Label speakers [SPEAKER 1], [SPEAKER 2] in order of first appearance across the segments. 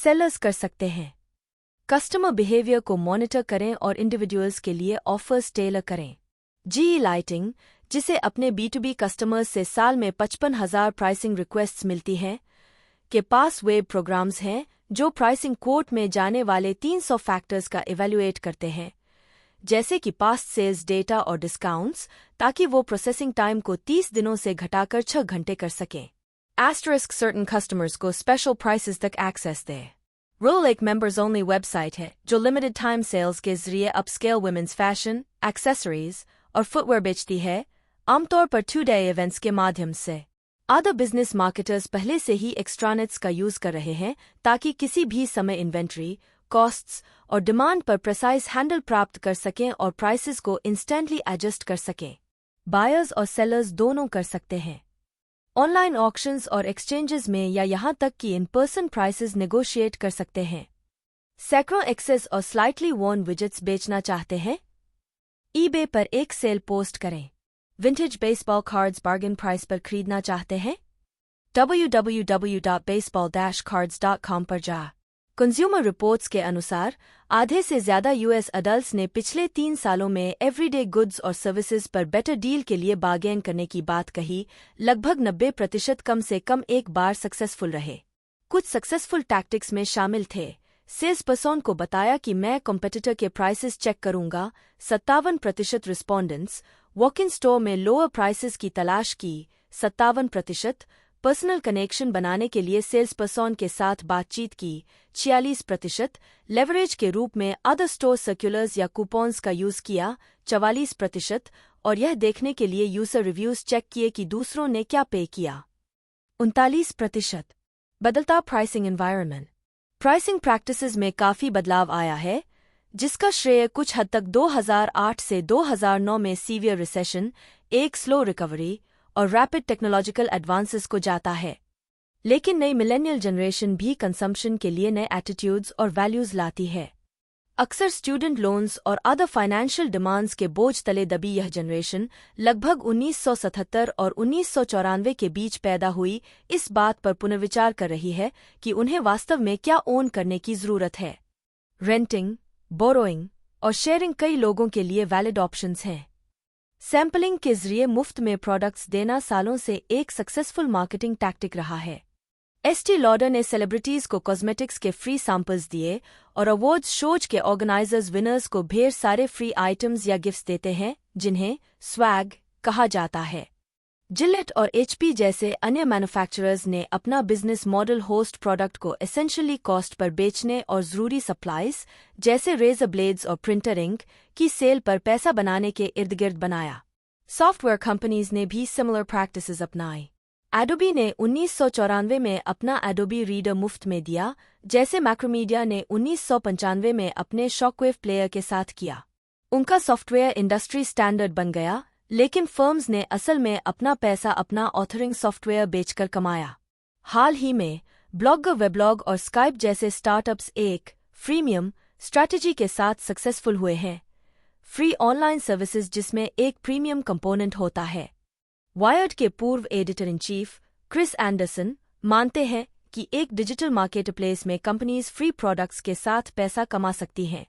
[SPEAKER 1] Sellers कर सकते हैं। कस्टमर बिहेवियर को मॉनिटर करें और इंडिविजुअल्स के लिए ऑफर्स टेलर करें। GE लाइटिंग, जिसे अपने B2B कस्टमर्स से साल में 55,000 प्राइसिंग रिक्वेस्ट्स मिलती हैं, के पास वेब प्रोग्राम्स हैं जो प्राइसिंग कोर्ट में जाने वाले 300 फैक्टर्स का इवैल्यूएट करते हैं, जैसे कि पास्ट सेल्स डेटा और डिस्काउंट्स, ताकि वो प्रोसेसिंग टाइम को 30 दिनों से घटाकर 6 घंटे कर सकें। सर्टेन कस्टमर्स को स्पेशल प्राइसेस तक एक्सेस दे। रोल एक मेंबर्स ओनली वेबसाइट है जो लिमिटेड टाइम सेल्स के जरिए अपस्केल वुमेन्स फैशन, एक्सेसरीज और फुटवेयर बेचती है, आमतौर पर 2-डे इवेंट्स के माध्यम से। अदर बिजनेस मार्केटर्स पहले से ही एक्स्ट्रानेट्स का यूज कर रहे हैं ताकि किसी भी समय इन्वेंट्री, कॉस्ट्स और डिमांड पर प्रेसाइज हैंडल प्राप्त कर सकें और प्राइसेस को इंस्टेंटली एडजस्ट कर सकें। बायर्स और सेलर्स दोनों कर सकते हैं। ऑनलाइन ऑक्शंस और एक्सचेंजेस में या यहां तक कि इन पर्सन प्राइसेस नेगोशिएट कर सकते हैं। सैकड़ों एक्सेस और स्लाइटली वॉर्न विजेट्स बेचना चाहते हैं? ईबे पर एक सेल पोस्ट करें। Vintage baseball cards bargain price पर खरीदना चाहते हैं? www.baseball-cards.com पर जा। कंज्यूमर रिपोर्ट्स के अनुसार आधे से ज्यादा US अडल्ट्स ने पिछले 3 सालों में एवरीडे गुड्स और सर्विसेज पर बेटर डील के लिए बार्गेन करने की बात कही। लगभग 90% कम से कम एक बार सक्सेसफुल रहे। कुछ सक्सेसफुल टैक्टिक्स में शामिल थे: सेल्स पर्सन को बताया कि मैं कॉम्पिटिटर के प्राइसेस चेक करूंगा। 57% रिस्पोंडेंट्स वॉक इन स्टोर में लोअर प्राइसेस की तलाश की। 57% पर्सनल कनेक्शन बनाने के लिए सेल्स पर्सन के साथ बातचीत की। 46% लेवरेज के रूप में अदर स्टोर सर्कुलर्स या कूपन्स का यूज किया। 44% और यह देखने के लिए यूजर रिव्यूज चेक किए कि दूसरों ने क्या पे किया। 39% बदलता प्राइसिंग एनवायरनमेंट। प्राइसिंग प्रैक्टिसेस में काफी बदलाव आया है, जिसका श्रेय कुछ हद तक 2008 से 2009 में सीवियर रिसेशन, एक स्लो रिकवरी और रैपिड टेक्नोलॉजिकल एडवांसेस को जाता है। लेकिन नई मिलेनियल जनरेशन भी कंजम्पशन के लिए नए एटीट्यूड्स और वैल्यूज लाती है। अक्सर स्टूडेंट लोन्स और अदर फाइनेंशियल डिमांड्स के बोझ तले दबी यह जनरेशन लगभग 1977 और 1994 के बीच पैदा हुई, इस बात पर पुनर्विचार कर रही है कि उन्हें वास्तव में क्या ओन करने की जरूरत है। रेंटिंग, बोरोइंग और शेयरिंग कई लोगों के लिए वैलिड ऑप्शंस हैं। सैम्पलिंग के जरिए मुफ्त में प्रोडक्ट्स देना सालों से एक सक्सेसफुल मार्केटिंग टैक्टिक रहा है। एस्टी लॉडर ने सेलिब्रिटीज को कॉस्मेटिक्स के फ्री सैंपल्स दिए और अवार्ड्स शोज के ऑर्गेनाइजर्स विनर्स को ढेर सारे फ्री आइटम्स या गिफ्ट्स देते हैं, जिन्हें स्वैग कहा जाता है। जिलेट और HP जैसे अन्य मैन्युफैक्चरर्स ने अपना बिजनेस मॉडल होस्ट प्रोडक्ट को एसेंशियली कॉस्ट पर बेचने और जरूरी सप्लाईज जैसे रेजर ब्लेड्स और प्रिंटर इंक की सेल पर पैसा बनाने के इर्द-गिर्द बनाया। सॉफ्टवेयर कंपनीज ने भी सिमिलर प्रैक्टिसेस अपनाई। एडोबी ने 1994 में अपना एडोबी रीडर मुफ्त में दिया, जैसे मैक्रोमीडिया ने 1995 में अपने शॉकवेव प्लेयर के साथ किया। उनका सॉफ्टवेयर इंडस्ट्री स्टैंडर्ड बन गया, लेकिन फर्म्स ने असल में अपना पैसा अपना ऑथरिंग सॉफ्टवेयर बेचकर कमाया। हाल ही में ब्लॉगर, वेबलॉग और स्काइप जैसे स्टार्टअप्स एक फ्रीमियम स्ट्रैटेजी के साथ सक्सेसफुल हुए हैं, फ्री ऑनलाइन सर्विसेज जिसमें एक प्रीमियम कंपोनेंट होता है। वायर्ड के पूर्व editor in chief Chris Anderson मानते हैं कि एक डिजिटल मार्केटप्लेस में कंपनीज फ्री प्रोडक्ट्स के साथ पैसा कमा सकती हैं।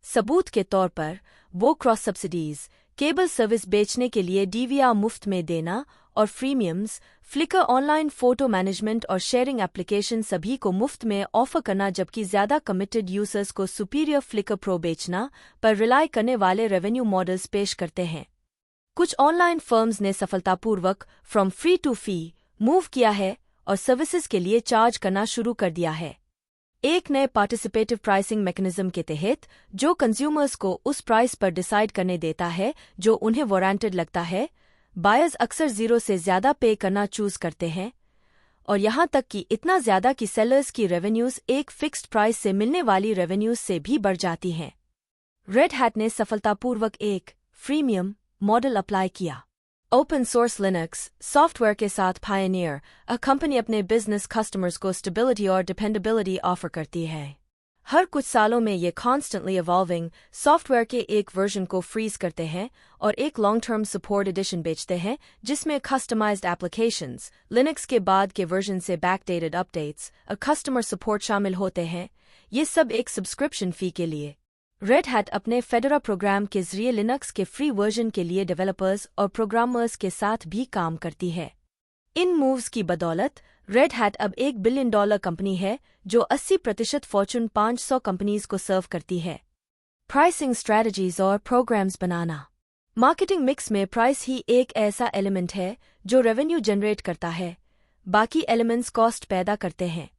[SPEAKER 1] सबूत के तौर पर वो क्रॉस सब्सिडीज, केबल सर्विस बेचने के लिए DVR मुफ्त में देना और फ्रीमियम्स, फ्लिकर ऑनलाइन फोटो मैनेजमेंट और शेयरिंग एप्लीकेशन सभी को मुफ्त में ऑफर करना, जबकि ज्यादा कमिटेड यूजर्स को सुपीरियर फ्लिकर प्रो बेचना पर रिलाई करने वाले रेवेन्यू मॉडल्स पेश करते हैं। कुछ ऑनलाइन फर्म्स ने सफलतापूर्वक from free to fee move किया है और सर्विसेज के लिए चार्ज करना शुरू कर दिया है। एक नए पार्टिसिपेटिव प्राइसिंग मैकेनिज्म के तहत जो कंज्यूमर्स को उस प्राइस पर डिसाइड करने देता है जो उन्हें वारंटेड लगता है, बायर्स अक्सर 0 से ज्यादा पे करना चूज करते हैं, और यहां तक कि इतना ज्यादा कि सेलर्स की रेवेन्यूज एक फिक्स्ड प्राइस से मिलने वाली रेवेन्यूज से भी बढ़ जाती हैं। रेड हैट ने सफलतापूर्वक एक फ्रीमियम मॉडल अप्लाई किया। ओपन सोर्स लिनक्स सॉफ्टवेयर के साथ पायनियर कंपनी अपने बिजनेस कस्टमर्स को स्टेबिलिटी और डिपेंडेबिलिटी ऑफर करती है। हर कुछ सालों में ये कॉन्स्टेंटली इवॉल्विंग सॉफ्टवेयर के एक वर्जन को फ्रीज करते हैं और एक लॉन्ग टर्म सपोर्ट एडिशन बेचते हैं जिसमें कस्टमाइज्ड एप्लीकेशंस, लिनक्स के बाद के वर्जन से बैकडेटेड अपडेट्स और कस्टमर सपोर्ट शामिल होते हैं। ये सब एक सब्सक्रिप्शन फी के लिए। रेड हैट अपने फेडोरा प्रोग्राम के जरिए लिनक्स के फ्री वर्जन के लिए डेवलपर्स और प्रोग्रामर्स के साथ भी काम करती है। इन मूव्स की बदौलत रेड हैट अब $1 बिलियन कंपनी है जो 80% फॉर्चून 500 कंपनीज को सर्व करती है। प्राइसिंग स्ट्रैटेजीज और प्रोग्राम्स बनाना। मार्केटिंग मिक्स में प्राइस ही एक ऐसा एलिमेंट है जो रेवेन्यू जनरेट करता है, बाकी एलिमेंट्स कॉस्ट पैदा करते हैं।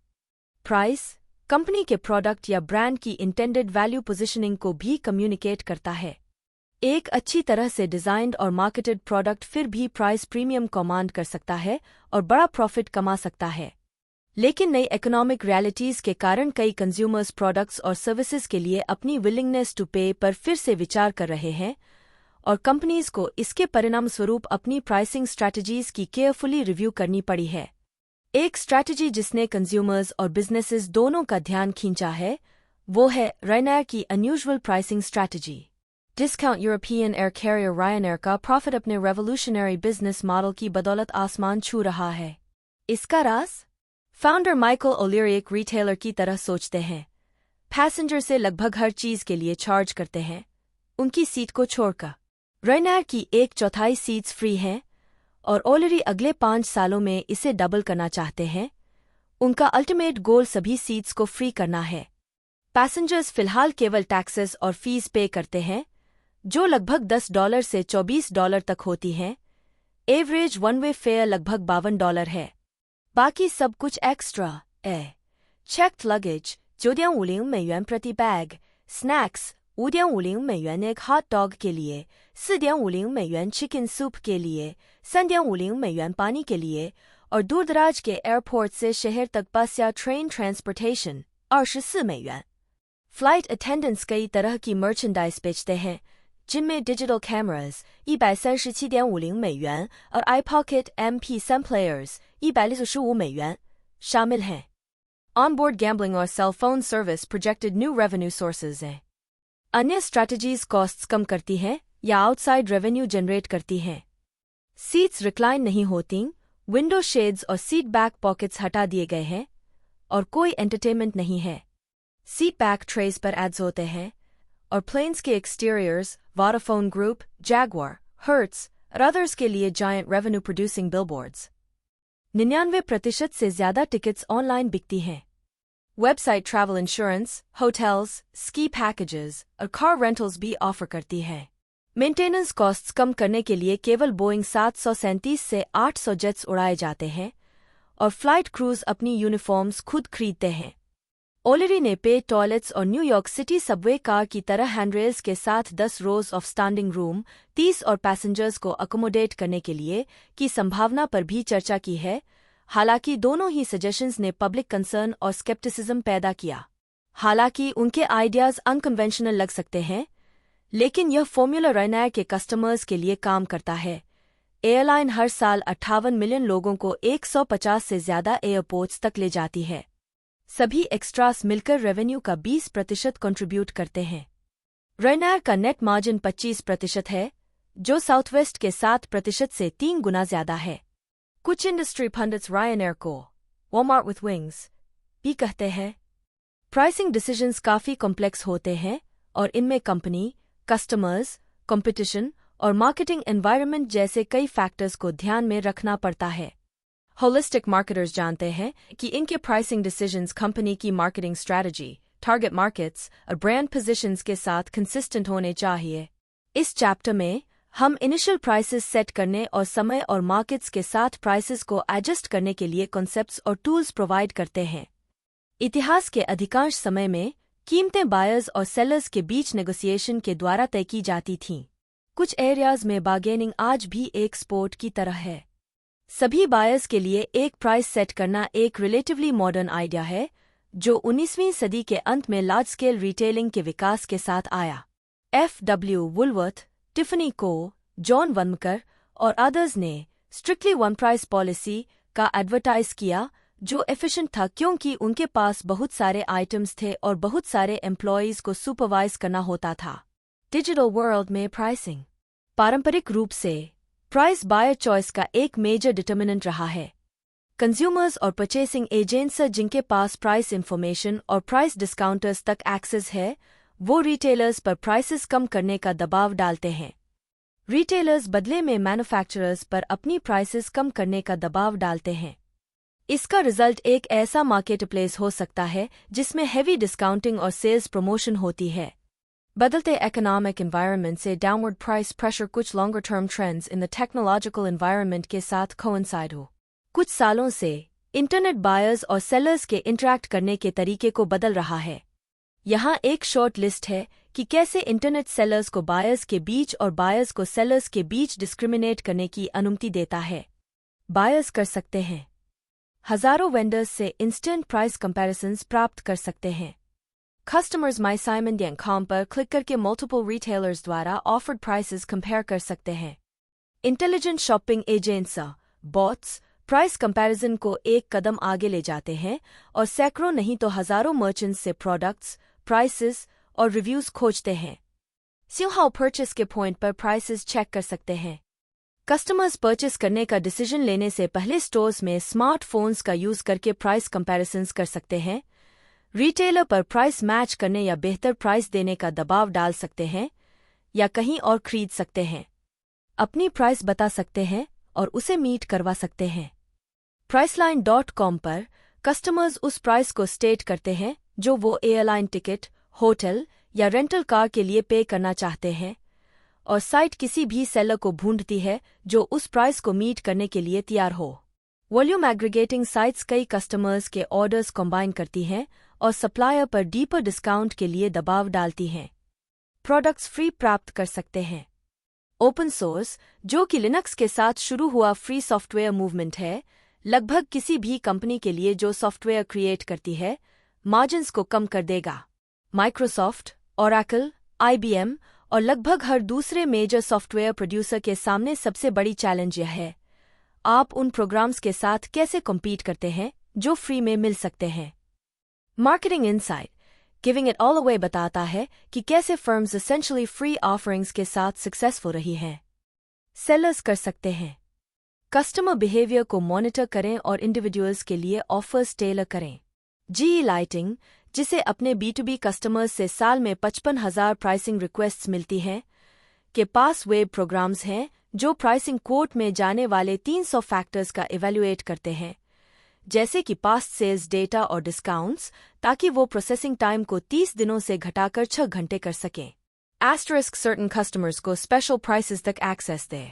[SPEAKER 1] प्राइस कंपनी के प्रोडक्ट या ब्रांड की इंटेंडेड वैल्यू पोजीशनिंग को भी कम्युनिकेट करता है। एक अच्छी तरह से डिजाइन्ड और मार्केटेड प्रोडक्ट फिर भी प्राइस प्रीमियम कमांड कर सकता है और बड़ा प्रॉफिट कमा सकता है। लेकिन नई इकोनॉमिक रियलिटीज के कारण कई कंज्यूमर्स प्रोडक्ट्स और सर्विसेज के लिए अपनी विलिंगनेस टू पे पर फिर से विचार कर रहे हैं और कंपनीज को इसके परिणामस्वरूप अपनी प्राइसिंग स्ट्रैटेजीज की केयरफुली रिव्यू करनी पड़ी है। एक स्ट्रैटेजी जिसने कंज्यूमर्स और बिजनेसेस दोनों का ध्यान खींचा है वो है रायनएयर की unusual pricing strategy. Discount European air carrier Ryanair का प्रॉफिट अपने रेवोल्यूशनरी बिजनेस मॉडल की बदौलत आसमान छू रहा है। इसका राज? फाउंडर माइकल ओलियरी एक रिटेलर की तरह सोचते हैं। पैसेंजर से लगभग हर चीज के लिए चार्ज करते हैं, उनकी सीट को छोड़कर। रायनएयर की 1/4 सीट्स फ्री हैं और ओलियरी अगले 5 सालों में इसे डबल करना चाहते हैं। उनका अल्टीमेट गोल सभी सीट्स को फ्री करना है। पैसेंजर्स फिलहाल केवल टैक्सेस और फीस पे करते हैं जो लगभग $10 से $24 तक होती हैं। एवरेज वन वे फेयर लगभग $52 है। बाकी सब कुछ एक्स्ट्रा है। चेक्ड लगेज $9.50प्रति बैग, स्नैक्स $5.50एक हॉट डॉग के लिए, $4.50चिकन सूप के लिए, $3.50 पानी के लिए और दूरदराज के एयरपोर्ट से शहर तक बस या ट्रेन ट्रांसपोर्टेशन $24। फ्लाइट अटेंडेंट्स कई तरह की मर्चेंडाइज बेचते हैं जिनमें डिजिटल कैमरास $137.50और iPocket MP3 प्लेयर्स $165शामिल हैं। ऑनबोर्ड गैम्बलिंग और cell phone service projected new revenue sources हैं। अन्य स्ट्रैटेजीज कॉस्ट्स कम करती हैं या आउटसाइड रेवेन्यू जनरेट करती हैं। सीट्स रिक्लाइन नहीं होती, विंडो शेड्स और सीट बैक पॉकेट्स हटा दिए गए हैं और कोई एंटरटेनमेंट नहीं है। सीट बैक ट्रेस पर एड्स होते हैं और प्लेन्स के exteriors Vodafone group, Jaguar, Hertz और अदर्स के लिए जायंट रेवेन्यू प्रोड्यूसिंग बिलबोर्ड्स। 99% से ज्यादा टिकट्स ऑनलाइन बिकती हैं। Website travel insurance, hotels, ski packages और कार रेंटल्स भी ऑफर करती है। मेंटेनेंस कॉस्ट्स कम करने के लिए केवल बोइंग 737 से 800 जेट्स उड़ाए जाते हैं और फ्लाइट क्रूज अपनी यूनिफॉर्म्स खुद खरीदते हैं। ओलियरी ने पे टॉयलेट्स और न्यूयॉर्क सिटी सबवे कार की तरह हैंडरेल्स के साथ 10 रोज ऑफ स्टैंडिंग रूम 30 और पैसेंजर्स को अकोमोडेट करने के लिए की संभावना पर भी चर्चा की है। हालांकि दोनों ही सजेशंस ने पब्लिक कंसर्न और स्केप्टिसिज्म पैदा किया। हालांकि उनके आइडियाज अनकन्वेंशनल लग सकते हैं, लेकिन यह फॉर्मूला रायनएयर के कस्टमर्स के लिए काम करता है। एयरलाइन हर साल 58 मिलियन लोगों को 150 से ज्यादा एयरपोर्ट्स तक ले जाती है। सभी एक्स्ट्रास मिलकर रेवेन्यू का 20% कंट्रीब्यूट करते हैं। रायनएयर का नेट मार्जिन 25% है, जो साउथवेस्ट के 7% से 3 गुना ज्यादा है। कुछ इंडस्ट्री पंडित्स रायनएयर को वॉलमार्ट विथ विंग्स भी कहते हैं। प्राइसिंग डिसीजंस काफी कॉम्प्लेक्स होते हैं और इनमें कंपनी, कस्टमर्स, कंपटीशन और मार्केटिंग एनवायरनमेंट जैसे कई फैक्टर्स को ध्यान में रखना पड़ता है। होलिस्टिक मार्केटर्स जानते हैं कि इनके प्राइसिंग डिसीजंस कंपनी की मार्केटिंग स्ट्रैटेजी, टारगेट मार्केट्स और ब्रांड पोजीशंस के साथ कंसिस्टेंट होने चाहिए। इस चैप्टर में हम इनिशियल प्राइसेस सेट करने और समय और मार्केट्स के साथ प्राइसेस को एडजस्ट करने के लिए कॉन्सेप्ट्स और टूल्स प्रोवाइड करते हैं। इतिहास के अधिकांश समय में कीमतें बायर्स और सेलर्स के बीच नेगोशिएशन के द्वारा तय की जाती थीं। कुछ एरियाज में बार्गेनिंग आज भी एक स्पोर्ट की तरह है। सभी बायर्स के लिए एक प्राइस सेट करना एक रिलेटिवली मॉडर्न आइडिया है जो 19वीं सदी के अंत में लार्ज स्केल रिटेलिंग के विकास के साथ आया। F.W. वुलवर्थ, टिफनी को, जॉन वनकर और अदर्स ने स्ट्रिक्टली वन प्राइस पॉलिसी का एडवर्टाइज किया जो एफिशिएंट था क्योंकि उनके पास बहुत सारे आइटम्स थे और बहुत सारे एम्प्लॉयज़ को सुपरवाइज करना होता था। डिजिटल वर्ल्ड में प्राइसिंग पारंपरिक रूप से प्राइस बायर चॉइस का एक मेजर डिटर्मिनेंट रहा है। कंज्यूमर्स और परचेसिंग एजेंट्स जिनके पास प्राइस इंफॉर्मेशन और प्राइस डिस्काउंटर्स तक एक्सेस है, वो रिटेलर्स पर प्राइसेस कम करने का दबाव डालते हैं। रिटेलर्स बदले में मैन्युफैक्चरर्स पर अपनी प्राइसेस कम करने का दबाव डालते हैं। इसका रिजल्ट एक ऐसा मार्केटप्लेस हो सकता है जिसमें हेवी डिस्काउंटिंग और सेल्स प्रमोशन होती है। बदलते इकोनॉमिक एनवायरनमेंट से डाउनवर्ड प्राइस प्रेशर कुछ longer term trends in the technological environment के साथ कोइंसाइड हो। कुछ सालों से इंटरनेट बायर्स और सेलर्स के इंटरैक्ट करने के तरीके को बदल रहा है। यहाँ एक शॉर्ट लिस्ट है कि कैसे इंटरनेट सेलर्स को बायर्स के बीच और बायर्स को सेलर्स के बीच डिस्क्रिमिनेट करने की अनुमति देता है। बायर्स कर सकते हैं हजारों वेंडर्स से इंस्टेंट प्राइस कंपैरिजंस प्राप्त कर सकते हैं। कस्टमर्स mySimon.com पर क्लिक करके मल्टीपल रिटेलर्स द्वारा ऑफर्ड प्राइसेस कंपेयर कर सकते हैं। Intelligent shopping agents bots price comparison को एक कदम आगे ले जाते हैं और सैकड़ों नहीं तो हजारों मर्चेंट्स से प्रोडक्ट्स, प्राइसेस और रिव्यूज खोजते हैं। सिंहाउ परचेस के पॉइंट पर प्राइसेस चेक कर सकते हैं। कस्टमर्स परचेस करने का डिसीजन लेने से पहले स्टोर्स में स्मार्टफोन्स का यूज करके प्राइस कंपैरिजंस कर सकते हैं। रिटेलर पर प्राइस मैच करने या बेहतर प्राइस देने का दबाव डाल सकते हैं या कहीं और खरीद सकते हैं। अपनी प्राइस बता सकते हैं और उसे मीट करवा सकते हैं। Priceline.com पर कस्टमर्स उस प्राइस को स्टेट करते हैं जो वो एयरलाइन टिकट, होटल या रेंटल कार के लिए पे करना चाहते हैं, और साइट किसी भी सेलर को ढूंढती है जो उस प्राइस को मीट करने के लिए तैयार हो। वॉल्यूम एग्रीगेटिंग साइट्स कई कस्टमर्स के ऑर्डर्स कंबाइन करती हैं और सप्लायर पर डीपर डिस्काउंट के लिए दबाव डालती हैं। प्रोडक्ट्स फ्री प्राप्त कर सकते हैं। ओपन सोर्स, जो कि लिनक्स के साथ शुरू हुआ फ्री सॉफ्टवेयर मूवमेंट है, लगभग किसी भी कंपनी के लिए जो सॉफ्टवेयर क्रिएट करती है, मार्जिन्स को कम कर देगा। माइक्रोसॉफ्ट, ओरेकल, IBM और लगभग हर दूसरे मेजर सॉफ्टवेयर प्रोड्यूसर के सामने सबसे बड़ी चैलेंज यह है, आप उन प्रोग्राम्स के साथ कैसे कम्पीट करते हैं जो फ्री में मिल सकते हैं। Marketing insight giving it all away बताता है कि कैसे फर्म्स एसेंशियली फ्री ऑफरिंग्स के साथ सक्सेसफुल रही हैं। सेलर्स कर सकते हैं कस्टमर बिहेवियर को मॉनिटर करें और इंडिविजुअल्स के लिए ऑफर्स टेलर करें। GE लाइटिंग, जिसे अपने B2B कस्टमर्स से साल में 55,000 प्राइसिंग रिक्वेस्ट्स मिलती हैं, के पास वेब प्रोग्राम्स हैं जो प्राइसिंग कोर्ट में जाने वाले 300 फैक्टर्स का इवैल्यूएट करते हैं, जैसे कि पास्ट सेल्स डेटा और डिस्काउंट्स, ताकि वो प्रोसेसिंग टाइम को 30 दिनों से घटाकर 6 घंटे कर सकें। Asterisk सर्टन कस्टमर्स को स्पेशल प्राइसेस तक एक्सेस दे।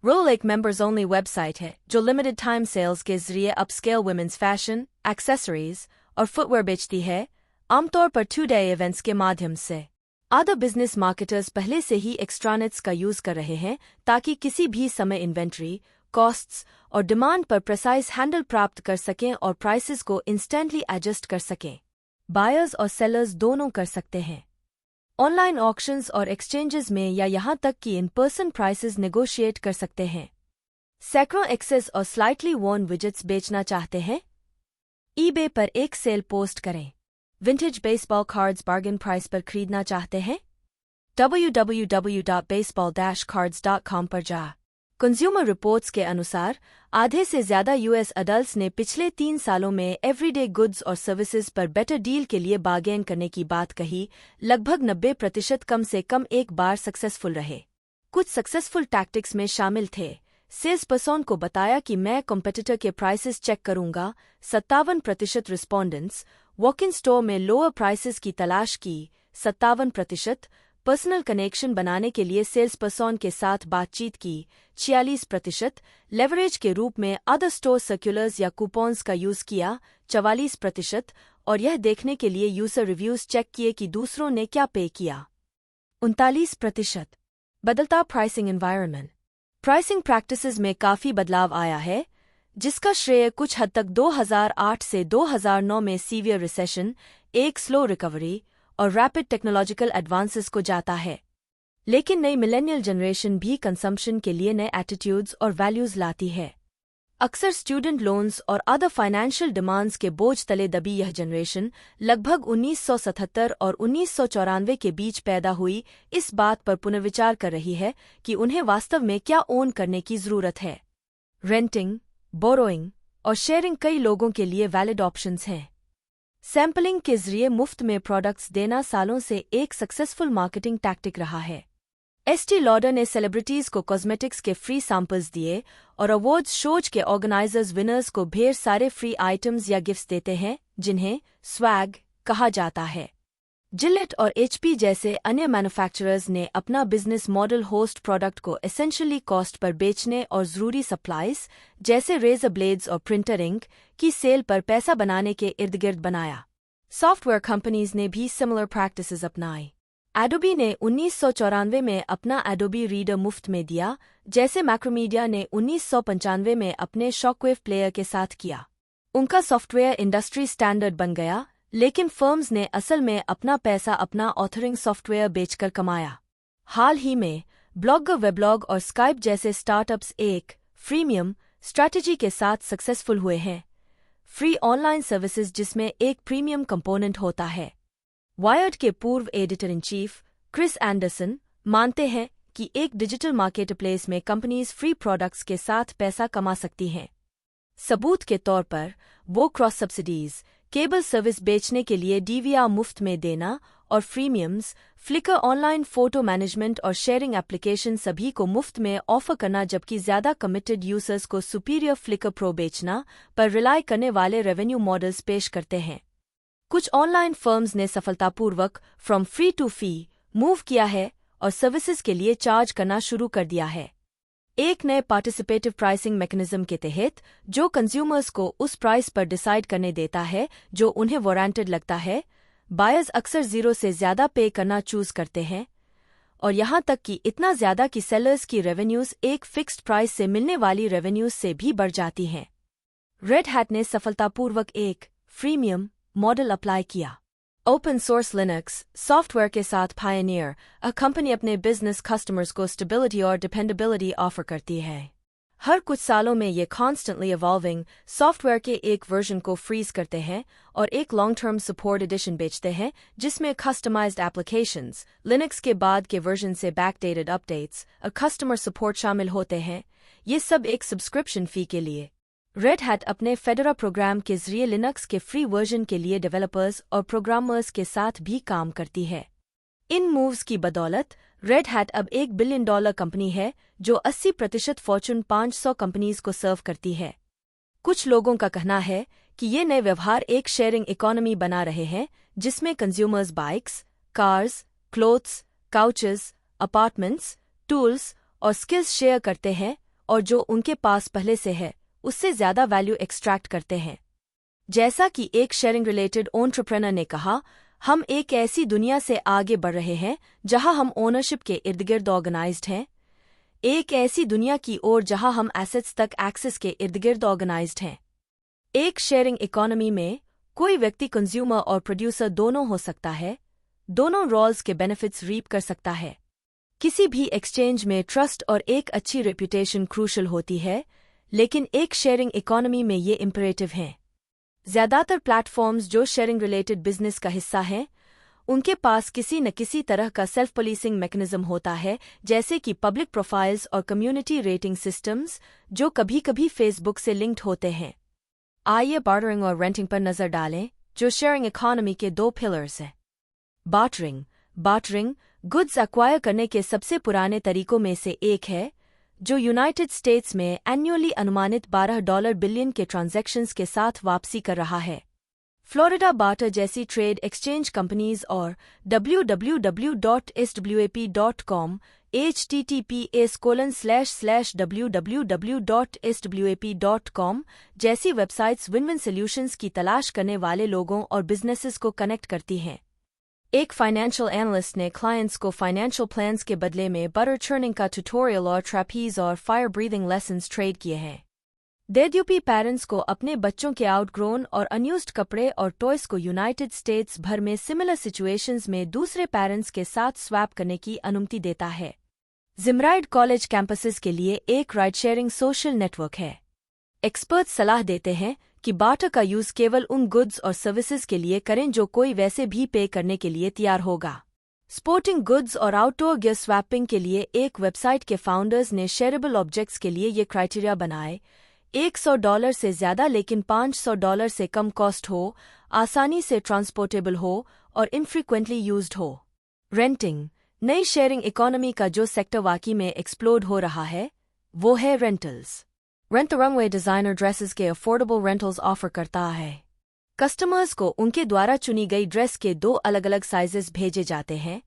[SPEAKER 1] रोल एक मेंबर्स ओनली वेबसाइट है जो लिमिटेड टाइम सेल्स के जरिए अपस्केल वुमेन्स फैशन, एक्सेसरीज और फुटवेयर बेचती है, आमतौर पर 2-day इवेंट्स के माध्यम से। आधा बिजनेस मार्केटर्स पहले से ही एक्स्ट्रानेट्स का यूज कर रहे हैं ताकि किसी भी समय इन्वेंट्री, कॉस्ट्स और डिमांड पर प्रेसाइज हैंडल प्राप्त कर सकें और प्राइसेस को इंस्टेंटली एडजस्ट कर सकें। बायर्स और सेलर्स दोनों कर सकते हैं। ऑनलाइन ऑक्शंस और एक्सचेंजेस में या यहाँ तक कि इन पर्सन प्राइसेस नेगोशिएट कर सकते हैं। सैकड़ों एक्सेस और स्लाइटली वॉर्न विजेट्स बेचना चाहते हैं? eBay पर एक सेल पोस्ट करें। Vintage baseball cards bargain price पर खरीदना चाहते हैं? www.baseball-cards.com पर जा। कंज्यूमर रिपोर्ट्स के अनुसार आधे से ज्यादा US अडल्ट्स ने पिछले 3 सालों में एवरीडे गुड्स और सर्विसेज पर बेटर डील के लिए बार्गेन करने की बात कही। लगभग 90% कम से कम एक बार सक्सेसफुल रहे। कुछ सक्सेसफुल टैक्टिक्स में शामिल थे। सेल्स पर्सन को बताया कि मैं कॉम्पिटिटर के प्राइसेस चेक करूंगा। 57% रिस्पोंडेंट्स वॉक इन स्टोर में लोअर प्राइसेस की तलाश की। 57% पर्सनल कनेक्शन बनाने के लिए सेल्स पर्सन के साथ बातचीत की। 46% लेवरेज के रूप में अदर स्टोर सर्कुलर्स या कूपन्स का यूज किया। 44% और यह देखने के लिए यूजर रिव्यूज चेक किए कि दूसरों ने क्या पे किया। 39% बदलता प्राइसिंग एनवायरनमेंट। प्राइसिंग प्रैक्टिसेस में काफी बदलाव आया है, जिसका श्रेय कुछ हद तक 2008 से 2009 में सीवियर रिसेशन, एक स्लो रिकवरी और रैपिड टेक्नोलॉजिकल एडवांसेस को जाता है। लेकिन नई मिलेनियल जनरेशन भी कंजम्पशन के लिए नए एटीट्यूड्स और वैल्यूज लाती है। अक्सर स्टूडेंट लोन्स और अदर फाइनेंशियल डिमांड्स के बोझ तले दबी यह जनरेशन लगभग 1977 और 1994 के बीच पैदा हुई इस बात पर पुनर्विचार कर रही है कि उन्हें वास्तव में क्या ओन करने की ज़रूरत है। रेंटिंग, बोरोइंग और शेयरिंग कई लोगों के लिए वैलिड ऑप्शंस हैं। सैम्पलिंग के जरिए मुफ्त में प्रोडक्ट्स देना सालों से एक सक्सेसफुल मार्केटिंग टैक्टिक रहा है। एस्टी लॉडर ने सेलिब्रिटीज को कॉस्मेटिक्स के फ्री सैंपल्स दिए और अवार्ड्स शोज के ऑर्गेनाइजर्स विनर्स को ढेर सारे फ्री आइटम्स या गिफ्ट्स देते हैं जिन्हें स्वैग कहा जाता है। जिलेट और एचपी जैसे अन्य मैन्युफैक्चरर्स ने अपना बिजनेस मॉडल होस्ट प्रोडक्ट को एसेंशियली कॉस्ट पर बेचने और ज़रूरी सप्लाईज जैसे रेजर ब्लेड्स और प्रिंटर इंक की सेल पर पैसा बनाने के इर्द गिर्द बनाया। सॉफ्टवेयर कंपनीज ने भी सिमिलर प्रैक्टिसेस अपनाई। एडोबी ने 1994 में अपना एडोबी रीडर मुफ्त में दिया, जैसे मैक्रोमीडिया ने 1995 में अपने शॉकवेव प्लेयर के साथ किया। उनका सॉफ्टवेयर इंडस्ट्री स्टैंडर्ड बन गया, लेकिन फर्म्स ने असल में अपना पैसा अपना ऑथरिंग सॉफ्टवेयर बेचकर कमाया। हाल ही में ब्लॉगर, वेबलॉग और स्काइप जैसे स्टार्टअप्स एक फ्रीमियम स्ट्रैटेजी के साथ सक्सेसफुल हुए हैं। फ्री ऑनलाइन सर्विसेज जिसमें एक प्रीमियम कंपोनेंट होता है। वायर्ड के पूर्व editor in chief Chris Anderson मानते हैं कि एक डिजिटल मार्केटप्लेस में कंपनीज फ्री प्रोडक्ट्स के साथ पैसा कमा सकती हैं। सबूत के तौर पर वो क्रॉस सब्सिडीज, केबल सर्विस बेचने के लिए डीवीआर मुफ्त में देना और फ्रीमियम्स, फ्लिकर ऑनलाइन फोटो मैनेजमेंट और शेयरिंग एप्लीकेशन सभी को मुफ्त में ऑफर करना, जबकि ज्यादा कमिटेड यूजर्स को सुपीरियर फ्लिकर प्रो बेचना पर रिलाई करने वाले रेवेन्यू मॉडल्स पेश करते हैं। कुछ ऑनलाइन फर्म्स ने सफलतापूर्वक from free to fee move किया है और सर्विसेज के लिए चार्ज करना शुरू कर दिया है। एक नए पार्टिसिपेटिव प्राइसिंग मैकेनिज्म के तहत जो कंज्यूमर्स को उस प्राइस पर डिसाइड करने देता है जो उन्हें वारंटेड लगता है। बायर्स अक्सर जीरो से ज्यादा पे करना चूज करते हैं और यहां तक कि इतना ज्यादा कि सेलर्स की रेवेन्यूज एक फिक्स्ड प्राइस से मिलने वाली रेवेन्यूज से भी बढ़ जाती हैं। रेड हैट ने सफलतापूर्वक एक फ्रीमियम मॉडल अप्लाई किया। ओपन सोर्स लिनक्स सॉफ्टवेयर के साथ पायनियर कंपनी अपने बिजनेस कस्टमर्स को स्टेबिलिटी और डिपेंडेबिलिटी ऑफर करती है। हर कुछ सालों में ये कॉन्स्टेंटली इवॉल्विंग सॉफ्टवेयर के एक वर्जन को फ्रीज करते हैं और एक लॉन्ग टर्म सपोर्ट एडिशन बेचते हैं जिसमें कस्टमाइज्ड एप्लीकेशंस, लिनक्स के बाद के वर्जन से बैकडेटेड अपडेट्स और कस्टमर सपोर्ट शामिल होते हैं। ये सब एक सब्सक्रिप्शन फी के लिए। रेड हैट अपने फेडोरा प्रोग्राम के जरिए लिनक्स के फ्री वर्जन के लिए डेवलपर्स और प्रोग्रामर्स के साथ भी काम करती है। इन मूव्स की बदौलत रेड हैट अब $1 बिलियन कंपनी है जो 80% फॉर्चून 500 कंपनीज को सर्व करती है। कुछ लोगों का कहना है कि ये नए व्यवहार एक शेयरिंग इकोनॉमी बना रहे हैं जिसमें consumers bikes, cars, clothes, couches, apartments, tools और स्किल्स शेयर करते हैं और जो उनके पास पहले से है उससे ज्यादा वैल्यू एक्सट्रैक्ट करते हैं। जैसा कि एक शेयरिंग रिलेटेड एंटरप्रेन्योर ने कहा, हम एक ऐसी दुनिया से आगे बढ़ रहे हैं जहां हम ओनरशिप के इर्द गिर्द ऑर्गेनाइज्ड हैं, एक ऐसी दुनिया की ओर जहां हम एसेट्स तक एक्सेस के इर्द गिर्द ऑर्गेनाइज्ड हैं। एक शेयरिंग इकोनॉमी में कोई व्यक्ति कंज्यूमर और प्रोड्यूसर दोनों हो सकता है, दोनों रोल्स के बेनिफिट्स रीप कर सकता है। किसी भी एक्सचेंज में ट्रस्ट और एक अच्छी रेपुटेशन क्रूशल होती है, लेकिन एक शेयरिंग इकोनॉमी में ये इम्परेटिव हैं। ज्यादातर प्लेटफॉर्म्स जो शेयरिंग रिलेटेड बिजनेस का हिस्सा हैं, उनके पास किसी न किसी तरह का सेल्फ पुलिसिंग मैकेनिज्म होता है, जैसे कि पब्लिक प्रोफाइल्स और कम्युनिटी रेटिंग सिस्टम्स जो कभी कभी फेसबुक से लिंक्ड होते हैं। आइए बार्टरिंग और रेंटिंग पर नजर डालें, जो शेयरिंग इकोनॉमी के दो पिलर्स हैं। बार्टरिंग गुड्स एक्वायर करने के सबसे पुराने तरीकों में से एक है, जो यूनाइटेड स्टेट्स में एन्युअली अनुमानित $12 बिलियन के ट्रांजैक्शंस के साथ वापसी कर रहा है। फ्लोरिडा बार्टर जैसी ट्रेड एक्सचेंज कंपनीज और www.swap.com, https://www.swap.com जैसी वेबसाइट्स विन-विन सॉल्यूशंस की तलाश करने वाले लोगों और बिजनेसेस को कनेक्ट करती हैं। एक फाइनेंशियल एनालिस्ट ने क्लाइंट्स को फाइनेंशियल प्लान्स के बदले में बटर चर्निंग का ट्यूटोरियल और ट्रैपीज और फायर ब्रीदिंग लेसन्स ट्रेड किए हैं। डेड्यूपी पेरेंट्स को अपने बच्चों के आउटग्रोन और अनयूज्ड कपड़े और टॉयज को यूनाइटेड स्टेट्स भर में सिमिलर सिचुएशंस में दूसरे पेरेंट्स के साथ स्वैप करने की अनुमति देता है। जिमराइड कॉलेज कैंपसेस के लिए एक राइड शेयरिंग सोशल नेटवर्क है। एक्सपर्ट सलाह देते हैं कि बार्टर का यूज केवल उन गुड्स और सर्विसेज के लिए करें जो कोई वैसे भी पे करने के लिए तैयार होगा। स्पोर्टिंग गुड्स और आउटडोर गियर स्वैपिंग के लिए एक वेबसाइट के फाउंडर्स ने शेयरेबल ऑब्जेक्ट्स के लिए ये क्राइटेरिया बनाए: $100 से ज़्यादा लेकिन $500 से कम कॉस्ट हो, आसानी से ट्रांसपोर्टेबल हो और इनफ्रीक्वेंटली यूज्ड हो। रेंटिंग, नई शेयरिंग इकोनॉमी का जो सेक्टर वाकई में एक्सप्लोड हो रहा है वो है rentals. Rent the runway designer dresses के अफोर्डेबल रेंटल्स ऑफर करता है। कस्टमर्स को उनके द्वारा चुनी गई ड्रेस के 2 अलग-अलग साइजेस भेजे जाते हैं।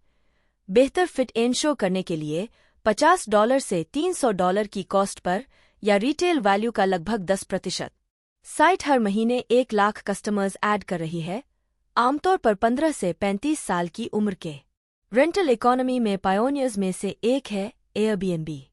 [SPEAKER 1] बेहतर फिट इंश्योर करने के लिए $50 से $300 की कॉस्ट पर या रिटेल वैल्यू का लगभग 10%। साइट हर महीने 1 लाख कस्टमर्स ऐड कर रही है, आमतौर पर 15 से 35 साल की उम्र के। रेंटल इकोनॉमी में पायोनियर्स में से एक है Airbnb.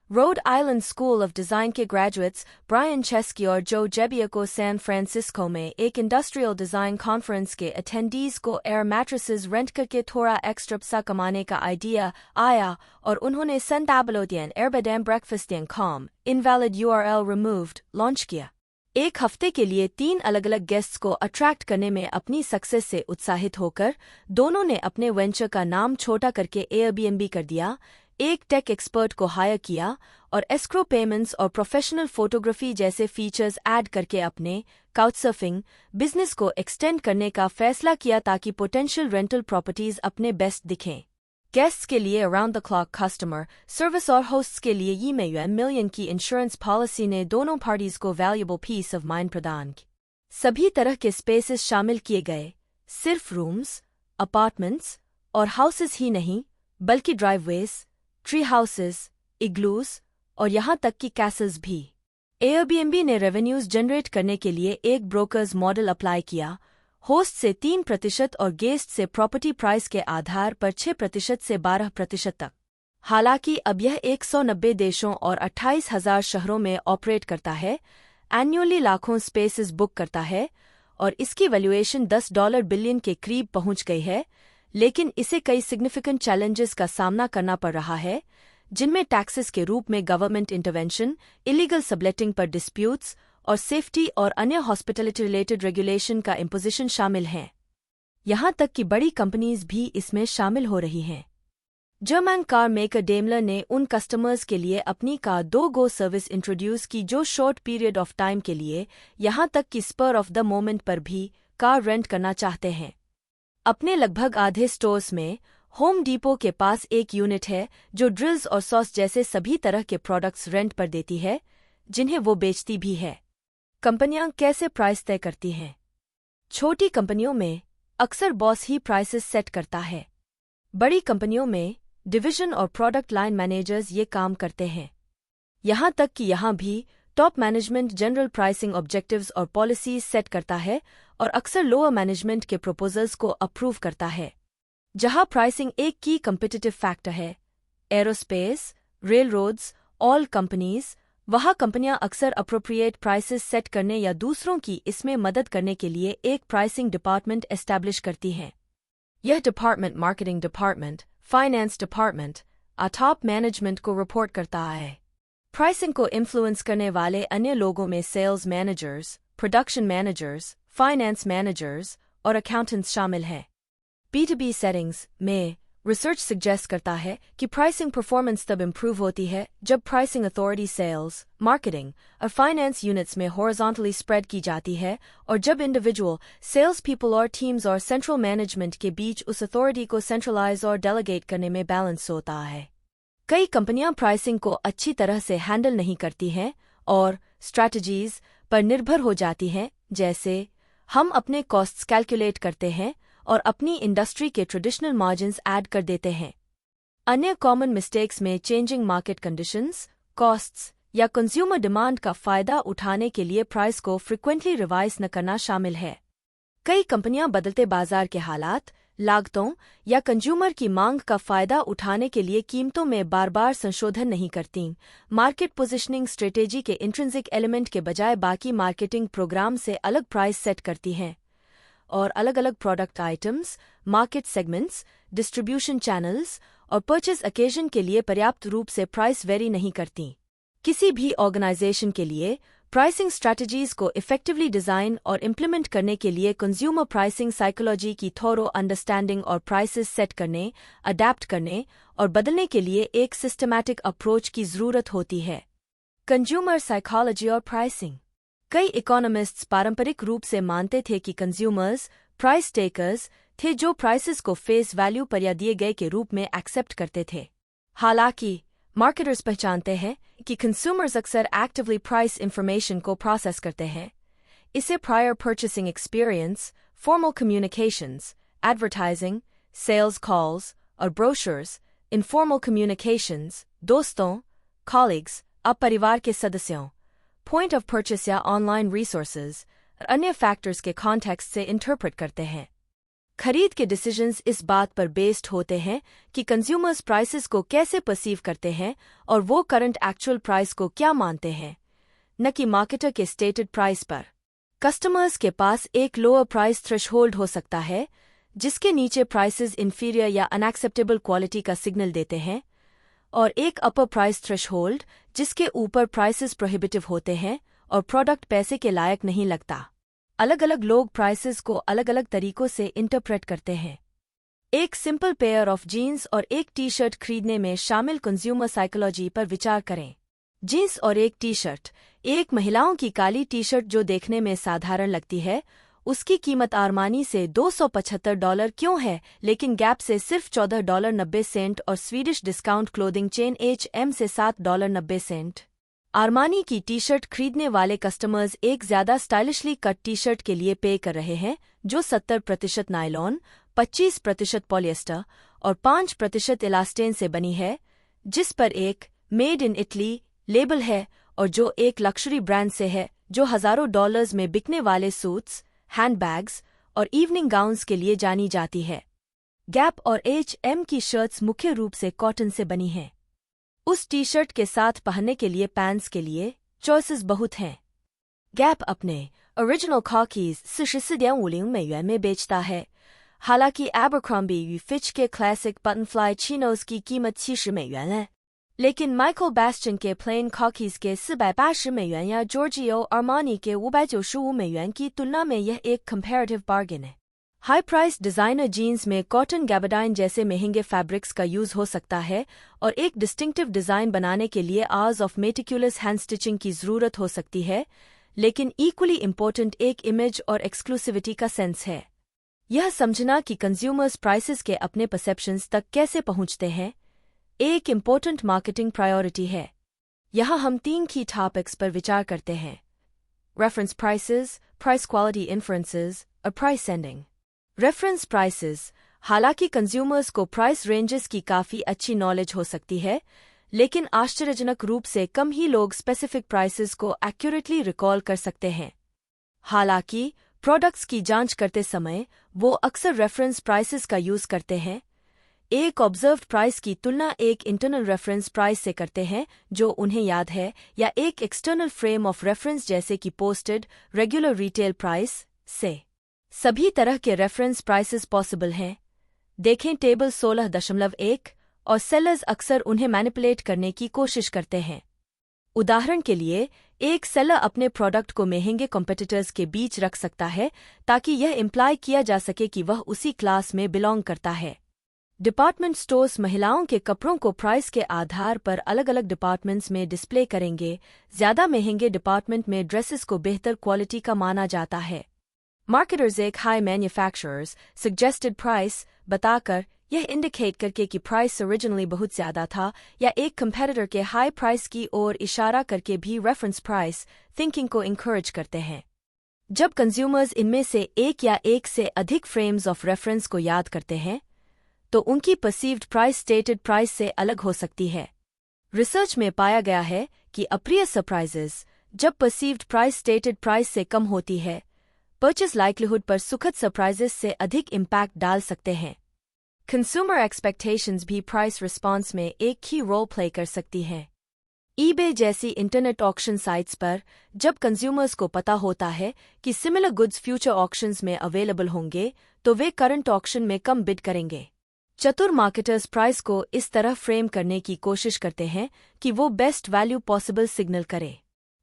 [SPEAKER 1] Rhode Island school of design के ग्रेजुएट्स ब्रायन चेस्की और जो जेबिया को सैन फ्रांसिस्को में एक इंडस्ट्रियल डिजाइन कॉन्फ्रेंस के अटेंडीज को एयर मैट्रेसेस रेंट करके थोड़ा एक्स्ट्रा पैसा कमाने का आइडिया आया और उन्होंने $100 एयरबेडम breakfast.com invalid URL removed launch किया। एक हफ्ते के लिए 3 अलग-अलग गेस्ट्स को अट्रैक्ट करने में अपनी सक्सेस से उत्साहित होकर दोनों ने अपने वेंचर का नाम छोटा करके एयरबीएनबी कर दिया, एक टेक एक्सपर्ट को हायर किया और एस्क्रो पेमेंट्स और प्रोफेशनल फोटोग्राफी जैसे फीचर्स ऐड करके अपने काउचसर्फिंग बिजनेस को एक्सटेंड करने का फैसला किया ताकि पोटेंशियल रेंटल प्रॉपर्टीज अपने बेस्ट दिखें। गेस्ट्स के लिए around the clock customer service और होस्ट्स के लिए ये $1 की इंश्योरेंस पॉलिसी ने दोनों पार्टीज को वैल्यूएबल पीस ऑफ माइंड प्रदान की। सभी तरह के स्पेसेस शामिल किए गए, सिर्फ रूम्स, अपार्टमेंट्स और हाउसेस ही नहीं बल्कि ड्राइववेज, ट्री हाउसेस, इग्लूज और यहाँ तक कि कैसल्स भी। एयरबीएनबी ने रेवेन्यूज जनरेट करने के लिए एक ब्रोकर्स मॉडल अप्लाई किया, होस्ट से 3% और गेस्ट से प्रॉपर्टी प्राइस के आधार पर 6% से 12% तक। हालांकि अब यह 190 देशों और 28,000 शहरों में ऑपरेट करता है, एन्युअली लाखों स्पेसेस बुक करता है और इसकी वैल्यूएशन $10 बिलियन के करीब पहुंच गई है, लेकिन इसे कई सिग्निफिकेंट चैलेंजेस का सामना करना पड़ रहा है, जिनमें टैक्सेस के रूप में गवर्नमेंट इंटरवेंशन, इलीगल सबलेटिंग पर डिस्प्यूट्स और सेफ्टी और अन्य हॉस्पिटैलिटी रिलेटेड रेगुलेशन का इम्पोजिशन शामिल हैं। यहाँ तक कि बड़ी कंपनीज भी इसमें शामिल हो रही हैं। जर्मन कार मेकर डेमलर ने उन कस्टमर्स के लिए अपनी कार 2 गो सर्विस इंट्रोड्यूस की जो शॉर्ट पीरियड ऑफ टाइम के लिए, यहाँ तक कि स्पर ऑफ द मोमेंट पर भी कार रेंट करना चाहते हैं। अपने लगभग आधे स्टोर्स में होम डिपो के पास एक यूनिट है जो ड्रिल्स और सॉस जैसे सभी तरह के प्रोडक्ट्स रेंट पर देती है, जिन्हें वो बेचती भी है। कंपनियां कैसे प्राइस तय करती हैं? छोटी कंपनियों में अक्सर बॉस ही प्राइसेस सेट करता है। बड़ी कंपनियों में डिवीजन और प्रोडक्ट लाइन मैनेजर्स ये काम करते हैं। यहाँ तक कि यहाँ भी top management general pricing objectives और पॉलिसीज सेट करता है और अक्सर लोअर मैनेजमेंट के प्रपोजल्स को अप्रूव करता है। जहां प्राइसिंग एक की कम्पिटिटिव फैक्टर है, एरोस्पेस, रेलरोड्स, ऑल कंपनीज, वहाँ कंपनियां अक्सर अप्रोप्रिएट प्राइसेस सेट करने या दूसरों की इसमें मदद करने के लिए एक प्राइसिंग डिपार्टमेंट एस्टैब्लिश करती हैं। यह department marketing department, finance department, top management को रिपोर्ट करता है। प्राइसिंग को इन्फ्लुएंस करने वाले अन्य लोगों में sales managers, production managers, finance managers और अकाउंटेंट्स शामिल हैं। B2B सेटिंग्स में रिसर्च सजेस्ट करता है कि प्राइसिंग परफॉर्मेंस तब इम्प्रूव होती है जब प्राइसिंग अथॉरिटी सेल्स, मार्केटिंग और फाइनेंस यूनिट्स में हॉरिजॉन्टली स्प्रेड की जाती है और जब इंडिविजुअल सेल्स पीपल और टीम्स और सेंट्रल मैनेजमेंट के बीच उस अथॉरिटी को सेंट्रलाइज और डेलीगेट करने में बैलेंस होता है। कई कंपनियां प्राइसिंग को अच्छी तरह से हैंडल नहीं करती हैं और स्ट्रैटेजीज पर निर्भर हो जाती हैं, जैसे हम अपने कॉस्ट्स कैलकुलेट करते हैं और अपनी इंडस्ट्री के ट्रेडिशनल मार्जिन्स ऐड कर देते हैं। अन्य कॉमन मिस्टेक्स में चेंजिंग मार्केट कंडीशंस, कॉस्ट्स या कंज्यूमर डिमांड का फायदा उठाने के लिए प्राइस को फ्रिक्वेंटली रिवाइज न करना शामिल है। कई कंपनियां बदलते बाजार के हालात, लागतों या कंज्यूमर की मांग का फायदा उठाने के लिए कीमतों में बार-बार संशोधन नहीं करतीं। मार्केट पोजिशनिंग स्ट्रेटेजी के इंट्रिंसिक एलिमेंट के बजाय बाकी मार्केटिंग प्रोग्राम से अलग प्राइस सेट करती हैं और अलग-अलग product items, market segments, distribution channels और परचेज अकेजन के लिए पर्याप्त रूप से प्राइस वेरी नहीं करती। किसी भी ऑर्गेनाइजेशन के लिए प्राइसिंग स्ट्रैटेजीज को इफेक्टिवली डिजाइन और इम्प्लीमेंट करने के लिए कंज्यूमर प्राइसिंग साइकोलॉजी की थोरो अंडरस्टैंडिंग और प्राइसेस सेट करने, अडैप्ट करने और बदलने के लिए एक सिस्टमैटिक अप्रोच की जरूरत होती है। कंज्यूमर साइकोलॉजी और प्राइसिंग। कई इकोनॉमिस्ट्स पारंपरिक रूप से मानते थे कि कंज्यूमर्स प्राइस टेकर्स थे जो प्राइसेस को फेस वैल्यू पर या दिए गए के रूप में एक्सेप्ट करते थे। हालांकि मार्केटर्स पहचानते हैं कि कंज्यूमर्स अक्सर एक्टिवली प्राइस इंफॉर्मेशन को प्रोसेस करते हैं। इसे prior purchasing experience, formal communications, advertising, sales calls और ब्रोशर्स, इनफॉर्मल कम्युनिकेशंस, दोस्तों, कॉलीग्स, अब परिवार के सदस्यों, पॉइंट ऑफ परचेस या ऑनलाइन रिसोर्सेज और अन्य फैक्टर्स के कॉन्टेक्स्ट से इंटरप्रेट करते हैं। खरीद के डिसीजंस इस बात पर बेस्ड होते हैं कि कंज्यूमर्स प्राइसेस को कैसे परसीव करते हैं और वो करंट एक्चुअल प्राइस को क्या मानते हैं, न कि मार्केटर के स्टेटेड प्राइस पर। कस्टमर्स के पास एक लोअर प्राइस थ्रेशहोल्ड हो सकता है जिसके नीचे प्राइसेस इंफीरियर या अनएक्सेप्टेबल क्वालिटी का सिग्नल देते हैं, और एक अपर प्राइस थ्रेशहोल्ड जिसके ऊपर प्राइसेस प्रोहिबिटिव होते हैं और प्रोडक्ट पैसे के लायक नहीं लगता। अलग अलग लोग प्राइसेस को अलग अलग तरीकों से इंटरप्रेट करते हैं। एक सिंपल पेयर ऑफ जीन्स और एक टी शर्ट खरीदने में शामिल कंज्यूमर साइकोलॉजी पर विचार करें। जीन्स और एक टी शर्ट। एक महिलाओं की काली टी शर्ट जो देखने में साधारण लगती है, उसकी कीमत आरमानी से $275 क्यों है, लेकिन गैप से सिर्फ $14.90 और Swedish discount clothing chain H&M से $7.90। आरमानी की टी शर्ट खरीदने वाले कस्टमर्स एक ज्यादा स्टाइलिशली कट टी शर्ट के लिए पे कर रहे हैं जो 70% नायलॉन, 25% पॉलिएस्टर और 5% इलास्टेन से बनी है, जिस पर एक मेड इन इटली लेबल है और जो एक लक्जरी ब्रांड से है जो हजारों डॉलर्स में बिकने वाले सूट्स, हैंडबैग्स और इवनिंग गाउन्स के लिए जानी जाती है। गैप और H&M की शर्ट्स मुख्य रूप से कॉटन से बनी हैं। उस टी शर्ट के साथ पहनने के लिए पैंट्स के लिए चॉइसेस बहुत हैं। गैप अपने ओरिजिनल खॉकीज $14.50 में बेचता है, हालांकि एबरक्रॉम्बी फिच के क्लासिक बटनफ्लाई चिनोज की कीमत $70 है, लेकिन माइकल बैस्टन के प्लेन खॉकीज के $480 या जॉर्जियो आर्मानी के $595 की तुलना में यह एक कंपैरेटिव बार्गेन है। हाई प्राइस डिजाइनर जीन्स में कॉटन गैबाडाइन जैसे महंगे फैब्रिक्स का यूज हो सकता है और एक डिस्टिंक्टिव डिजाइन बनाने के लिए hours of meticulous hand stitching की जरूरत हो सकती है, लेकिन इक्वली इम्पोर्टेंट एक इमेज और एक्सक्लूसिविटी का सेंस है। यह समझना कि कंज्यूमर्स प्राइसेस के अपने परसेप्शंस तक कैसे पहुंचते हैं एक इम्पोर्टेंट मार्केटिंग प्रायोरिटी है। यहाँ हम 3 की टॉपिक्स पर विचार करते हैं: reference prices, price quality inferences और प्राइस सेंडिंग। Reference prices. हालांकि कंज्यूमर्स को प्राइस रेंजेस की काफ़ी अच्छी नॉलेज हो सकती है, लेकिन आश्चर्यजनक रूप से कम ही लोग स्पेसिफिक प्राइसेस को एक्यूरेटली रिकॉल कर सकते हैं। हालांकि प्रोडक्ट्स की जांच करते समय वो अक्सर रेफरेंस प्राइसेस का यूज करते हैं। एक ऑब्जर्व्ड प्राइस की तुलना एक इंटरनल रेफरेंस प्राइस से करते हैं जो उन्हें याद है, या एक एक्सटर्नल फ्रेम ऑफ रेफरेंस जैसे कि पोस्टेड रेगुलर रिटेल प्राइस से। सभी तरह के रेफरेंस प्राइसेस पॉसिबल हैं। देखें टेबल 16.1 और सेलर्स अक्सर उन्हें मैनिपुलेट करने की कोशिश करते हैं। उदाहरण के लिए, एक सेलर अपने प्रोडक्ट को महंगे कॉम्पिटिटर्स के बीच रख सकता है ताकि यह इम्प्लाई किया जा सके कि वह उसी क्लास में बिलोंग करता है। डिपार्टमेंट स्टोर्स महिलाओं के कपड़ों को प्राइस के आधार पर अलग अलग डिपार्टमेंट्स में डिस्प्ले करेंगे। ज्यादा महंगे डिपार्टमेंट में ड्रेसेस को बेहतर क्वालिटी का माना जाता है। मार्केटर्स एक हाई मैन्युफैक्चरर्स सजेस्टेड प्राइस बताकर, यह इंडिकेट करके कि प्राइस ओरिजिनली बहुत ज्यादा था, या एक कंपेटिटर के हाई प्राइस की ओर इशारा करके भी रेफरेंस प्राइस थिंकिंग को इंकरेज करते हैं। जब कंज्यूमर्स इनमें से एक या एक से अधिक फ्रेम्स ऑफ रेफरेंस को याद करते हैं, तो उनकी परसीव्ड प्राइस स्टेटेड प्राइस से अलग हो सकती है। रिसर्च में पाया गया है कि अप्रिय सरप्राइजेस, जब परसीव्ड प्राइस स्टेटेड प्राइस से कम होती है, परचेज लाइक्लीहुड पर सुखद सरप्राइजेस से अधिक इम्पैक्ट डाल सकते हैं। कंज्यूमर एक्सपेक्टेशंस भी प्राइस रिस्पांस में एक ही रोल प्ले कर सकती हैं। ईबे जैसी इंटरनेट ऑक्शन साइट्स पर जब कंज्यूमर्स को पता होता है कि सिमिलर गुड्स फ्यूचर ऑक्शंस में अवेलेबल होंगे, तो वे करंट ऑक्शन में कम बिड करेंगे। चतुर मार्केटर्स प्राइस को इस तरह फ्रेम करने की कोशिश करते हैं कि वो बेस्ट वैल्यू पॉसिबल सिग्नल करे।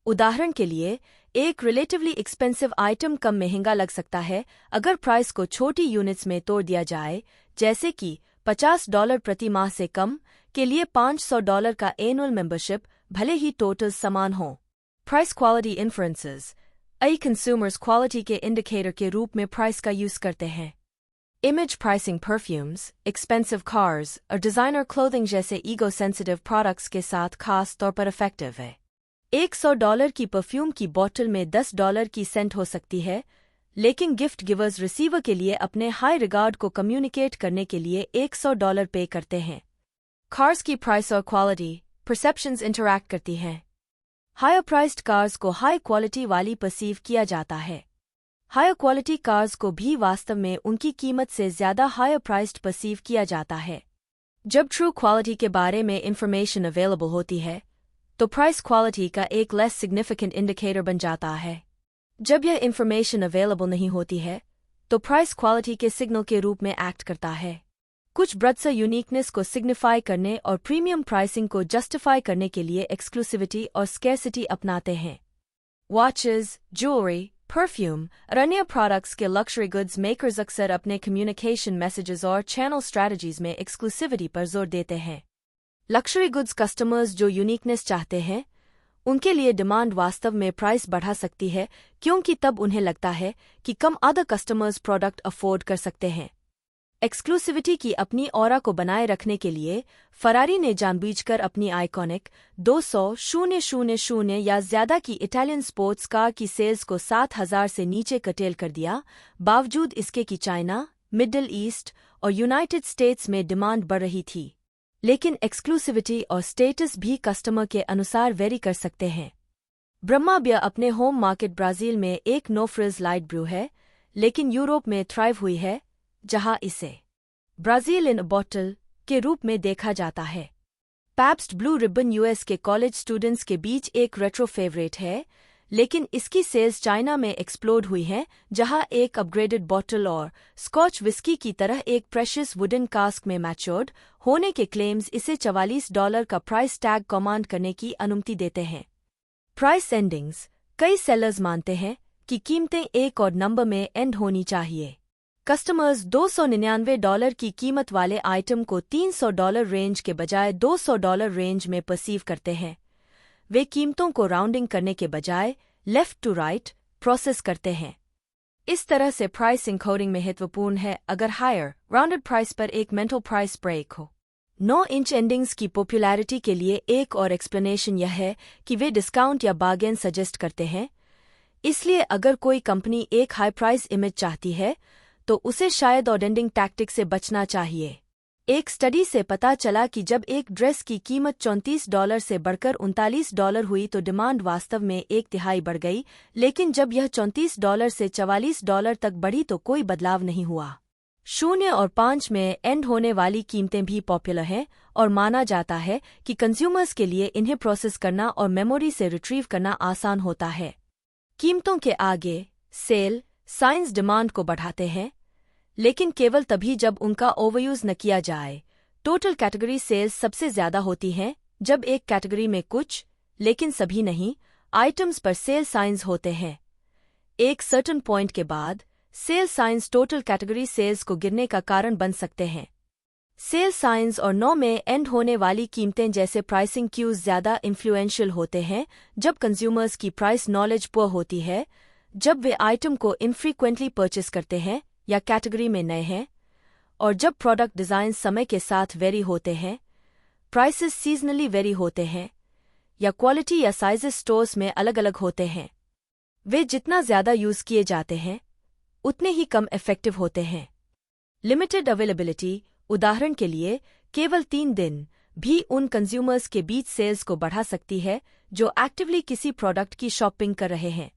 [SPEAKER 1] उदाहरण के लिए, एक रिलेटिवली एक्सपेंसिव आइटम कम महंगा लग सकता है अगर प्राइस को छोटी यूनिट्स में तोड़ दिया जाए, जैसे कि $50 प्रति माह से कम के लिए $500 का एनुअल मेंबरशिप, भले ही टोटल समान हो। Price quality inferences consumers quality के इंडिकेटर के रूप में प्राइस का यूज करते हैं। Image pricing perfumes, expensive cars और डिजाइनर क्लोथिंग जैसे ईगो सेंसिटिव प्रोडक्ट्स के साथ खास तौर पर इफेक्टिव है। $100 की परफ्यूम की बोतल में $10 की सेंट हो सकती है, लेकिन गिफ्ट गिवर्स रिसीवर के लिए अपने हाई रिगार्ड को कम्युनिकेट करने के लिए $100 पे करते हैं। कार्स की प्राइस और क्वालिटी परसेप्शंस इंटरैक्ट करती हैं। हायर प्राइस्ड कार्स को हाई क्वालिटी वाली परसीव किया जाता है। हायर क्वालिटी कार्स को भी वास्तव में उनकी कीमत से ज्यादा हायर प्राइस्ड परसीव किया जाता है। जब ट्रू क्वालिटी के बारे में इंफॉर्मेशन अवेलेबल होती है, तो प्राइस क्वालिटी का एक लेस सिग्निफिकेंट इंडिकेटर बन जाता है। जब यह इंफॉर्मेशन अवेलेबल नहीं होती है, तो प्राइस क्वालिटी के सिग्नल के रूप में एक्ट करता है। कुछ ब्रांड्स यूनिकनेस को सिग्निफाई करने और प्रीमियम प्राइसिंग को जस्टिफाई करने के लिए एक्सक्लूसिविटी और स्कैर्सिटी अपनाते हैं। वॉचेस, ज्वेलरी, परफ्यूम और अन्य प्रोडक्ट्स के लक्जरी गुड्स मेकर्स अक्सर अपने कम्युनिकेशन मैसेजेस और चैनल स्ट्रैटेजीज में एक्सक्लूसिविटी पर जोर देते हैं। लक्जरी गुड्स कस्टमर्स जो यूनिकनेस चाहते हैं, उनके लिए डिमांड वास्तव में प्राइस बढ़ा सकती है, क्योंकि तब उन्हें लगता है कि कम अदर कस्टमर्स प्रोडक्ट अफोर्ड कर सकते हैं। एक्सक्लूसिविटी की अपनी ऑरा को बनाए रखने के लिए फरारी ने जानबूझकर अपनी आइकॉनिक 200,000 या ज्यादा की इटालियन स्पोर्ट्स कार की सेल्स को 7,000 से नीचे कटेल कर दिया, बावजूद इसके कि चाइना, मिडिल ईस्ट और यूनाइटेड स्टेट्स में डिमांड बढ़ रही थी। लेकिन एक्सक्लूसिविटी और स्टेटस भी कस्टमर के अनुसार वेरी कर सकते हैं। ब्रह्मा बियर अपने होम मार्केट ब्राजील में एक नो फ्रिज लाइट ब्रू है, लेकिन यूरोप में थ्राइव हुई है, जहां इसे ब्राजील इन बॉटल के रूप में देखा जाता है। पैब्स्ट ब्लू रिबन यूएस के कॉलेज स्टूडेंट्स के बीच एक रेट्रो फेवरेट है, लेकिन इसकी सेल्स चाइना में एक्सप्लोड हुई है, जहां एक अपग्रेडेड बॉटल और स्कॉच विस्की की तरह एक प्रेशियस वुडन कास्क में मैच्योर्ड होने के क्लेम्स इसे $44 का प्राइस टैग कमांड करने की अनुमति देते हैं। प्राइस एंडिंग्स कई सेलर्स मानते हैं कि कीमतें एक और नंबर में एंड होनी चाहिए। कस्टमर्स $299 की कीमत वाले आइटम को $300 रेंज के बजाय $200 रेंज में परसीव करते हैं। वे कीमतों को राउंडिंग करने के बजाय लेफ्ट टू राइट प्रोसेस करते हैं। इस तरह से प्राइस एन्कोडिंग महत्वपूर्ण है अगर हायर राउंडेड प्राइस पर एक मेंटल प्राइस ब्रेक हो। 9 इंच एंडिंग्स की पॉपुलैरिटी के लिए एक और एक्सप्लेनेशन यह है कि वे डिस्काउंट या बार्गेन सजेस्ट करते हैं। इसलिए अगर कोई कंपनी एक हाई प्राइस इमेज चाहती है, तो उसे शायद ऑडेंडिंग टैक्टिक से बचना चाहिए। एक स्टडी से पता चला कि जब एक ड्रेस की कीमत $34 से बढ़कर $39 हुई तो डिमांड वास्तव में 1/3 बढ़ गई, लेकिन जब यह $34 से $44 तक बढ़ी तो कोई बदलाव नहीं हुआ। 0 और 5 में एंड होने वाली कीमतें भी पॉपुलर हैं और माना जाता है कि कंज्यूमर्स के लिए इन्हें प्रोसेस करना और मेमोरी से रिट्रीव करना आसान होता है। कीमतों के आगे सेल साइंस डिमांड को बढ़ाते हैं, लेकिन केवल तभी जब उनका ओवरयूज न किया जाए। टोटल कैटेगरी सेल्स सबसे ज्यादा होती हैं जब एक कैटेगरी में कुछ, लेकिन सभी नहीं, आइटम्स पर सेल साइंस होते हैं। एक सर्टेन पॉइंट के बाद सेल साइंस टोटल कैटेगरी सेल्स को गिरने का कारण बन सकते हैं। सेल साइंस और 9 में एंड होने वाली कीमतें जैसे प्राइसिंग क्यूज ज्यादा इन्फ्लुएंशियल होते हैं जब कंज्यूमर्स की प्राइस नॉलेज पुअर होती है, जब वे आइटम को इनफ्रीक्वेंटली परचेस करते हैं या कैटेगरी में नए हैं, और जब प्रोडक्ट डिजाइन समय के साथ वेरी होते हैं, प्राइसेस सीजनली वेरी होते हैं, या क्वालिटी या साइजेस स्टोर्स में अलग अलग होते हैं। वे जितना ज्यादा यूज किए जाते हैं, उतने ही कम इफेक्टिव होते हैं। लिमिटेड अवेलेबिलिटी, उदाहरण के लिए, केवल 3 दिन भी उन कंज्यूमर्स के बीच सेल्स को बढ़ा सकती है जो एक्टिवली किसी प्रोडक्ट की शॉपिंग कर रहे हैं।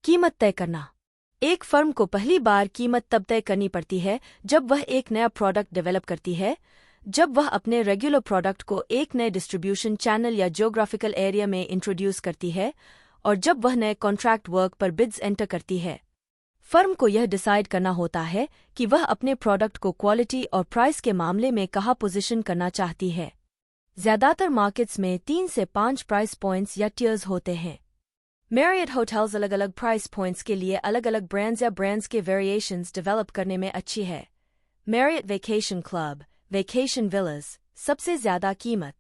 [SPEAKER 1] कीमत तय करना। एक फर्म को पहली बार कीमत तब तय करनी पड़ती है जब वह एक नया प्रोडक्ट डेवलप करती है, जब वह अपने रेगुलर प्रोडक्ट को एक नए डिस्ट्रीब्यूशन चैनल या जियोग्राफिकल एरिया में इंट्रोड्यूस करती है, और जब वह नए कॉन्ट्रैक्ट वर्क पर बिड्स एंटर करती है। फर्म को यह डिसाइड करना होता है कि वह अपने प्रोडक्ट को क्वालिटी और प्राइस के मामले में कहाँ पोजीशन करना चाहती है। ज्यादातर मार्केट्स में 3 से 5 प्राइस पॉइंट्स या टियर्स होते हैं। मैरियट होटल्स अलग अलग प्राइस पॉइंट्स के लिए अलग अलग ब्रांड्स या ब्रांड्स के वेरिएशंस डेवलप करने में अच्छी है। मैरियट वेकेशन क्लब, वेकेशन विलास, सबसे ज्यादा कीमत।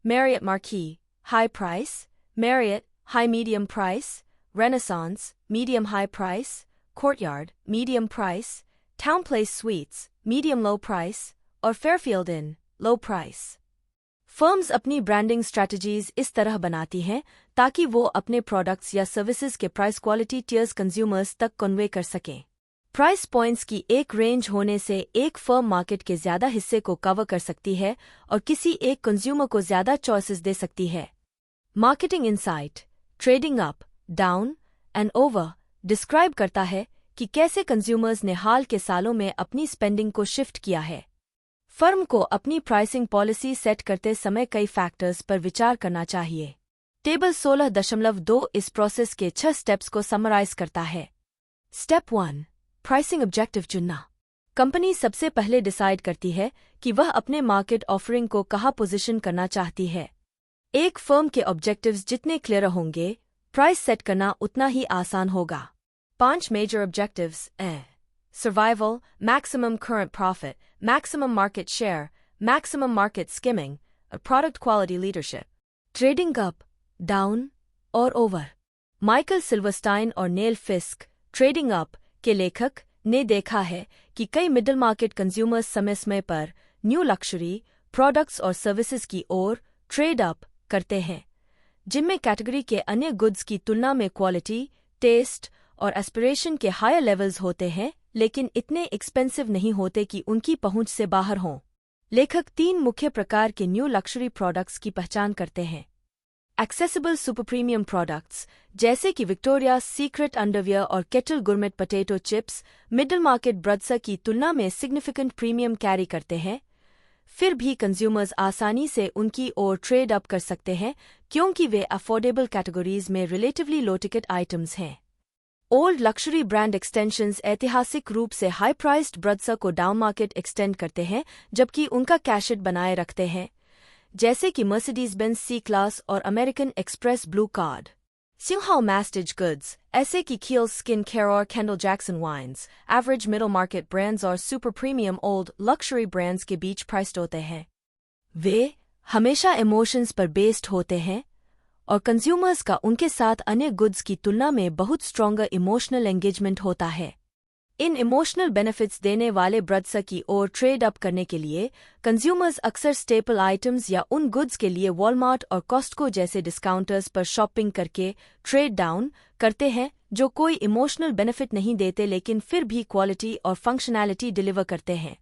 [SPEAKER 1] Marriott marquee, high price. Marriott high medium price. Renaissance, medium high price. Courtyard, medium price. Town place sweets, medium low price. और फेयरफील्ड इन, लो प्राइस। फर्म्स अपनी ब्रांडिंग स्ट्रैटेजीज इस तरह बनाती हैं ताकि वो अपने प्रोडक्ट्स या सर्विसेज के प्राइस क्वालिटी टियर्स कंज्यूमर्स तक कन्वे कर सकें। प्राइस पॉइंट्स की एक रेंज होने से एक फर्म मार्केट के ज्यादा हिस्से को कवर कर सकती है और किसी एक कंज्यूमर को ज्यादा चॉइसेस दे सकती है। Marketing insight, trading up, down and over describe करता है कि कैसे कंज्यूमर्स ने हाल के सालों में अपनी स्पेंडिंग को शिफ्ट किया है। फर्म को अपनी प्राइसिंग पॉलिसी सेट करते समय कई फैक्टर्स पर विचार करना चाहिए। टेबल 16.2 इस प्रोसेस के 6 स्टेप्स को समराइज करता है। स्टेप 1, प्राइसिंग ऑब्जेक्टिव चुनना। कंपनी सबसे पहले डिसाइड करती है कि वह अपने मार्केट ऑफरिंग को कहाँ पोजीशन करना चाहती है। एक फर्म के ऑब्जेक्टिव्स जितने क्लियर होंगे, प्राइस सेट करना उतना ही आसान होगा। 5 मेजर ऑब्जेक्टिव्स हैं: survival, maximum current profit, maximum market share, maximum market skimming, product quality leadership. Trading up, down और over. माइकल सिल्वरस्टाइन और नेल फिस्क, ट्रेडिंग अप के लेखक, ने देखा है कि कई मिडिल मार्केट कंज्यूमर्स समय समय पर न्यू लक्जरी प्रोडक्ट्स और सर्विसेज की ओर ट्रेड अप करते हैं, जिनमें कैटेगरी के अन्य गुड्स की तुलना में क्वालिटी, टेस्ट और एस्पिरेशन के हायर लेवल्स होते हैं, लेकिन इतने एक्सपेंसिव नहीं होते कि उनकी पहुंच से बाहर हों। लेखक 3 मुख्य प्रकार के न्यू लक्जरी प्रोडक्ट्स की पहचान करते हैं। एक्सेसिबल सुपर प्रीमियम प्रोडक्ट्स जैसे कि विक्टोरिया सीक्रेट अंडरवियर और Kettle gourmet potato chips middle market brands की तुलना में सिग्निफिकेंट प्रीमियम कैरी करते हैं, फिर भी कंज्यूमर्स आसानी से उनकी ओर ट्रेड अप कर सकते हैं क्योंकि वे अफोर्डेबल कैटेगरीज में रिलेटिवली लो टिकट आइटम्स हैं। ओल्ड लक्जरी ब्रांड एक्सटेंशंस ऐतिहासिक रूप से हाई प्राइस्ड ब्रड्स को डाउन मार्केट एक्सटेंड करते हैं जबकि उनका कैशेट बनाए रखते हैं, जैसे कि मर्सिडीज बेंज सी क्लास और अमेरिकन एक्सप्रेस ब्लू कार्ड। सिंहॉल मैस्टेज गुड्स ऐसे कि कील्स स्किन केयर और Kendall Jackson wines average middle market brands और super premium old luxury brands के बीच प्राइस्ड होते हैं। वे हमेशा इमोशंस पर बेस्ड होते हैं और कंज्यूमर्स का उनके साथ अन्य गुड्स की तुलना में बहुत स्ट्रॉन्गर इमोशनल एंगेजमेंट होता है। इन इमोशनल बेनिफिट्स देने वाले ब्रड्स की ओर ट्रेड अप करने के लिए कंज्यूमर्स अक्सर स्टेपल आइटम्स या उन गुड्स के लिए वॉलमार्ट और कॉस्टको जैसे डिस्काउंटर्स पर शॉपिंग करके ट्रेड डाउन करते हैं, जो कोई इमोशनल बेनिफिट नहीं देते लेकिन फिर भी क्वालिटी और फंक्शनैलिटी डिलीवर करते हैं।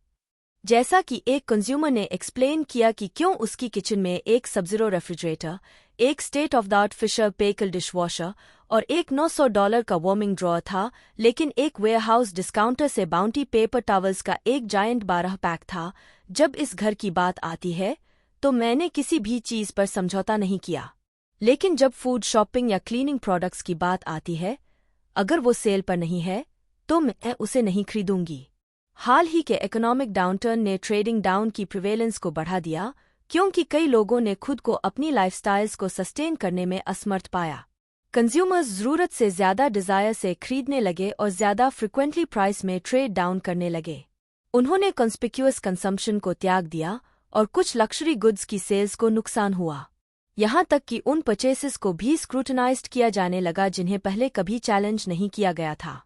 [SPEAKER 1] जैसा कि एक कंज्यूमर ने एक्सप्लेन किया कि क्यों उसकी किचन में एक सब-जीरो रेफ्रिजरेटर, एक state of the art Fisher Paykel dishwasher और एक $900 का वार्मिंग ड्रॉअर था, लेकिन एक वेयरहाउस डिस्काउंटर से बाउंटी पेपर टॉवल्स का एक जायंट 12 पैक था। जब इस घर की बात आती है तो मैंने किसी भी चीज पर समझौता नहीं किया, लेकिन जब फूड शॉपिंग या क्लीनिंग प्रोडक्ट्स की बात आती है, अगर वो सेल पर नहीं है तो मैं उसे नहीं खरीदूंगी। हाल ही के इकोनॉमिक डाउनटर्न ने ट्रेडिंग डाउन की प्रिवेलेंस को बढ़ा दिया क्योंकि कई लोगों ने खुद को अपनी लाइफस्टाइल्स को सस्टेन करने में असमर्थ पाया। कंज्यूमर्स जरूरत से ज्यादा डिजायर से खरीदने लगे और ज्यादा फ्रिक्वेंटली प्राइस में ट्रेड डाउन करने लगे। उन्होंने कॉन्स्पिक्यूअस कंजम्पशन को त्याग दिया और कुछ लक्जरी गुड्स की सेल्स को नुकसान हुआ। यहाँ तक कि उन परचेसेस को भी स्क्रूटनाइज्ड किया जाने लगा जिन्हें पहले कभी चैलेंज नहीं किया गया था।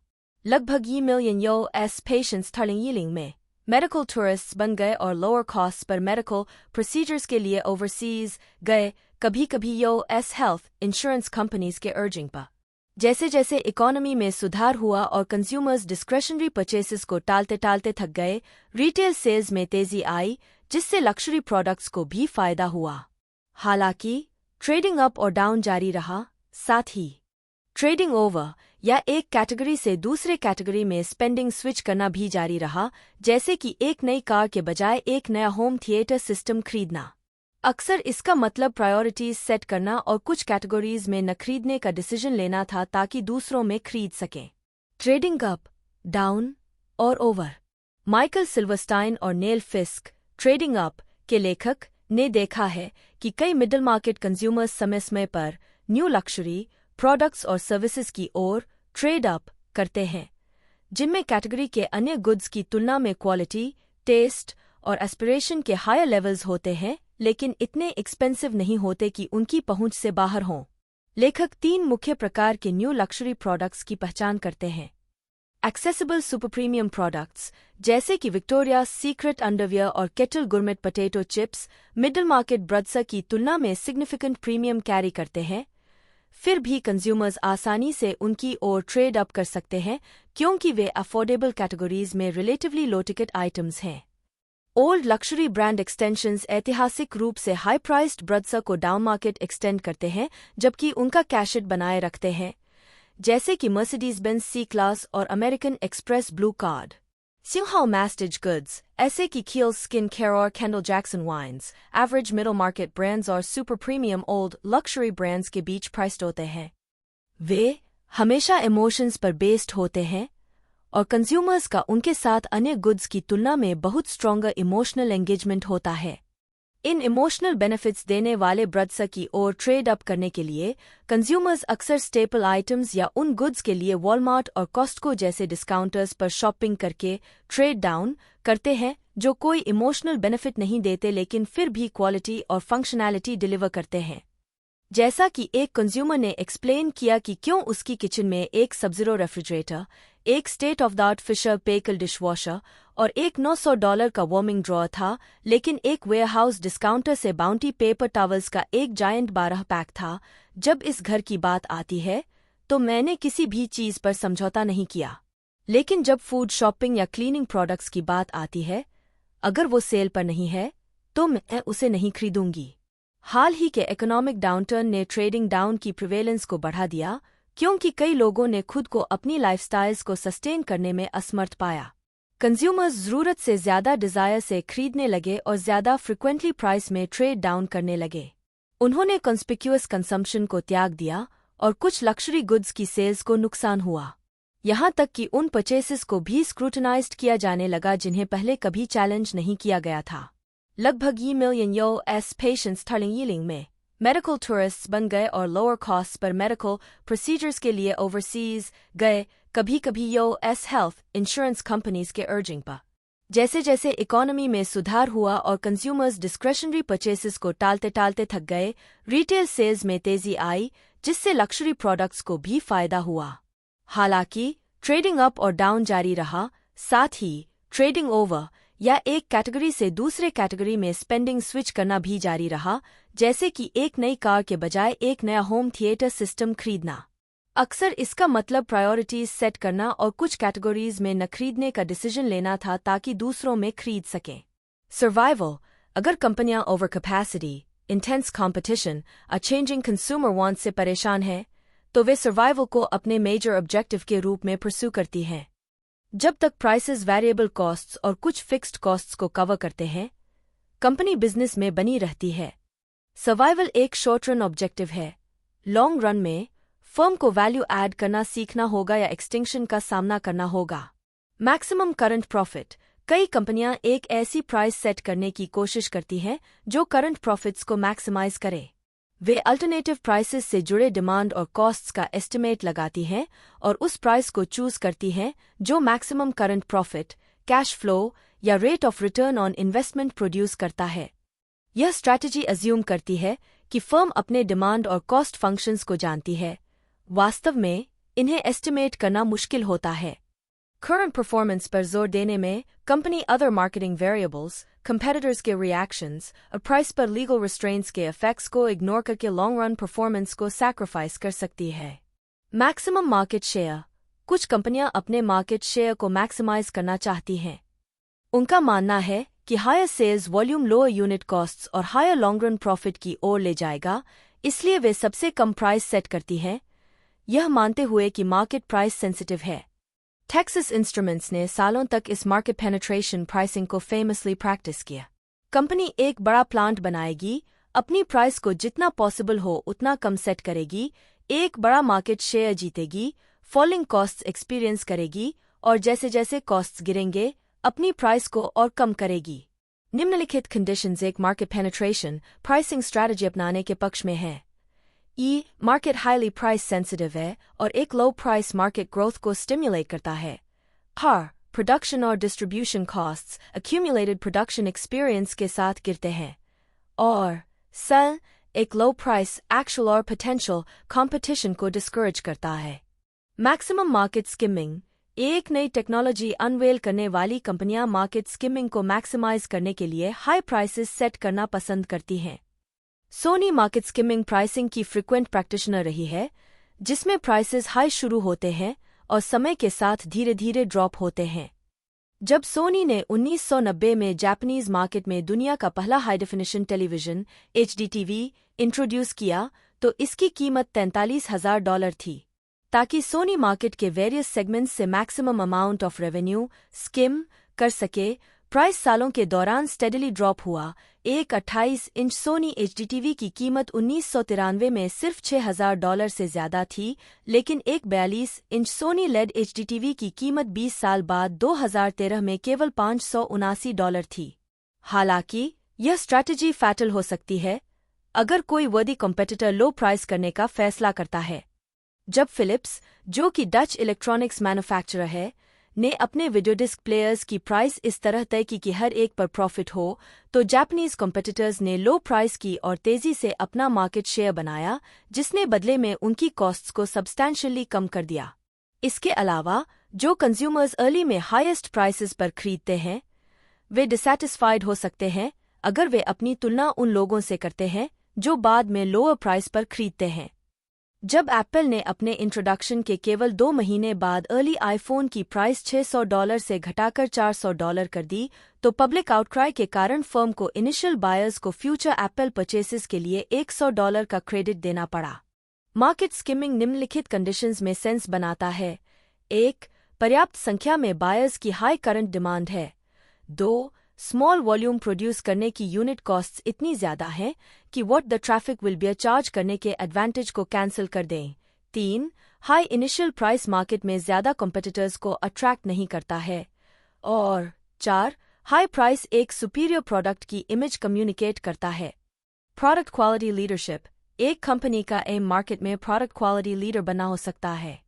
[SPEAKER 1] लगभग $1 मिलियन US पेशेंट्स थर्लिंग में मेडिकल टूरिस्ट्स बन गए और lower cost per medical procedures के लिए ओवरसीज गए, कभी कभी US हेल्थ इंश्योरेंस कंपनीज के अर्जिंग पर। जैसे जैसे इकोनॉमी में सुधार हुआ और कंज्यूमर्स डिस्क्रेशनरी परचेसेस को टालते टालते थक गए, रिटेल सेल्स में तेजी आई, जिससे लक्जरी प्रोडक्ट्स को भी फायदा हुआ। हालांकि ट्रेडिंग अप और डाउन जारी रहा, साथ ही ट्रेडिंग ओवर या एक कैटेगरी से दूसरे कैटेगरी में स्पेंडिंग स्विच करना भी जारी रहा, जैसे कि एक नई कार के बजाय एक नया होम थिएटर सिस्टम खरीदना। अक्सर इसका मतलब प्रायोरिटीज सेट करना और कुछ कैटेगरीज में न खरीदने का डिसीजन लेना था ताकि दूसरों में खरीद सकें। ट्रेडिंग अप, डाउन और ओवर। माइकल सिल्वरस्टाइन और नेल फिस्क, ट्रेडिंग अप के लेखक, ने देखा है कि कई मिडिल मार्केट कंज्यूमर्स समय समय पर न्यू लक्जरी प्रोडक्ट्स और सर्विसेज की ओर ट्रेड अप करते हैं, जिनमें कैटेगरी के अन्य गुड्स की तुलना में क्वालिटी, टेस्ट और एस्पिरेशन के हायर लेवल्स होते हैं, लेकिन इतने एक्सपेंसिव नहीं होते कि उनकी पहुंच से बाहर हों। लेखक 3 मुख्य प्रकार के न्यू लक्जरी प्रोडक्ट्स की पहचान करते हैं। एक्सेसिबल सुपर प्रीमियम प्रोडक्ट्स जैसे कि विक्टोरिया सीक्रेट अंडरवियर और Kettle gourmet potato chips middle market brands की तुलना में सिग्निफिकेंट प्रीमियम कैरी करते हैं, फिर भी कंज्यूमर्स आसानी से उनकी ओर ट्रेड अप कर सकते हैं क्योंकि वे अफोर्डेबल कैटेगरीज में रिलेटिवली लो टिकट आइटम्स हैं। ओल्ड लक्जरी ब्रांड एक्सटेंशंस ऐतिहासिक रूप से हाई प्राइस्ड ब्रदसा को डाउन मार्केट एक्सटेंड करते हैं जबकि उनका कैशेट बनाए रखते हैं, जैसे कि मर्सिडीज बेंज सी क्लास और अमेरिकन एक्सप्रेस ब्लू कार्ड। सिंहाओ मैस्टेज गुड्स ऐसे कि कील्स स्किन केयर और Kendall Jackson wines average middle market brands और super premium old luxury brands के बीच प्राइस्ड होते हैं। वे हमेशा इमोशंस पर बेस्ड होते हैं और कंज्यूमर्स का उनके साथ अन्य गुड्स की तुलना में बहुत स्ट्रॉन्गर इमोशनल एंगेजमेंट होता है। इन इमोशनल बेनिफिट्स देने वाले ब्रदसा की ओर ट्रेड अप करने के लिए कंज्यूमर्स अक्सर स्टेपल आइटम्स या उन गुड्स के लिए वॉलमार्ट और कॉस्टको जैसे डिस्काउंटर्स पर शॉपिंग करके ट्रेड डाउन करते हैं, जो कोई इमोशनल बेनिफिट नहीं देते लेकिन फिर भी क्वालिटी और फंक्शनैलिटी डिलीवर करते हैं। जैसा कि एक कंज्यूमर ने एक्सप्लेन किया कि क्यों उसकी किचन में एक सबजीरो रेफ्रिजरेटर, एक state of the art Fisher Paykel dishwasher और एक $900 का वार्मिंग ड्रॉअर था, लेकिन एक वेयरहाउस डिस्काउंटर से बाउंटी पेपर टॉवल्स का एक जायंट 12 पैक था। जब इस घर की बात आती है तो मैंने किसी भी चीज पर समझौता नहीं किया, लेकिन जब फूड शॉपिंग या क्लीनिंग प्रोडक्ट्स की बात आती है, अगर वो सेल पर नहीं है तो मैं उसे नहीं खरीदूंगी। हाल ही के इकोनॉमिक डाउनटर्न ने ट्रेडिंग डाउन की प्रिवेलेंस को बढ़ा दिया क्योंकि कई लोगों ने खुद को अपनी लाइफस्टाइल्स को सस्टेन करने में असमर्थ पाया। कंज्यूमर्स ज़रूरत से ज़्यादा डिज़ायर से खरीदने लगे और ज़्यादा फ्रिक्वेंटली प्राइस में ट्रेड डाउन करने लगे। उन्होंने कॉन्स्पिक्यूअस कंजम्पशन को त्याग दिया और कुछ लक्जरी गुड्स की सेल्स को नुकसान हुआ। यहाँ तक कि उन परचेसेस को भी स्क्रूटनाइज्ड किया जाने लगा जिन्हें पहले कभी चैलेंज नहीं किया गया था। लगभग $1 मिलियन US पेशेंट्स स्टर्लिंग में मेडिकल टूरिस्ट्स बन गए और lower cost per medical procedures के लिए ओवरसीज गए, कभी कभी US हेल्थ इंश्योरेंस कंपनीज के अर्जिंग पर। जैसे जैसे इकोनॉमी में सुधार हुआ और कंज्यूमर्स डिस्क्रेशनरी परचेसेस को टालते टालते थक गए, रिटेल सेल्स में तेजी आई, जिससे लक्जरी प्रोडक्ट्स को भी फायदा हुआ। हालांकि ट्रेडिंग अप और डाउन जारी रहा, साथ ही ट्रेडिंग ओवर या एक कैटेगरी से दूसरे कैटेगरी में स्पेंडिंग स्विच करना भी जारी रहा, जैसे कि एक नई कार के बजाय एक नया होम थिएटर सिस्टम खरीदना। अक्सर इसका मतलब प्रायोरिटीज सेट करना और कुछ कैटेगरीज में न खरीदने का डिसीजन लेना था ताकि दूसरों में खरीद सकें। सर्वाइवल अगर कंपनियां ओवर कैपेसिटी, इंटेंस कंपटीशन और चेंजिंग कंज्यूमर वांट से परेशान हैं, तो वे सर्वाइवल को अपने मेजर ऑब्जेक्टिव के रूप में परस्यू करती हैं। जब तक प्राइसेस वेरिएबल कॉस्ट्स और कुछ फिक्स्ड कॉस्ट्स को कवर करते हैं, कंपनी बिजनेस में बनी रहती है। सर्वाइवल एक शॉर्ट रन ऑब्जेक्टिव है। लॉन्ग रन में फर्म को वैल्यू ऐड करना सीखना होगा या एक्सटिंक्शन का सामना करना होगा। मैक्सिमम करंट प्रॉफिट कई कंपनियां एक ऐसी प्राइस सेट करने की कोशिश करती हैं जो करंट प्रॉफिट्स को मैक्सिमाइज करे। वे अल्टरनेटिव प्राइसेस से जुड़े डिमांड और कॉस्ट्स का एस्टिमेट लगाती हैं और उस प्राइस को चूज करती हैं जो maximum current profit, cash flow या rate of return on investment produce करता है। यह स्ट्रैटेजी अज्यूम करती है कि फर्म अपने डिमांड और कॉस्ट फंक्शंस को जानती है। वास्तव में इन्हें एस्टिमेट करना मुश्किल होता है। करंट परफॉर्मेंस पर जोर देने में company other marketing variables, competitors के रिएक्शंस और प्राइस पर लीगल रिस्ट्रेंट्स के इफेक्ट्स को इग्नोर करके लॉन्ग रन परफॉर्मेंस को सैक्रिफाइस कर सकती है। मैक्सिमम मार्केट शेयर कुछ कंपनियां अपने मार्केट शेयर को मैक्सिमाइज करना चाहती हैं। उनका मानना है कि higher sales volume lower unit costs और हायर लॉन्ग रन प्रॉफिट की ओर ले जाएगा, इसलिए वे सबसे कम प्राइस सेट करती हैं, यह मानते हुए कि मार्केट प्राइस सेंसिटिव है। टेक्सास इंस्ट्रूमेंट्स ने सालों तक इस मार्केट पेनिट्रेशन प्राइसिंग को फेमसली प्रैक्टिस किया। कंपनी एक बड़ा प्लांट बनाएगी, अपनी प्राइस को जितना पॉसिबल हो उतना कम सेट करेगी, एक बड़ा मार्केट शेयर जीतेगी, फॉलिंग कॉस्ट्स एक्सपीरियंस करेगी और जैसे जैसे कॉस्ट्स गिरेंगे अपनी प्राइस को और कम करेगी। निम्नलिखित कंडीशंस एक मार्केट पेनिट्रेशन प्राइसिंग स्ट्रैटेजी अपनाने के पक्ष में हैं। मार्केट हाईली प्राइस सेंसिटिव है और एक लो प्राइस मार्केट ग्रोथ को स्टिमुलेट करता है। प्रोडक्शन और distribution costs accumulated production experience के साथ गिरते हैं। और एक लो प्राइस एक्चुअल और पोटेंशियल कंपटीशन को डिस्करेज करता है। मैक्सिमम मार्केट स्किमिंग, एक नई टेक्नोलॉजी अनवेल करने वाली कंपनियां मार्केट स्किमिंग को मैक्सिमाइज करने के लिए हाई प्राइसेस सेट करना पसंद करती हैं। सोनी मार्केट स्किमिंग प्राइसिंग की फ्रीक्वेंट प्रैक्टिशनर रही है, जिसमें प्राइसेस हाई शुरू होते हैं और समय के साथ धीरे धीरे ड्रॉप होते हैं। जब सोनी ने 1990 में जापानीज मार्केट में दुनिया का पहला high definition television HD TV introduce किया तो इसकी कीमत $43,000 थी। ताकि सोनी मार्केट के वेरियस सेगमेंट्स से maximum amount of revenue scheme कर सके, प्राइस सालों के दौरान स्टेडली ड्रॉप हुआ। एक 28 इंच सोनी HD टीवी की कीमत 1993 में सिर्फ $6,000 से ज्यादा थी, लेकिन एक 42 inch Sony LED HD TV की कीमत 20 साल बाद 2013 में केवल $579 थी। हालांकि यह स्ट्रैटेजी फैटल हो सकती है अगर कोई वर्दी कॉम्पिटिटर लो प्राइस करने का फैसला करता है। जब फिलिप्स, जो कि डच इलेक्ट्रॉनिक्स मैन्युफैक्चरर है, ने अपने वीडियो डिस्क प्लेयर्स की प्राइस इस तरह तय की कि हर एक पर प्रॉफिट हो, तो जापानीज कॉम्पिटिटर्स ने लो प्राइस की और तेजी से अपना मार्केट शेयर बनाया, जिसने बदले में उनकी कॉस्ट्स को सब्सटैंशियली कम कर दिया। इसके अलावा जो कंज्यूमर्स अर्ली में हाईएस्ट प्राइसेस पर खरीदते हैं, वे डिसैटिस्फाइड हो सकते हैं अगर वे अपनी तुलना उन लोगों से करते हैं जो बाद में लोअर प्राइस पर खरीदते हैं। जब एप्पल ने अपने इंट्रोडक्शन के केवल 2 महीने बाद अर्ली आईफोन की प्राइस $600 से घटाकर $400 कर दी, तो पब्लिक आउटक्राई के कारण फर्म को इनिशियल बायर्स को फ्यूचर एप्पल परचेसेस के लिए $100 का क्रेडिट देना पड़ा। मार्केट स्किमिंग निम्नलिखित कंडीशंस में सेंस बनाता है। 1. पर्याप्त संख्या में बायर्स की हाई करंट डिमांड है। 2. स्मॉल वॉल्यूम प्रोड्यूस करने की यूनिट कॉस्ट्स इतनी ज्यादा हैं कि what the traffic will beer charge करने के एडवांटेज को कैंसिल कर दें। 3. हाई इनिशियल प्राइस मार्केट में ज्यादा कॉम्पिटिटर्स को अट्रैक्ट नहीं करता है। और 4. हाई प्राइस एक सुपीरियर प्रोडक्ट की इमेज कम्युनिकेट करता है। प्रोडक्ट क्वालिटी लीडरशिप, एक कंपनी का एम मार्केट में प्रोडक्ट क्वालिटी लीडर बनना हो सकता है।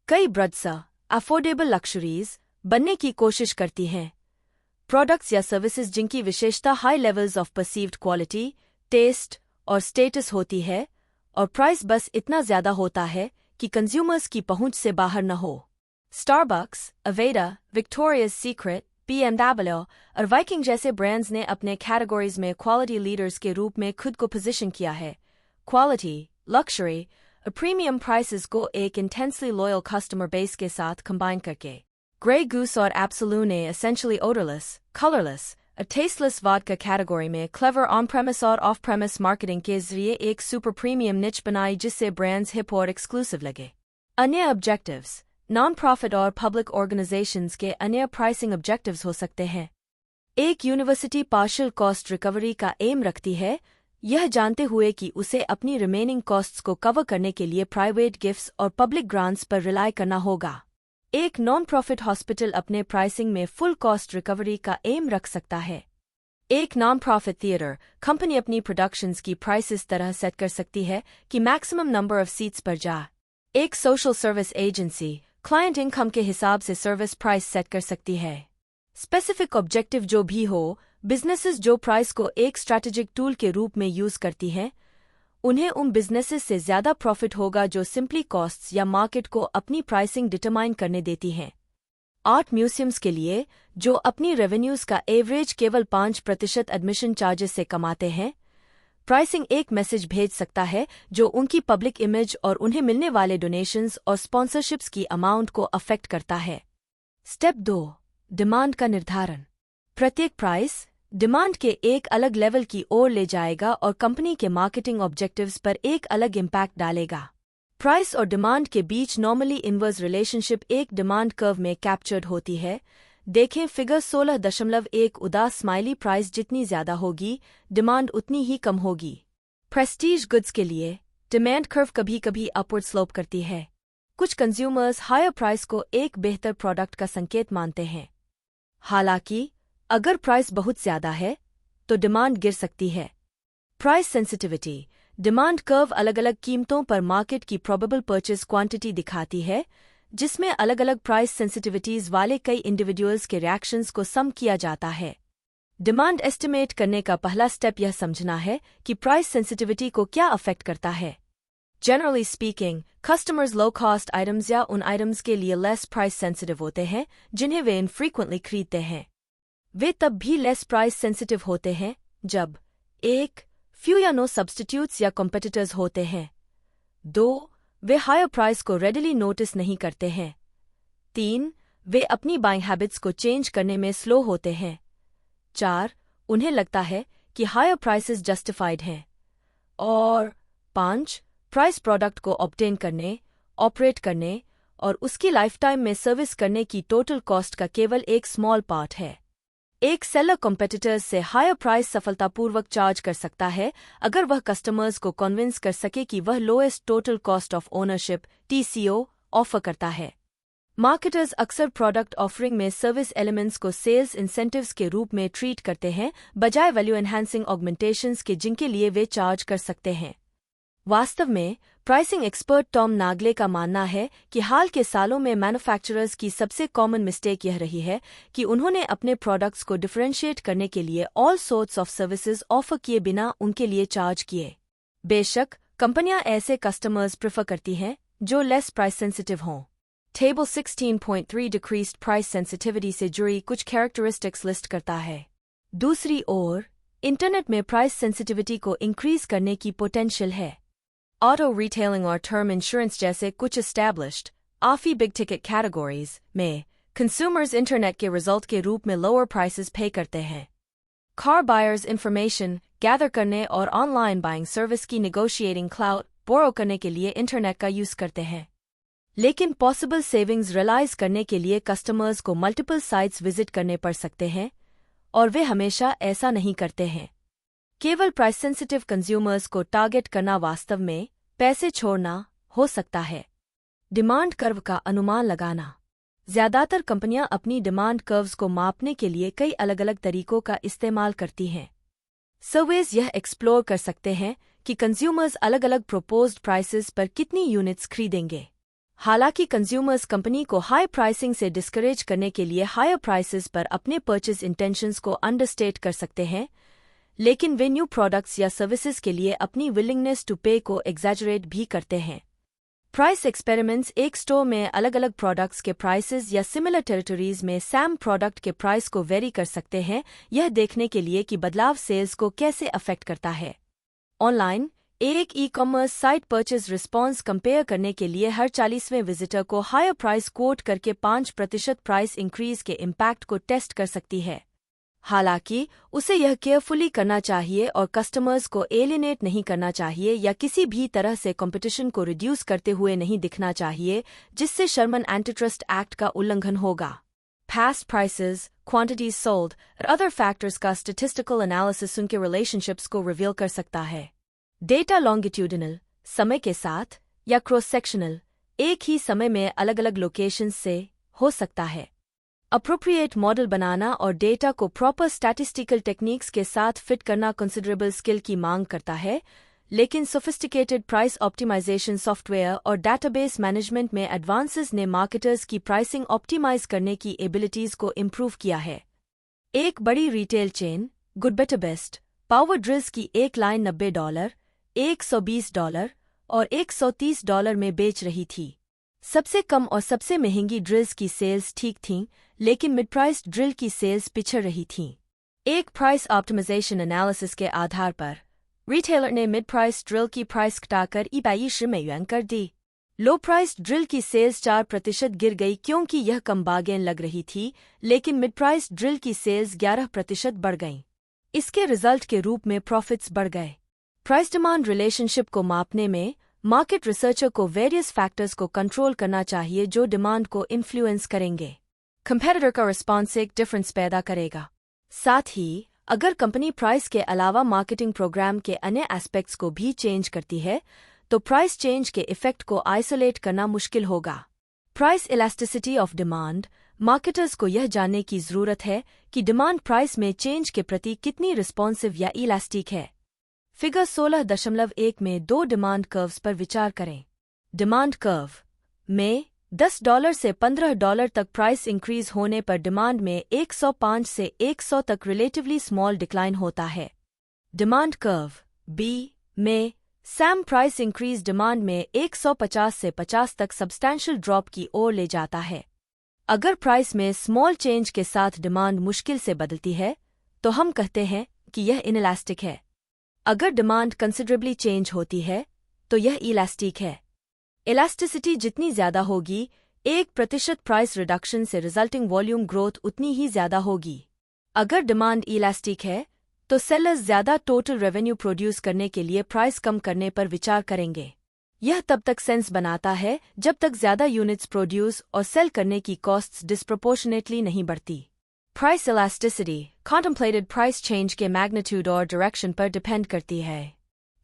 [SPEAKER 1] कई ब्रांड्स अफोर्डेबल लक्जरीज बनने की कोशिश करती हैं। प्रोडक्ट्स या सर्विसेज जिनकी विशेषता high levels of perceived quality, taste और स्टेटस होती है, और प्राइस बस इतना ज्यादा होता है कि कंज्यूमर्स की पहुंच से बाहर न हो। स्टारबक्स, अवेडा, विक्टोरियाज सीक्रेट, BMW और वाइकिंग जैसे ब्रांड्स ने अपने कैटेगरीज में क्वालिटी लीडर्स के रूप में खुद को पोजीशन किया है। क्वालिटी, लक्जरी और प्रीमियम प्राइसेस को एक इंटेंसली लॉयल कस्टमर बेस के साथ कंबाइन करके ग्रे गूस और एब्सोल्यूट ने एसेंशियली ओडरलेस, कलरलेस और टेस्टलेस वोडका कैटेगरी में क्लेवर ऑन प्रेमिस और ऑफ प्रेमिस मार्केटिंग के जरिए एक सुपर प्रीमियम निच बनाई जिससे ब्रांड्स हिप और एक्सक्लूसिव लगे। अन्य ऑब्जेक्टिव्स, नॉन प्रॉफिट और पब्लिक ऑर्गेनाइजेशंस के अन्य प्राइसिंग ऑब्जेक्टिव्स हो सकते हैं। एक यूनिवर्सिटी पार्शियल कॉस्ट रिकवरी का एम रखती है, यह जानते हुए कि उसे अपनी रिमेनिंग कॉस्ट्स को कवर करने के लिए प्राइवेट गिफ्ट्स और पब्लिक ग्रांट्स पर रिलाई करना होगा। एक नॉन प्रॉफिट हॉस्पिटल अपने प्राइसिंग में फुल कॉस्ट रिकवरी का एम रख सकता है। एक नॉन प्रॉफिट थिएटर कंपनी अपनी प्रोडक्शंस की प्राइस इस तरह सेट कर सकती है कि मैक्सिमम नंबर ऑफ सीट्स पर जा। एक social service agency client income के हिसाब से सर्विस प्राइस सेट कर सकती है। स्पेसिफिक ऑब्जेक्टिव जो भी हो, बिजनेसेस जो प्राइस को एक स्ट्रैटेजिक टूल के रूप में यूज करती हैं, उन्हें उन बिजनेसेस से ज्यादा प्रॉफिट होगा जो सिंपली कॉस्ट्स या मार्केट को अपनी प्राइसिंग डिटरमाइन करने देती हैं। आर्ट म्यूजियम्स के लिए, जो अपनी रेवेन्यूज का एवरेज केवल 5% एडमिशन चार्जेस से कमाते हैं, प्राइसिंग एक मैसेज भेज सकता है जो उनकी पब्लिक इमेज और उन्हें मिलने वाले डोनेशंस और स्पॉन्सरशिप्स की अमाउंट को अफेक्ट करता है। स्टेप 2, डिमांड का निर्धारण। प्रत्येक प्राइस डिमांड के एक अलग लेवल की ओर ले जाएगा और कंपनी के मार्केटिंग ऑब्जेक्टिव्स पर एक अलग इम्पैक्ट डालेगा। प्राइस और डिमांड के बीच नॉर्मली इनवर्स रिलेशनशिप एक डिमांड कर्व में कैप्चर्ड होती है। देखें फिगर 16.1। उदास स्माइली प्राइस जितनी ज्यादा होगी, डिमांड उतनी ही कम होगी। प्रेस्टीज गुड्स के लिए डिमांड कर्व कभी कभी अपवर्ड स्लोप करती है। कुछ कंज्यूमर्स हायर प्राइस को एक बेहतर प्रोडक्ट का संकेत मानते हैं। हालांकि अगर प्राइस बहुत ज्यादा है तो डिमांड गिर सकती है। प्राइस सेंसिटिविटी, डिमांड कर्व अलग अलग कीमतों पर मार्केट की प्रोबेबल परचेज क्वांटिटी दिखाती है, जिसमें अलग अलग प्राइस सेंसिटिविटीज वाले कई इंडिविजुअल्स के रिएक्शंस को सम किया जाता है। डिमांड एस्टिमेट करने का पहला स्टेप यह समझना है कि प्राइस सेंसिटिविटी को क्या अफेक्ट करता है। Generally speaking, customers low cost items या उन आइटम्स के लिए लेस प्राइस सेंसिटिव होते हैं जिन्हें वे इनफ्रीक्वेंटली खरीदते हैं। वे तब भी लेस प्राइस सेंसिटिव होते हैं जब 1. फ्यू या नो सब्स्टिट्यूट्स या कॉम्पिटिटर्स होते हैं। 2. वे हायर प्राइस को रेडिली नोटिस नहीं करते हैं। 3. वे अपनी बाइंग हैबिट्स को चेंज करने में स्लो होते हैं। 4. उन्हें लगता है कि हायर प्राइसेस जस्टिफाइड हैं। और 5. प्राइस प्रोडक्ट को ऑब्टेन करने, ऑपरेट करने और उसकी लाइफटाइम में सर्विस करने की टोटल कॉस्ट का केवल एक स्मॉल पार्ट है। एक सेलर कॉम्पिटिटर्स से हायर प्राइस सफलतापूर्वक चार्ज कर सकता है अगर वह कस्टमर्स को कन्विंस कर सके कि वह lowest total cost of ownership (TCO) offer करता है। मार्केटर्स अक्सर प्रोडक्ट ऑफरिंग में सर्विस एलिमेंट्स को सेल्स इंसेंटिव्स के रूप में ट्रीट करते हैं बजाय वैल्यू एनहांसिंग ऑगमेंटेशंस के जिनके लिए वे चार्ज कर सकते हैं। वास्तव में, प्राइसिंग एक्सपर्ट टॉम नागले का मानना है कि हाल के सालों में मैन्युफैक्चरर्स की सबसे कॉमन मिस्टेक यह रही है कि उन्होंने अपने प्रोडक्ट्स को डिफरेंशिएट करने के लिए all sorts of services offer किए बिना उनके लिए चार्ज किए। बेशक, कंपनियां ऐसे कस्टमर्स प्रेफर करती हैं जो लेस प्राइस सेंसिटिव हों। टेबल 16.3 डिक्रीज्ड प्राइस सेंसिटिविटी से जुड़ी कुछ कैरेक्टरिस्टिक्स लिस्ट करता है। दूसरी ओर, इंटरनेट में प्राइस सेंसिटिविटी को इंक्रीज करने की पोटेंशियल है। ऑटो रिटेलिंग और टर्म इंश्योरेंस जैसे कुछ एस्टैब्लिश्ड, काफी बिग टिकट कैटेगरीज में कंज्यूमर्स इंटरनेट के रिजल्ट के रूप में लोअर प्राइसेस पे करते हैं। कार बायर्स इंफॉर्मेशन गैदर करने और ऑनलाइन बाइंग सर्विस की नेगोशिएटिंग क्लाउड बोरो करने के लिए इंटरनेट का यूज करते हैं। लेकिन पॉसिबल सेविंग्स रियलाइज करने के लिए कस्टमर्स को मल्टीपल साइट्स विजिट करने पड़ सकते हैं, और वे हमेशा ऐसा नहीं करते हैं। केवल प्राइस सेंसिटिव कंज्यूमर्स को टारगेट करना वास्तव में पैसे छोड़ना हो सकता है। डिमांड कर्व का अनुमान लगाना। ज्यादातर कंपनियां अपनी डिमांड कर्व्स को मापने के लिए कई अलग अलग तरीकों का इस्तेमाल करती हैं। सर्वेज यह एक्सप्लोर कर सकते हैं कि कंज्यूमर्स अलग अलग प्रोपोज्ड प्राइसेस पर कितनी यूनिट्स खरीदेंगे। हालांकि कंज्यूमर्स कंपनी को हाई प्राइसिंग से डिस्करेज करने के लिए हायर प्राइसेस पर अपने परचेज इंटेंशंस को अंडरस्टेट कर सकते हैं, लेकिन वे न्यू प्रोडक्ट्स या सर्विसेज के लिए अपनी विलिंगनेस टू पे को एग्जैजरेट भी करते हैं। प्राइस एक्सपेरिमेंट्स एक स्टोर में अलग अलग प्रोडक्ट्स के प्राइसेस या सिमिलर टेरिटरीज में सैम प्रोडक्ट के प्राइस को वेरी कर सकते हैं, यह देखने के लिए कि बदलाव सेल्स को कैसे अफेक्ट करता है। ऑनलाइन एक e-commerce site purchase response compare करने के लिए हर 40वें विजिटर को हायर प्राइस कोट करके 5% प्राइस इंक्रीज के इम्पैक्ट को टेस्ट कर सकती है। हालांकि उसे यह केयरफुली करना चाहिए और कस्टमर्स को एलिनेट नहीं करना चाहिए या किसी भी तरह से कंपटीशन को रिड्यूस करते हुए नहीं दिखना चाहिए, जिससे शर्मन एंटीट्रस्ट एक्ट का उल्लंघन होगा। Past prices, quantities sold, और अदर फैक्टर्स का स्टैटिस्टिकल एनालिसिस उनके रिलेशनशिप्स को रिवील कर सकता है। डेटा लॉन्गिट्यूडिनल, समय के साथ, या क्रॉस सेक्शनल, एक ही समय में अलग अलग लोकेशंस से हो सकता है। अप्रोप्रिएट मॉडल बनाना और डेटा को प्रॉपर स्टैटिस्टिकल टेक्निक्स के साथ फिट करना कंसिडरेबल स्किल की मांग करता है, लेकिन सोफिस्टिकेटेड प्राइस ऑप्टिमाइजेशन सॉफ्टवेयर और डेटाबेस मैनेजमेंट में एडवांसेस ने मार्केटर्स की प्राइसिंग ऑप्टिमाइज करने की एबिलिटीज को इम्प्रूव किया है। एक बड़ी retail chain, good better best, power drills की एक लाइन $90, $120 और $130 में बेच रही थी। सबसे कम और सबसे महंगी ड्रिल्स की सेल्स ठीक थीं, लेकिन मिड प्राइस ड्रिल की सेल्स पिछड़ रही थीं। एक प्राइस ऑप्टिमाइजेशन एनालिसिस के आधार पर रिटेलर ने मिड प्राइस ड्रिल की प्राइस घटाकर $120 कर दी। लो प्राइस ड्रिल की सेल्स 4% गिर गई क्योंकि यह कम बार्गेन लग रही थी, लेकिन मिड प्राइस ड्रिल की सेल्स 11% बढ़ गईं। इसके रिजल्ट के रूप में प्रॉफिट्स बढ़ गए। प्राइस डिमांड रिलेशनशिप को मापने में मार्केट रिसर्चर को वेरियस फैक्टर्स को कंट्रोल करना चाहिए जो डिमांड को इन्फ्लुएंस करेंगे। कंपेटिटर का रिस्पॉन्स एक डिफरेंस पैदा करेगा। साथ ही, अगर कंपनी प्राइस के अलावा मार्केटिंग प्रोग्राम के अन्य एस्पेक्ट्स को भी चेंज करती है, तो प्राइस चेंज के इफेक्ट को आइसोलेट करना मुश्किल होगा। Price elasticity of demand, marketers को यह जानने की जरूरत है कि डिमांड प्राइस में चेंज के प्रति कितनी रिस्पॉन्सिव या इलास्टिक है। फिगर 16.1 में दो डिमांड कर्व्स पर विचार करें। डिमांड कर्व में $10 से $15 तक प्राइस इंक्रीज होने पर डिमांड में 105 से 100 तक रिलेटिवली स्मॉल डिक्लाइन होता है। डिमांड कर्व बी में सैम प्राइस इंक्रीज डिमांड में 150 से 50 तक सब्सटैंशियल ड्रॉप की ओर ले जाता है। अगर प्राइस में स्मॉल चेंज के साथ डिमांड मुश्किल से बदलती है तो हम कहते हैं कि यह इनइलास्टिक है। अगर डिमांड कंसिडरेबली चेंज होती है तो यह इलास्टिक है। इलास्टिसिटी जितनी ज्यादा होगी, 1% प्राइस रिडक्शन से रिजल्टिंग वॉल्यूम ग्रोथ उतनी ही ज्यादा होगी। अगर डिमांड इलास्टिक है तो सेलर्स ज्यादा टोटल रेवेन्यू प्रोड्यूस करने के लिए प्राइस कम करने पर विचार करेंगे। यह तब तक सेंस बनाता है जब तक ज्यादा यूनिट्स प्रोड्यूस और सेल करने की कॉस्ट्स डिस्प्रोपोर्शनेटली नहीं बढ़ती। प्राइस इलास्टिसिटी कॉन्टेम्प्लेटेड प्राइस चेंज के मैग्नीट्यूड और डायरेक्शन पर डिपेंड करती है।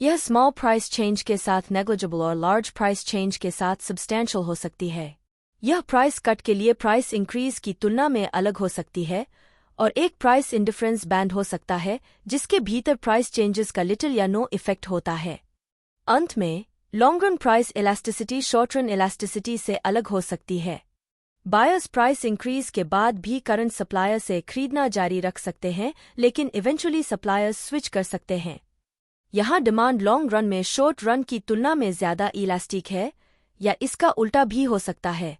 [SPEAKER 1] यह स्मॉल प्राइस चेंज के साथ नेग्लिजिबल और लार्ज प्राइस चेंज के साथ सब्सटैंशियल हो सकती है। यह प्राइस कट के लिए प्राइस इंक्रीज की तुलना में अलग हो सकती है और एक प्राइस इंडिफरेंस बैंड हो सकता है जिसके भीतर प्राइस चेंजेस का लिटिल या नो इफेक्ट होता है। अंत में long run price elasticity short run elasticity से अलग हो सकती है। बायर्स प्राइस इंक्रीज के बाद भी करंट सप्लायर से खरीदना जारी रख सकते हैं, लेकिन इवेंचुअली सप्लायर्स स्विच कर सकते हैं। यहाँ डिमांड लॉन्ग रन में शॉर्ट रन की तुलना में ज्यादा इलास्टिक है, या इसका उल्टा भी हो सकता है।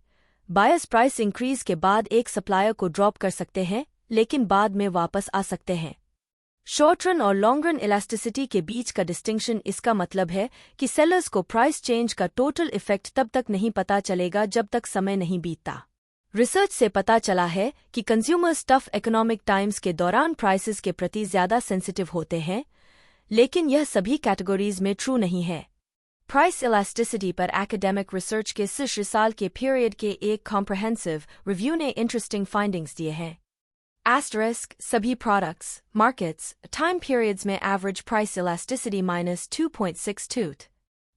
[SPEAKER 1] बायर्स प्राइस इंक्रीज के बाद एक सप्लायर को ड्रॉप कर सकते हैं, लेकिन बाद में वापस आ सकते हैं। शॉर्ट रन और लॉन्ग रन इलास्टिसिटी के बीच का डिस्टिंक्शन इसका मतलब है कि सेलर्स को प्राइस चेंज का टोटल इफेक्ट तब तक नहीं पता चलेगा जब तक समय नहीं बीतता। रिसर्च से पता चला है कि कंज्यूमर्स टफ इकोनॉमिक टाइम्स के दौरान प्राइसेस के प्रति ज्यादा सेंसिटिव होते हैं, लेकिन यह सभी कैटेगरीज में ट्रू नहीं है। प्राइस इलास्टिसिटी पर एकेडमिक रिसर्च के 6 साल के पीरियड के एक कॉम्प्रहेंसिव रिव्यू ने इंटरेस्टिंग फाइंडिंग्स दिए हैं। सभी प्रोडक्ट्स, मार्केट्स, टाइम पीरियड्स में एवरेज प्राइस इलास्टिसिटी -2.62।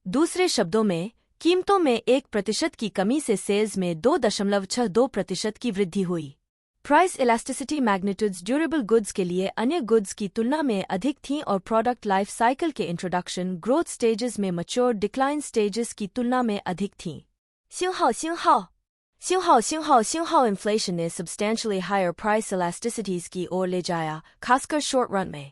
[SPEAKER 1] दूसरे शब्दों में, कीमतों में 1% की कमी से सेल्स में 2.62% की वृद्धि हुई। Price elasticity magnitudes durable goods के लिए अन्य गुड्स की तुलना में अधिक थीं और प्रोडक्ट लाइफ साइकिल के इंट्रोडक्शन ग्रोथ स्टेजेस में मैच्योर डिक्लाइन स्टेजेस की तुलना में अधिक थीं। इन्फ्लेशन ने सब्सटैंशियली हायर प्राइस इलास्टिसिटीज की ओर ले जाया, खासकर शॉर्ट रन में।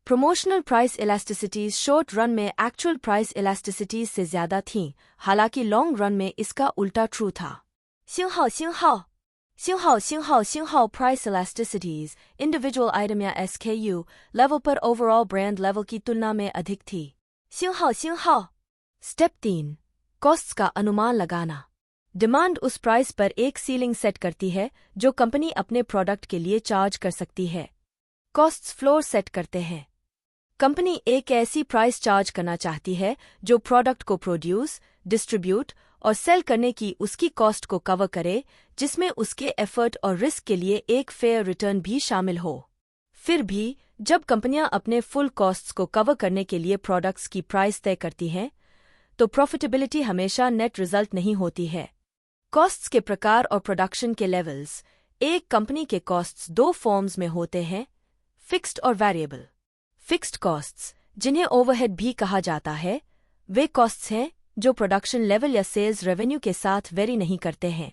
[SPEAKER 1] प्रमोशनल प्राइस इलास्टिसिटीज शॉर्ट रन में एक्चुअल प्राइस इलास्टिसिटीज से ज्यादा थीं, हालांकि लॉन्ग रन में इसका उल्टा ट्रू था। प्राइस इलास्टिसिटीज इंडिविजुअल आइटम या SKU लेवल पर ओवरऑल ब्रांड लेवल की तुलना में अधिक थी। स्टेप 3, कॉस्ट्स का अनुमान लगाना। डिमांड उस प्राइस पर एक सीलिंग सेट करती है जो कंपनी अपने प्रोडक्ट के लिए चार्ज कर सकती है। कॉस्ट्स फ्लोर सेट करते हैं। कंपनी एक ऐसी प्राइस चार्ज करना चाहती है जो प्रोडक्ट को प्रोड्यूस, डिस्ट्रीब्यूट और सेल करने की उसकी कॉस्ट को कवर करे, जिसमें उसके एफर्ट और रिस्क के लिए एक फेयर रिटर्न भी शामिल हो। फिर भी जब कंपनियां अपने फुल कॉस्ट्स को कवर करने के लिए प्रोडक्ट्स की प्राइस तय करती हैं, तो प्रॉफिटेबिलिटी हमेशा नेट रिजल्ट नहीं होती है। कॉस्ट्स के प्रकार और प्रोडक्शन के लेवल्स। एक कंपनी के कॉस्ट्स 2 फॉर्म्स में होते हैं, फिक्स्ड और वेरिएबल। फिक्स्ड कॉस्ट्स, जिन्हें ओवरहेड भी कहा जाता है, वे कॉस्ट्स हैं जो प्रोडक्शन लेवल या सेल्स रेवेन्यू के साथ वेरी नहीं करते हैं।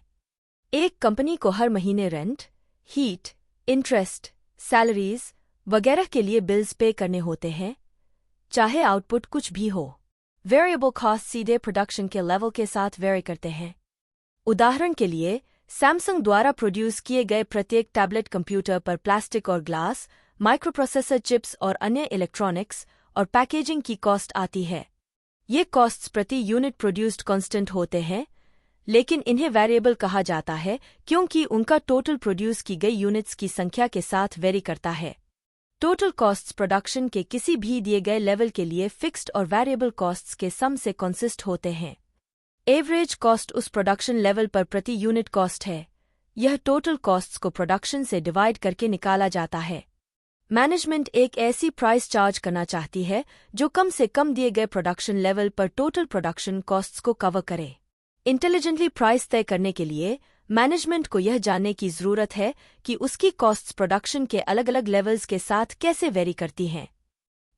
[SPEAKER 1] एक कंपनी को हर महीने रेंट, हीट, इंटरेस्ट, सैलरीज वगैरह के लिए बिल्स पे करने होते हैं, चाहे आउटपुट कुछ भी हो। वेरिएबल कॉस्ट सीधे प्रोडक्शन के लेवल के साथ वेरी करते हैं। उदाहरण के लिए, सैमसंग द्वारा प्रोड्यूस किए गए प्रत्येक टैबलेट कंप्यूटर पर प्लास्टिक और ग्लास, माइक्रोप्रोसेसर चिप्स और अन्य इलेक्ट्रॉनिक्स और पैकेजिंग की कॉस्ट आती है। ये कॉस्ट्स प्रति यूनिट प्रोड्यूस्ड कांस्टेंट होते हैं, लेकिन इन्हें वेरिएबल कहा जाता है क्योंकि उनका टोटल प्रोड्यूस की गई यूनिट्स की संख्या के साथ वेरी करता है। टोटल कॉस्ट्स प्रोडक्शन के किसी भी दिए गए लेवल के लिए फिक्स्ड और वेरिएबल कॉस्ट्स के सम से कंसिस्ट होते हैं। एवरेज कॉस्ट उस प्रोडक्शन लेवल पर प्रति यूनिट कॉस्ट है। यह टोटल कॉस्ट्स को प्रोडक्शन से डिवाइड करके निकाला जाता है। मैनेजमेंट एक ऐसी प्राइस चार्ज करना चाहती है जो कम से कम दिए गए प्रोडक्शन लेवल पर टोटल प्रोडक्शन कॉस्ट्स को कवर करे। इंटेलिजेंटली प्राइस तय करने के लिए मैनेजमेंट को यह जानने की जरूरत है कि उसकी कॉस्ट्स प्रोडक्शन के अलग अलग लेवल्स के साथ कैसे वेरी करती हैं।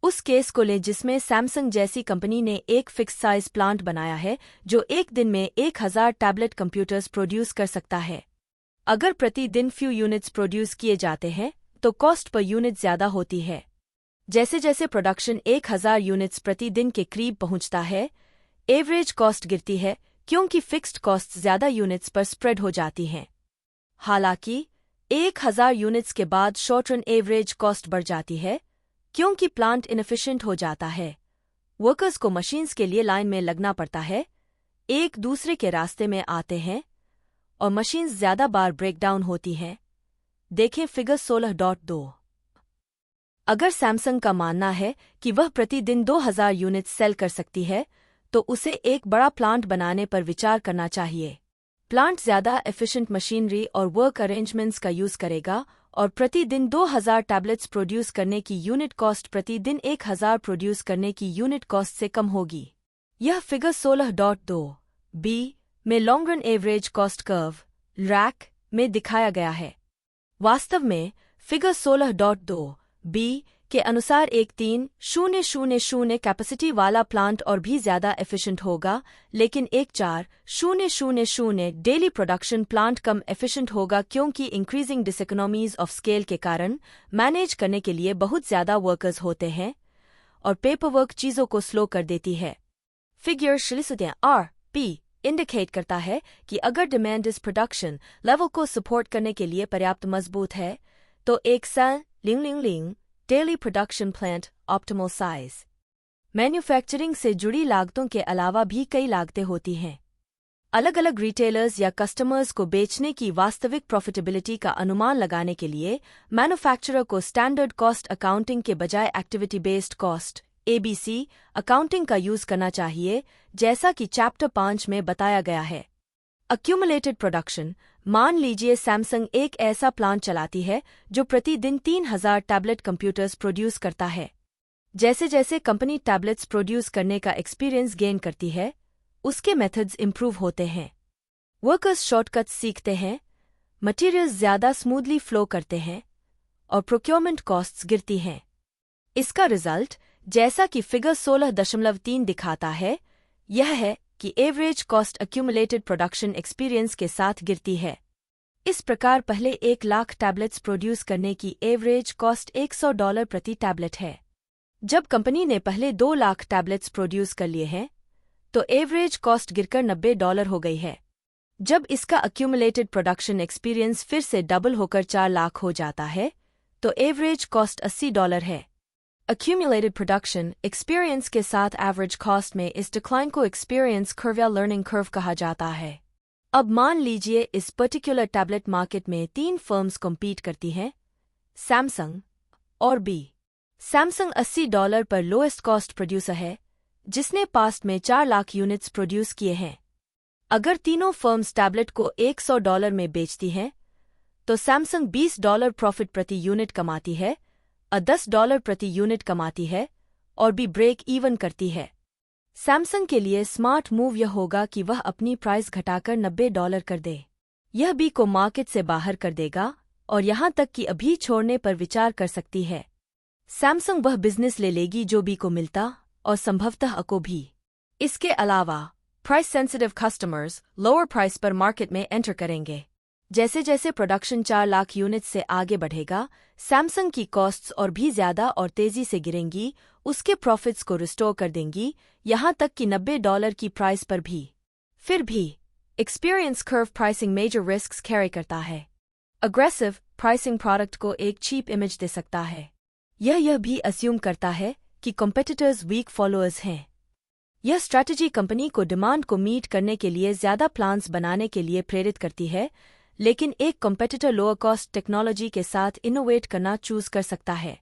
[SPEAKER 1] उस केस को लें जिसमें सैमसंग जैसी कंपनी ने एक फिक्स साइज प्लांट बनाया है जो एक दिन में 1000 टैबलेट कंप्यूटर्स प्रोड्यूस कर सकता है। अगर प्रतिदिन फ्यू यूनिट्स प्रोड्यूस किए जाते हैं तो कॉस्ट पर यूनिट ज्यादा होती है। जैसे जैसे प्रोडक्शन 1000 यूनिट्स प्रतिदिन के करीब पहुंचता है, एवरेज कॉस्ट गिरती है क्योंकि फिक्स्ड कॉस्ट ज्यादा यूनिट्स पर स्प्रेड हो जाती हैं। हालांकि 1000 यूनिट्स के बाद शॉर्ट रन एवरेज कॉस्ट बढ़ जाती है क्योंकि प्लांट इनएफिशिएंट हो जाता है। वर्कर्स को मशीन्स के लिए लाइन में लगना पड़ता है, एक दूसरे के रास्ते में आते हैं और मशीन्स ज्यादा बार ब्रेकडाउन होती हैं। देखें फिगर 16.2। अगर सैमसंग का मानना है कि वह प्रतिदिन 2000 यूनिट्स सेल कर सकती है तो उसे एक बड़ा प्लांट बनाने पर विचार करना चाहिए। प्लांट ज्यादा एफिशिएंट मशीनरी और वर्क अरेंजमेंट्स का यूज करेगा और प्रतिदिन 2000 टैबलेट्स प्रोड्यूस करने की यूनिट कॉस्ट प्रतिदिन 1000 प्रोड्यूस करने की यूनिट कॉस्ट से कम होगी। यह फिगर 16.2 बी में long run average cost curve rack में दिखाया गया है। वास्तव में फिगर 16.2 बी के अनुसार एक 3000 कैपेसिटी वाला प्लांट और भी ज्यादा एफिशिएंट होगा, लेकिन एक 4000 डेली प्रोडक्शन प्लांट कम एफिशिएंट होगा क्योंकि इंक्रीजिंग डिसइकोनॉमीज ऑफ स्केल के कारण मैनेज करने के लिए बहुत ज्यादा वर्कर्स होते हैं और पेपरवर्क चीजों को स्लो कर देती है। फिगर 16.RP इंडिकेट करता है कि अगर डिमांड इस प्रोडक्शन लेवल को सपोर्ट करने के लिए पर्याप्त मजबूत है तो एक daily production plant optimal size. Manufacturing से जुड़ी लागतों के अलावा भी कई लागतें होती हैं। अलग अलग रिटेलर्स या कस्टमर्स को बेचने की वास्तविक प्रॉफिटेबिलिटी का अनुमान लगाने के लिए मैन्युफैक्चरर को स्टैंडर्ड कॉस्ट अकाउंटिंग के बजाय activity based cost ABC accounting का यूज करना चाहिए, जैसा कि चैप्टर 5 में बताया गया है। Accumulated production. मान लीजिए सैमसंग एक ऐसा प्लांट चलाती है जो प्रतिदिन 3000 टैबलेट कंप्यूटर्स प्रोड्यूस करता है। जैसे जैसे कंपनी टैबलेट्स प्रोड्यूस करने का एक्सपीरियंस गेन करती है, उसके मेथड्स इंप्रूव होते हैं। वर्कर्स शॉर्टकट्स सीखते हैं, मटीरियल्स ज्यादा स्मूथली फ्लो करते हैं और प्रोक्योरमेंट कॉस्ट्स गिरती हैं। इसका रिजल्ट, जैसा कि फिगर 16.3 दिखाता है, यह है कि average cost accumulated production experience के साथ गिरती है। इस प्रकार पहले 1 लाख टैबलेट्स प्रोड्यूस करने की एवरेज कॉस्ट $100 प्रति टैबलेट है। जब कंपनी ने पहले 2 लाख टैबलेट्स प्रोड्यूस कर लिए हैं तो एवरेज कॉस्ट गिरकर $90 हो गई है। जब इसका अक्यूमुलेटेड प्रोडक्शन एक्सपीरियंस फिर से डबल होकर 4 लाख हो जाता है तो एवरेज कॉस्ट $80 है। Accumulated production experience के साथ एवरेज कॉस्ट में इस डिक्लाइन को एक्सपीरियंस कर्व या लर्निंग कर्व कहा जाता है। अब मान लीजिए इस पर्टिकुलर टैबलेट मार्केट में 3 फर्म्स कम्पीट करती हैं, सैमसंग और बी। सैमसंग $80 पर लोएस्ट कॉस्ट प्रोड्यूसर है, जिसने पास्ट में 4 लाख यूनिट्स प्रोड्यूस किए हैं। अगर तीनों फर्म्स टैबलेट को $100 में बेचती हैं तो सैमसंग $20 प्रॉफिट प्रति यूनिट कमाती है, $10 प्रति यूनिट कमाती है और भी ब्रेक इवन करती है। सैमसंग के लिए स्मार्ट मूव यह होगा कि वह अपनी प्राइस घटाकर $90 कर दे। यह बी को मार्केट से बाहर कर देगा और यहां तक कि अभी छोड़ने पर विचार कर सकती है। सैमसंग वह बिजनेस ले लेगी जो बी को मिलता और संभवतः अ को भी। इसके अलावा price sensitive customers lower price पर मार्केट में एंटर करेंगे। जैसे जैसे प्रोडक्शन 4 लाख यूनिट से आगे बढ़ेगा, सैमसंग की कॉस्ट्स और भी ज्यादा और तेजी से गिरेंगी, उसके प्रॉफिट्स को रिस्टोर कर देंगी, यहां तक कि $90 की प्राइस पर भी। फिर भी experience curve pricing major risks carry करता है। अग्रेसिव प्राइसिंग प्रोडक्ट को एक चीप इमेज दे सकता है। यह भी अस्यूम करता है कि कॉम्पिटिटर्स वीक फॉलोअर्स हैं। यह स्ट्रैटेजी कंपनी को डिमांड को मीट करने के लिए ज्यादा प्लान्स बनाने के लिए प्रेरित करती है, लेकिन एक कॉम्पिटिटर लोअर कॉस्ट टेक्नोलॉजी के साथ इनोवेट करना चूज कर सकता है।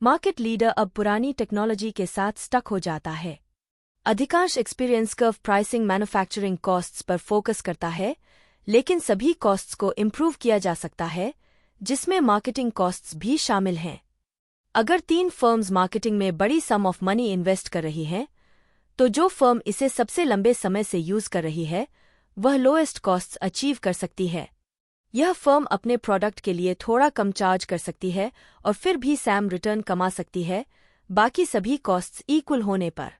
[SPEAKER 1] मार्केट लीडर अब पुरानी टेक्नोलॉजी के साथ स्टक हो जाता है। अधिकांश experience curve pricing manufacturing costs पर फोकस करता है, लेकिन सभी कॉस्ट्स को इम्प्रूव किया जा सकता है, जिसमें मार्केटिंग कॉस्ट्स भी शामिल हैं। अगर 3 फर्म्स मार्केटिंग में बड़ी सम ऑफ मनी इन्वेस्ट कर रही हैं, तो जो फर्म इसे सबसे लंबे समय से यूज कर रही है, वह लोएस्ट कॉस्ट्स अचीव कर सकती है। यह फर्म अपने प्रोडक्ट के लिए थोड़ा कम चार्ज कर सकती है और फिर भी सैम रिटर्न कमा सकती है, बाकी सभी कॉस्ट्स इक्वल होने पर।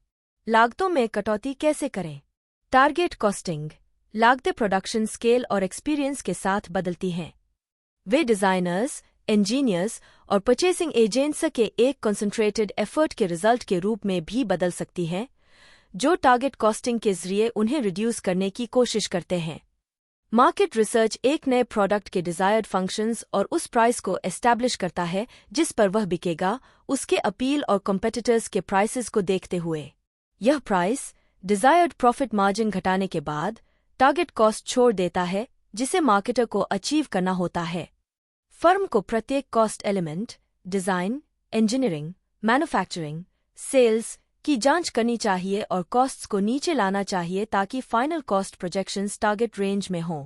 [SPEAKER 1] लागतों में कटौती कैसे करें? Target costing. लागतें प्रोडक्शन स्केल और एक्सपीरियंस के साथ बदलती हैं। वे डिजाइनर्स, इंजीनियर्स और परचेसिंग एजेंट्स के एक कंसंट्रेटेड एफर्ट के रिजल्ट के रूप में भी बदल सकती हैं, जो टारगेट कॉस्टिंग के जरिए उन्हें रिड्यूस करने की कोशिश करते हैं। मार्केट रिसर्च एक नए प्रोडक्ट के डिजायर्ड फंक्शंस और उस प्राइस को एस्टैब्लिश करता है जिस पर वह बिकेगा, उसके अपील और कॉम्पिटिटर्स के प्राइसेस को देखते हुए। यह प्राइस डिजायर्ड प्रॉफिट मार्जिन घटाने के बाद टारगेट कॉस्ट छोड़ देता है, जिसे मार्केटर को अचीव करना होता है। फर्म को प्रत्येक cost element, design, engineering, manufacturing, sales की जांच करनी चाहिए और कॉस्ट्स को नीचे लाना चाहिए ताकि final cost projections target range में हों।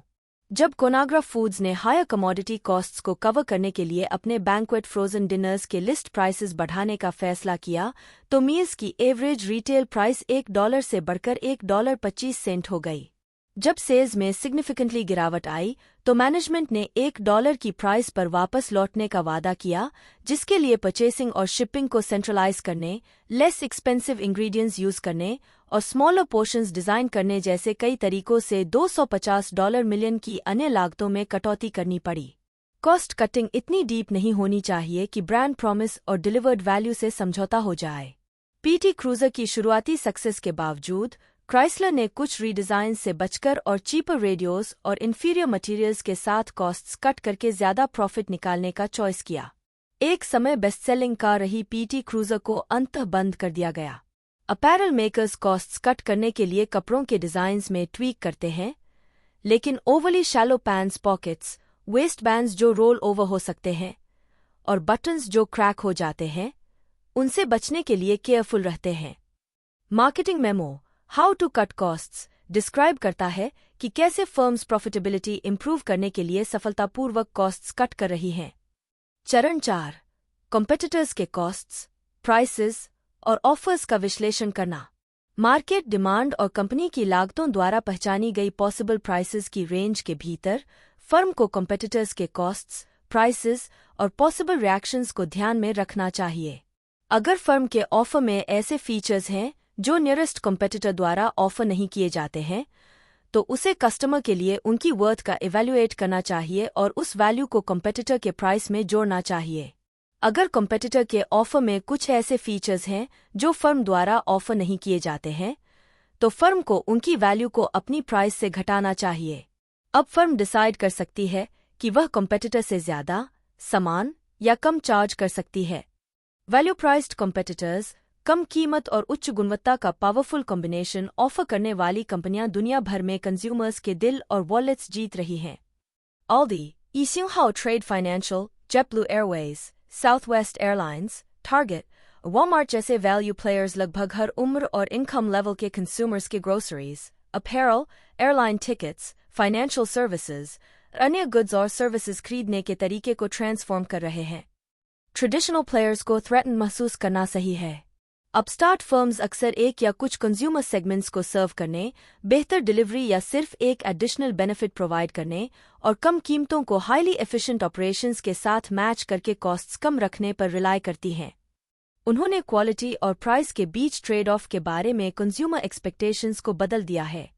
[SPEAKER 1] जब कोनाग्रा फूड्स ने हायर कमोडिटी कॉस्ट्स को कवर करने के लिए अपने बैंक्वेट फ्रोजन डिनर्स के लिस्ट प्राइसेस बढ़ाने का फैसला किया, तो मील्स की एवरेज रिटेल प्राइस $1 से बढ़कर $1.25 हो गई। जब सेल्स में सिग्निफिकेंटली गिरावट आई, तो मैनेजमेंट ने $1 की प्राइस पर वापस लौटने का वादा किया, जिसके लिए परचेसिंग और शिपिंग को सेंट्रलाइज करने, लेस एक्सपेंसिव इंग्रेडिएंट्स यूज करने और स्मॉलर पोर्शंस डिजाइन करने जैसे कई तरीकों से $250 मिलियन की अन्य लागतों में कटौती करनी पड़ी। कॉस्ट कटिंग इतनी डीप नहीं होनी चाहिए कि ब्रांड प्रॉमिस और डिलीवर्ड वैल्यू से समझौता हो जाए। पीटी क्रूजर की शुरुआती सक्सेस के बावजूद क्राइसलर ने कुछ रीडिजाइन से बचकर और चीपर रेडियोस और इंफीरियर मटेरियल्स के साथ कॉस्ट्स कट करके ज्यादा प्रॉफिट निकालने का चॉइस किया। एक समय बेस्ट सेलिंग कार रही पीटी क्रूजर को अंततः बंद कर दिया गया। अपैरल मेकर्स कॉस्ट्स कट करने के लिए कपड़ों के डिजाइन्स में ट्वीक करते हैं, लेकिन overly shallow pants, pockets, waist bands जो रोल ओवर हो सकते हैं और बटन्स जो क्रैक हो जाते हैं, उनसे बचने के लिए केयरफुल रहते हैं। Marketing memo how to cut costs describe करता है कि कैसे फर्म्स प्रॉफिटेबिलिटी इंप्रूव करने के लिए सफलतापूर्वक कॉस्ट्स कट कर रही हैं। चरण 4, कॉम्पिटिटर्स के कॉस्ट्स, प्राइसेस और ऑफर्स का विश्लेषण करना। मार्केट डिमांड और कंपनी की लागतों द्वारा पहचानी गई पॉसिबल प्राइसेस की रेंज के भीतर फर्म को कॉम्पिटिटर्स के कॉस्ट्स, प्राइसेस और पॉसिबल रिएक्शंस को ध्यान में रखना चाहिए। अगर फर्म के ऑफर में ऐसे फीचर्स हैं जो नियरेस्ट कॉम्पिटिटर द्वारा ऑफर नहीं किए जाते हैं, तो उसे कस्टमर के लिए उनकी वर्थ का इवैल्यूएट करना चाहिए और उस वैल्यू को कॉम्पिटिटर के प्राइस में जोड़ना चाहिए। अगर कॉम्पिटिटर के ऑफर में कुछ ऐसे फीचर्स हैं जो फर्म द्वारा ऑफर नहीं किए जाते हैं, तो फर्म को उनकी वैल्यू को अपनी प्राइस से घटाना चाहिए। अब फर्म डिसाइड कर सकती है कि वह कॉम्पिटिटर से ज्यादा, समान या कम चार्ज कर सकती है। वैल्यू प्राइस्ड कॉम्पिटिटर्स कम कीमत और उच्च गुणवत्ता का पावरफुल कॉम्बिनेशन ऑफर करने वाली कंपनियां दुनिया भर में कंज्यूमर्स के दिल और वॉलेट्स जीत रही हैं। Aldi, Yixinghao Trade Financial, JetBlue Airways, Southwest Airlines, Target, Walmart जैसे वैल्यू प्लेयर्स लगभग हर उम्र और इनकम लेवल के कंज्यूमर्स के groceries, apparel, airline tickets, financial services, अन्य गुड्स और सर्विसेज खरीदने के तरीके को ट्रांसफॉर्म कर रहे हैं। ट्रेडिशनल प्लेयर्स को थ्रेटन महसूस करना सही है। अपस्टार्ट फर्म्स अक्सर एक या कुछ कंज्यूमर सेगमेंट्स को सर्व करने, बेहतर डिलीवरी या सिर्फ एक एडिशनल बेनिफिट प्रोवाइड करने और कम कीमतों को हाईली एफिशिएंट ऑपरेशंस के साथ मैच करके कॉस्ट्स कम रखने पर रिलाय करती हैं। उन्होंने क्वालिटी और प्राइस के बीच ट्रेड ऑफ के बारे में कंज्यूमर एक्सपेक्टेशंस को बदल दिया है।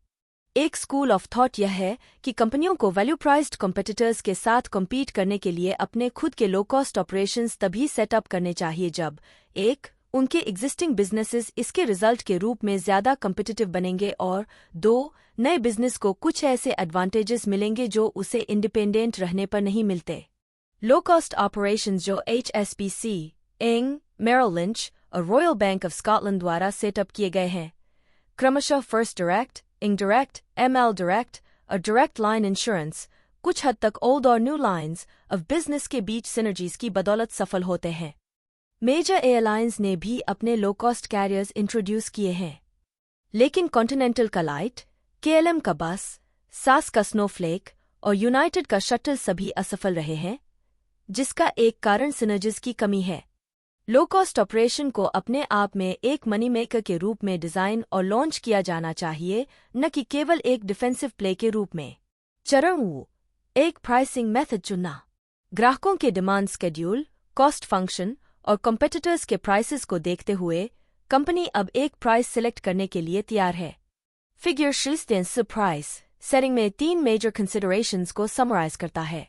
[SPEAKER 1] एक स्कूल ऑफ थॉट यह है कि कंपनियों को वैल्यू प्राइस्ड कॉम्पिटिटर्स के साथ कम्पीट करने के लिए अपने खुद के लो कॉस्ट ऑपरेशंस तभी सेटअप करने चाहिए जब 1. उनके एग्जिस्टिंग बिजनेसेस इसके रिजल्ट के रूप में ज्यादा कम्पिटिटिव बनेंगे और 2. नए बिजनेस को कुछ ऐसे एडवांटेजेस मिलेंगे जो उसे इंडिपेंडेंट रहने पर नहीं मिलते। लो कॉस्ट ऑपरेशंस जो HSBC, इंग, मेरिल लिंच और रॉयल बैंक ऑफ स्कॉटलैंड द्वारा सेटअप किए गए हैं, क्रमशः फर्स्ट डायरेक्ट, इंग डायरेक्ट, ML डायरेक्ट और डायरेक्ट लाइन इंश्योरेंस, कुछ हद तक ओल्ड और न्यू लाइन्स ऑफ बिजनेस के बीच सिनर्जीज की बदौलत सफल होते हैं। मेजर एयरलाइंस ने भी अपने लो कॉस्ट कैरियर्स इंट्रोड्यूस किए हैं, लेकिन कॉन्टिनेंटल का लाइट, KLM का बस, SAS का स्नोफ्लेक और यूनाइटेड का शटल सभी असफल रहे हैं, जिसका एक कारण सिनर्जीज की कमी है। लो कॉस्ट ऑपरेशन को अपने आप में एक मनी मेकर के रूप में डिजाइन और लॉन्च किया जाना चाहिए, न कि केवल एक डिफेंसिव प्ले के रूप में। चरण 1, एक प्राइसिंग मेथड चुनना। ग्राहकों के डिमांड स्केड्यूल, कॉस्ट फंक्शन और कॉम्पिटिटर्स के प्राइसेस को देखते हुए कंपनी अब एक प्राइस सिलेक्ट करने के लिए तैयार है। फिगर शीर्ष प्राइस सेटिंग में 3 मेजर कंसिडरेशंस को समराइज करता है।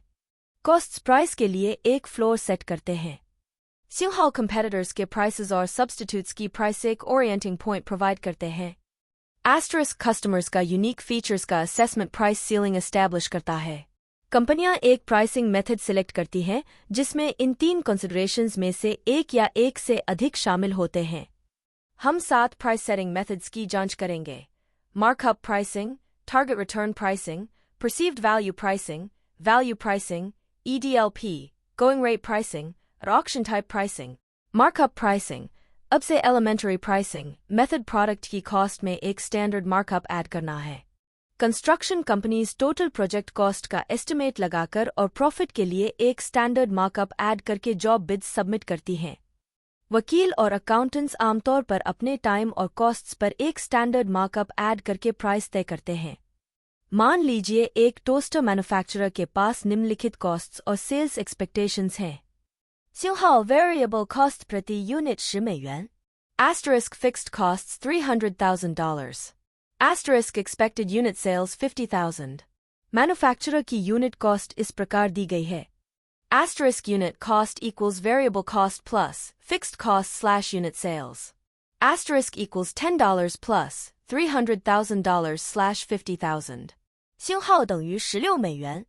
[SPEAKER 1] कॉस्ट्स प्राइस के लिए एक फ्लोर सेट करते हैं। सिंहाओ कंपेटिटर्स के प्राइसेस और सब्स्टिट्यूट्स की प्राइस एक ओरिएंटिंग पॉइंट प्रोवाइड करते हैं। एस्टरिस्क कस्टमर्स का यूनिक फीचर्स का असेसमेंट प्राइस सीलिंग एस्टैब्लिश करता है। कंपनियां एक प्राइसिंग मेथड सिलेक्ट करती हैं जिसमें इन 3 कंसिडरेशंस में से एक या एक से अधिक शामिल होते हैं। हम 7 प्राइस सेटिंग मेथड्स की जांच करेंगे। Markup pricing, target return pricing, perceived value pricing, EDLP, going rate pricing और auction type pricing. Markup pricing अब से एलिमेंटरी प्राइसिंग मेथड प्रोडक्ट की कॉस्ट में एक स्टैंडर्ड मार्कअप ऐड करना है। Construction companies total project cost का एस्टिमेट लगाकर और प्रॉफिट के लिए एक स्टैंडर्ड मार्कअप ऐड करके जॉब बिड्स सबमिट करती हैं। वकील और अकाउंटेंट्स आमतौर पर अपने टाइम और कॉस्ट्स पर एक स्टैंडर्ड मार्कअप ऐड करके प्राइस तय करते हैं। मान लीजिए एक टोस्टर मैन्युफैक्चरर के पास निम्नलिखित कॉस्ट्स और सेल्स एक्सपेक्टेशंस हैं। सिंहाओ वेरिएबल कॉस्ट प्रति unit 10 美元 Asterisk fixed costs $300,000 Asterisk expected unit sales 50,000 manufacturer की यूनिट कॉस्ट इस प्रकार दी गई है। Asterisk unit cost equals variable cost plus fixed cost / unit sales. Asterisk equals $10 plus $300,000 / 50,000. 星号等于16 美元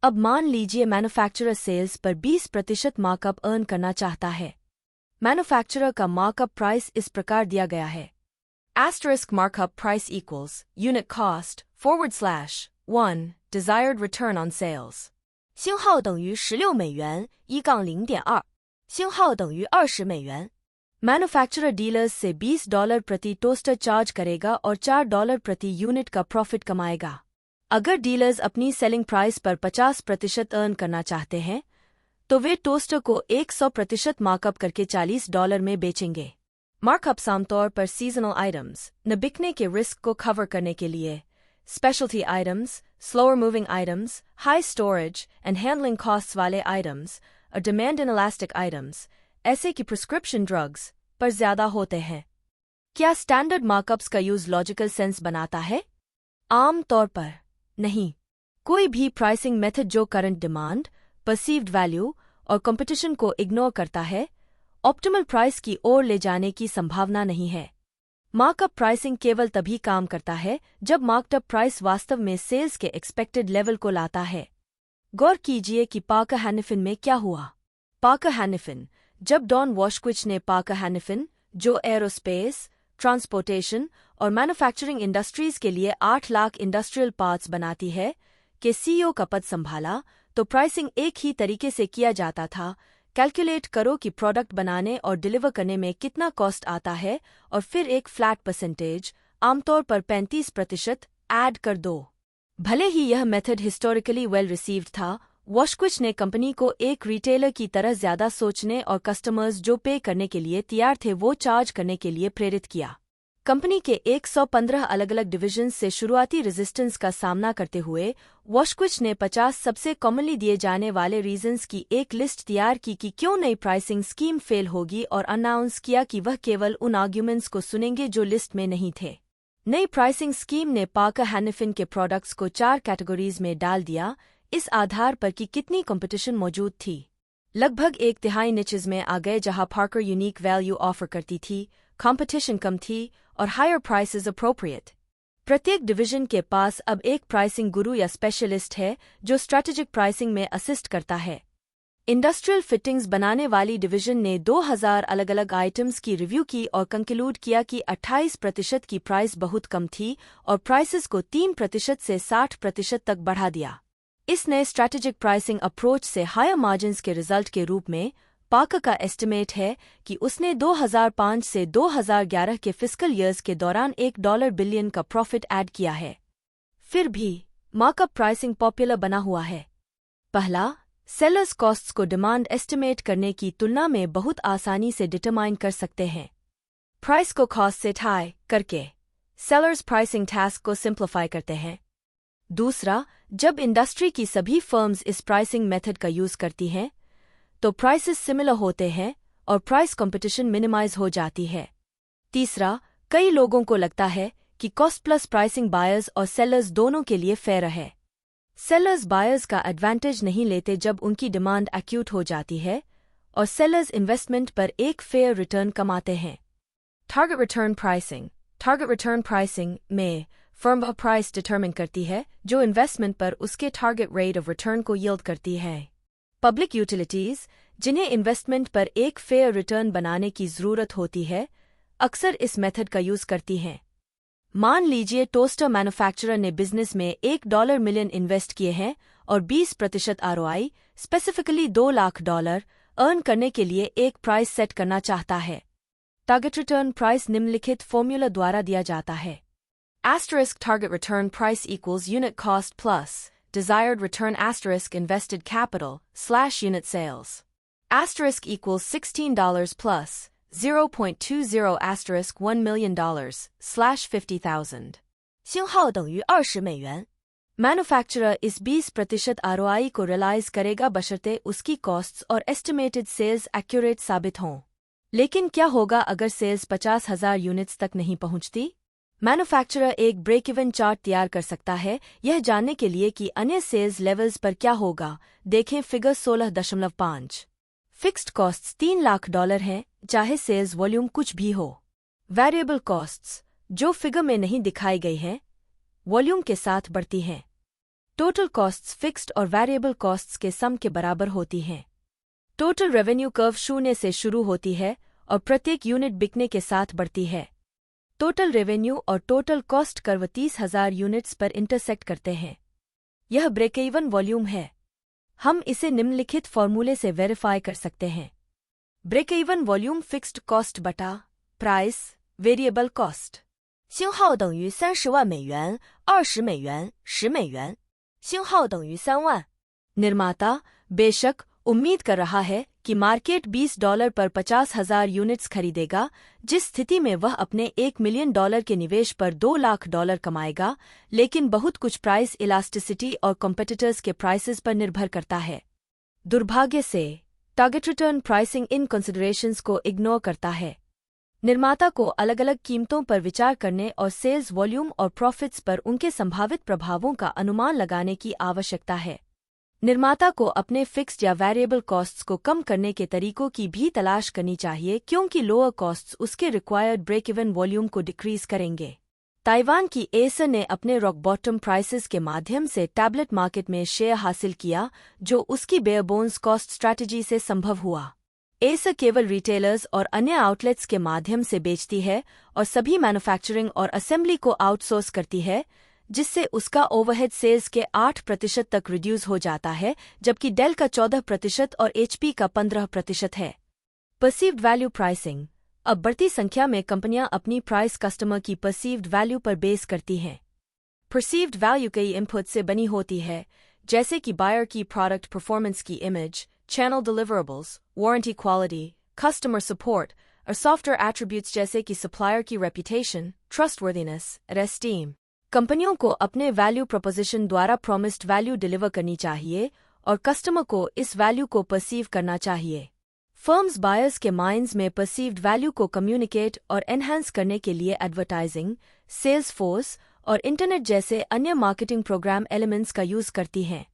[SPEAKER 1] अब मान लीजिए मैन्युफैक्चरर सेल्स पर 20% मार्कअप अर्न करना चाहता है। मैन्युफैक्चरर का मार्कअप प्राइस इस प्रकार दिया गया है। Asterisk markup price equals unit cost / 1 desired return on sales. 星号等于16 美元 1-0.2 星号等于20 美元 manufacturer dealers से $20 प्रति टोस्टर चार्ज करेगा और $4 प्रति यूनिट का प्रॉफिट कमाएगा। अगर डीलर्स अपनी सेलिंग प्राइस पर 50% अर्न करना चाहते हैं तो वे टोस्टर को 100% मार्कअप करके $40 में बेचेंगे। मार्कअप्स आमतौर पर सीजनल आइटम्स न बिकने के रिस्क को कवर करने के लिए, specialty items, slower moving items, high storage and handling costs वाले items और demand inelastic items ऐसे कि prescription drugs पर ज्यादा होते हैं। क्या स्टैंडर्ड मार्कअप्स का यूज लॉजिकल सेंस बनाता है? आम तौर पर नहीं। कोई भी प्राइसिंग मेथड जो करंट डिमांड, परसीव्ड वैल्यू और कंपटीशन को इग्नोर करता है, ऑप्टिमल प्राइस की ओर ले जाने की संभावना नहीं है। मार्कअप प्राइसिंग केवल तभी काम करता है जब मार्कअप प्राइस वास्तव में सेल्स के एक्सपेक्टेड लेवल को लाता है। गौर कीजिए कि पार्कर हैनिफिन में क्या हुआ। पार्कर हैनिफिन जब डॉन वॉशक्विच ने पार्कर हैनिफिन, जो एरोस्पेस, ट्रांसपोर्टेशन और मैन्युफैक्चरिंग इंडस्ट्रीज के लिए 8 लाख इंडस्ट्रियल पार्ट्स बनाती है, के CEO का पद संभाला तो प्राइसिंग एक ही तरीके से किया जाता था। कैलकुलेट करो कि प्रोडक्ट बनाने और डिलीवर करने में कितना कॉस्ट आता है और फिर एक फ्लैट परसेंटेज, आमतौर पर 35%, ऐड कर दो। भले ही यह मेथड हिस्टोरिकली वेल रिसीव्ड था, वॉशक्विच ने कंपनी को एक रिटेलर की तरह ज्यादा सोचने और कस्टमर्स जो पे करने के लिए तैयार थे वो चार्ज करने के लिए प्रेरित किया। कंपनी के 115 अलग अलग डिविजन्स से शुरुआती रेजिस्टेंस का सामना करते हुए वॉशक्विच ने 50 सबसे कॉमनली दिए जाने वाले रीजंस की एक लिस्ट तैयार की कि क्यों नई प्राइसिंग स्कीम फेल होगी और अनाउंस किया कि वह केवल उन आर्ग्यूमेंट्स को सुनेंगे जो लिस्ट में नहीं थे। नई प्राइसिंग स्कीम ने पार्कर हैनिफिन के प्रोडक्ट्स को 4 कैटेगरीज में डाल दिया, इस आधार पर कि कितनी कंपटीशन मौजूद थी। लगभग 1/3 निचेज में आ गए जहां पार्कर यूनिक वैल्यू ऑफर करती थी, कंपटीशन कम थी और हायर प्राइसेस अप्रोप्रिएट। प्रत्येक डिवीजन के पास अब एक प्राइसिंग गुरु या स्पेशलिस्ट है जो स्ट्रैटेजिक प्राइसिंग में असिस्ट करता है। इंडस्ट्रियल फिटिंग्स बनाने वाली डिवीजन ने 2000 अलग अलग आइटम्स की रिव्यू की और कंक्लूड किया कि 28% की प्राइस बहुत कम थी और प्राइसेस को 3% से 60% तक बढ़ा दिया। इस नए स्ट्रैटेजिक प्राइसिंग अप्रोच से हायर मार्जिन्स के रिजल्ट के रूप में पार्कर का एस्टिमेट है कि उसने 2005 से 2011 के फिस्कल ईयर्स के दौरान $1 बिलियन का प्रॉफिट ऐड किया है। फिर भी मार्कअप प्राइसिंग पॉपुलर बना हुआ है। पहला, सेलर्स कॉस्ट्स को डिमांड एस्टिमेट करने की तुलना में बहुत आसानी से डिटरमाइन कर सकते हैं। प्राइस को कॉस्ट से टाई करके सेलर्स प्राइसिंग टास्क को सिंप्लीफाई करते हैं। दूसरा, जब इंडस्ट्री की सभी फर्म्स इस प्राइसिंग मेथड का यूज करती हैं तो प्राइसेस सिमिलर होते हैं और प्राइस कंपटीशन मिनिमाइज हो जाती है। तीसरा, कई लोगों को लगता है कि कॉस्ट प्लस प्राइसिंग बायर्स और सेलर्स दोनों के लिए फेयर है। सेलर्स बायर्स का एडवांटेज नहीं लेते जब उनकी डिमांड एक्यूट हो जाती है, और सेलर्स इन्वेस्टमेंट पर एक फेयर रिटर्न कमाते हैं। टारगेट रिटर्न प्राइसिंग में फर्म वह प्राइस डिटरमिन करती है जो इन्वेस्टमेंट पर उसके टारगेट रेट ऑफ रिटर्न को यील्ड करती है। पब्लिक यूटिलिटीज, जिन्हें इन्वेस्टमेंट पर एक फेयर रिटर्न बनाने की जरूरत होती है, अक्सर इस मेथड का यूज करती हैं। मान लीजिए टोस्टर मैन्युफैक्चरर ने बिजनेस में $1 मिलियन इन्वेस्ट किए हैं और 20% ROI, स्पेसिफिकली $2 लाख अर्न करने के लिए एक प्राइस सेट करना चाहता है। टारगेट रिटर्न प्राइस निम्नलिखित फॉर्मूला द्वारा दिया जाता है: *target return price equals unit cost plus desired return *invested capital / unit sales * equals $16 plus 0.20 $1 million / 50,000 星号等于$20 manufacturer इस 20% ROI को रियलाइज करेगा बशर्ते उसकी कॉस्ट्स और एस्टिमेटेड सेल्स एक्यूरेट साबित हों। लेकिन क्या होगा अगर सेल्स 50,000 यूनिट्स तक नहीं पहुंचती? मैन्युफैक्चरर एक ब्रेक इवन चार्ट तैयार कर सकता है यह जानने के लिए कि अन्य सेल्स लेवल्स पर क्या होगा। देखें फिगर 16.5। फिक्स्ड कॉस्ट्स $3 लाख हैं, चाहे सेल्स वॉल्यूम कुछ भी हो। वेरिएबल कॉस्ट्स, जो फिगर में नहीं दिखाई गई हैं, वॉल्यूम के साथ बढ़ती हैं। टोटल कॉस्ट्स फिक्स्ड और वेरिएबल कॉस्ट्स के सम के बराबर होती हैं। टोटल रेवेन्यू कर्व 0 से शुरू होती है और प्रत्येक यूनिट बिकने के साथ बढ़ती है। टोटल रेवेन्यू और टोटल कॉस्ट कर्व 30,000 यूनिट्स पर इंटरसेक्ट करते हैं। यह ब्रेक इवन वॉल्यूम है। हम इसे निम्नलिखित फॉर्मूले से वेरीफाई कर सकते हैं: break even volume fixed cost बटा प्राइस वेरिएबल कॉस्ट
[SPEAKER 2] 星号等于30万美元、20美元、10美元。星号等于3万。
[SPEAKER 1] निर्माता बेशक उम्मीद कर रहा है कि मार्केट $20 पर 50,000 यूनिट्स खरीदेगा, जिस स्थिति में वह अपने $1 मिलियन के निवेश पर $2 लाख कमाएगा, लेकिन बहुत कुछ प्राइस इलास्टिसिटी और कॉम्पिटिटर्स के प्राइसेस पर निर्भर करता है। दुर्भाग्य से टारगेट रिटर्न प्राइसिंग इन कंसिडरेशंस को इग्नोर करता है। निर्माता को अलग अलग कीमतों पर विचार करने और सेल्स वॉल्यूम और प्रॉफिट्स पर उनके संभावित प्रभावों का अनुमान लगाने की आवश्यकता है। निर्माता को अपने फिक्स्ड या वेरिएबल कॉस्ट्स को कम करने के तरीकों की भी तलाश करनी चाहिए, क्योंकि लोअर कॉस्ट्स उसके रिक्वायर्ड ब्रेक इवन वॉल्यूम को डिक्रीज करेंगे। ताइवान की एसर ने अपने रॉक बॉटम प्राइसेस के माध्यम से टैबलेट मार्केट में शेयर हासिल किया, जो उसकी बेयरबोन्स कॉस्ट स्ट्रैटेजी से संभव हुआ। एसर केवल रिटेलर्स और अन्य आउटलेट्स के माध्यम से बेचती है और सभी मैन्युफैक्चरिंग और असेंबली को आउटसोर्स करती है, जिससे उसका ओवरहेड सेल्स के 8% तक रिड्यूस हो जाता है, जबकि डेल का 14% और HP का 15% है। Perceived value pricing. अब बढ़ती संख्या में कंपनियां अपनी प्राइस कस्टमर की परसीव्ड वैल्यू पर बेस करती हैं। परसीव्ड वैल्यू कई इनपुट से बनी होती है, जैसे कि बायर की प्रोडक्ट परफॉर्मेंस की image, channel deliverables, warranty quality, customer support और सॉफ्टवेयर एट्रीब्यूट्स जैसे कि सप्लायर की रेपुटेशन, ट्रस्टवर्दीनेस और एस्टीम। कंपनियों को अपने वैल्यू प्रोपोजिशन द्वारा प्रॉमिस्ड वैल्यू डिलीवर करनी चाहिए और कस्टमर को इस वैल्यू को परसीव करना चाहिए। फर्म्स बायर्स के माइंड्स में परसीव्ड वैल्यू को कम्युनिकेट और एनहांस करने के लिए एडवर्टाइजिंग, सेल्स फोर्स और इंटरनेट जैसे अन्य मार्केटिंग प्रोग्राम एलिमेंट्स का यूज करती हैं।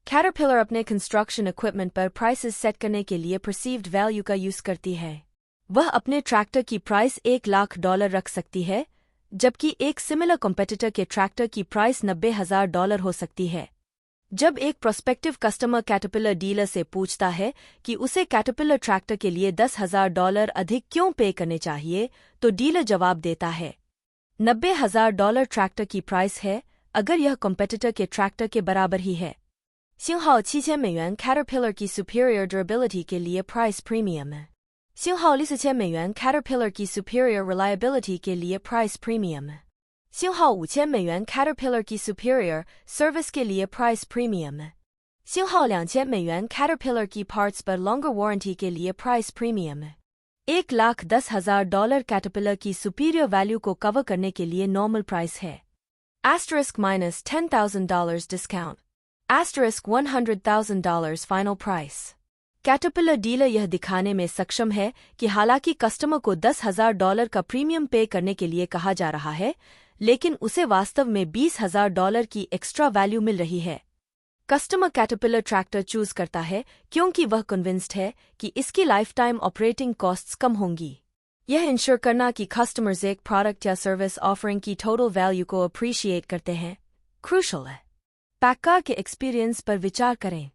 [SPEAKER 1] कैटरपिलर अपने कंस्ट्रक्शन इक्विपमेंट पर प्राइसेस सेट करने के लिए परसीव्ड वैल्यू का यूज करती है। वह अपने ट्रैक्टर की प्राइस $1 लाख रख सकती है, जबकि एक सिमिलर कॉम्पिटिटर के ट्रैक्टर की प्राइस $90,000 हो सकती है। जब एक प्रोस्पेक्टिव कस्टमर कैटरपिलर डीलर से पूछता है कि उसे कैटरपिलर ट्रैक्टर के लिए $10,000 अधिक क्यों पे करने चाहिए, तो डीलर जवाब देता है, $90,000 ट्रैक्टर की प्राइस है अगर यह कॉम्पिटिटर के ट्रैक्टर के बराबर ही है।
[SPEAKER 2] 星号$7,000 Caterpillar की superior durability के लिए प्राइस प्रीमियम है।星号$4,000 Caterpillar की superior reliability के लिए प्राइस प्रीमियम है।星号$5,000 Caterpillar की superior service के लिए प्राइस प्रीमियम है।星号$2,000 Caterpillar की parts पर longer warranty के लिए प्राइस प्रीमियम है।
[SPEAKER 1] $1,10,000 कैटरपिलर की सुपीरियर वैल्यू को कवर करने के लिए नॉर्मल प्राइस है।
[SPEAKER 2] *10,000 discount *$100,000 final price
[SPEAKER 1] caterpillar dealer यह दिखाने में सक्षम है कि हालांकि कस्टमर को $10,000 का प्रीमियम पे करने के लिए कहा जा रहा है, लेकिन उसे वास्तव में $20,000 की एक्स्ट्रा वैल्यू मिल रही है। कस्टमर कैटरपिलर ट्रैक्टर चूज करता है क्योंकि वह कन्विंस्ड है कि इसकी लाइफ टाइम ऑपरेटिंग कॉस्ट्स कम होंगी। यह इंश्योर करना कि कस्टमर्स एक प्रोडक्ट या सर्विस ऑफरिंग की टोटल वैल्यू को अप्रिशिएट करते हैं क्रूशल है। पैककार के एक्सपीरियंस पर विचार करें।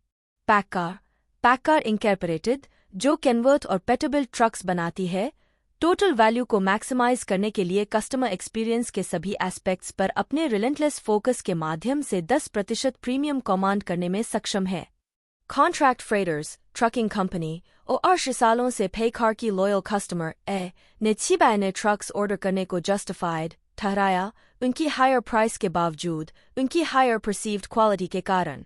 [SPEAKER 1] पैककार इंकॉर्पोरेटेड, जो कैनवर्ट और पेटरबिल्ट ट्रक्स बनाती है, टोटल वैल्यू को मैक्सिमाइज करने के लिए कस्टमर एक्सपीरियंस के सभी एस्पेक्ट्स पर अपने रिलेंटलेस फोकस के माध्यम से 10% प्रीमियम कमांड करने में सक्षम है। कॉन्ट्रैक्ट फ्रेटर्स ट्रकिंग कंपनी और 8 सालों से पैककार की लॉयल कस्टमर ने छिपाए ने ट्रक्स ऑर्डर करने को जस्टिफाइड ठहराया, उनकी हायर प्राइस के बावजूद, उनकी हायर परसीव्ड क्वालिटी के कारण।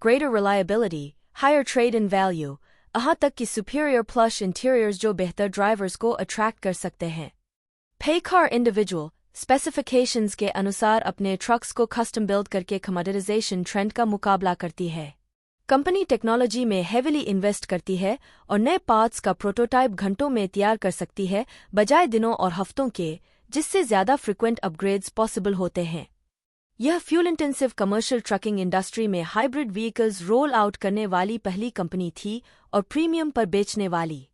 [SPEAKER 1] Greater reliability, higher trade in value, यहाँ तक कि सुपीरियर प्लश इंटीरियर्स जो बेहतर ड्राइवर्स को अट्रैक्ट कर सकते हैं। पैककार इंडिविजुअल स्पेसिफिकेशंस के अनुसार अपने ट्रक्स को कस्टम बिल्ड करके कमोडिटाइजेशन ट्रेंड का मुकाबला करती है। कंपनी टेक्नोलॉजी में हेविली इन्वेस्ट करती है और नए पार्ट्स का प्रोटोटाइप घंटों में तैयार कर सकती है बजाय दिनों और हफ्तों के, जिससे ज्यादा फ्रिक्वेंट अपग्रेड्स पॉसिबल होते हैं। यह fuel intensive commercial trucking industry में हाइब्रिड व्हीकल्स रोल आउट करने वाली पहली कंपनी थी और प्रीमियम पर बेचने वाली।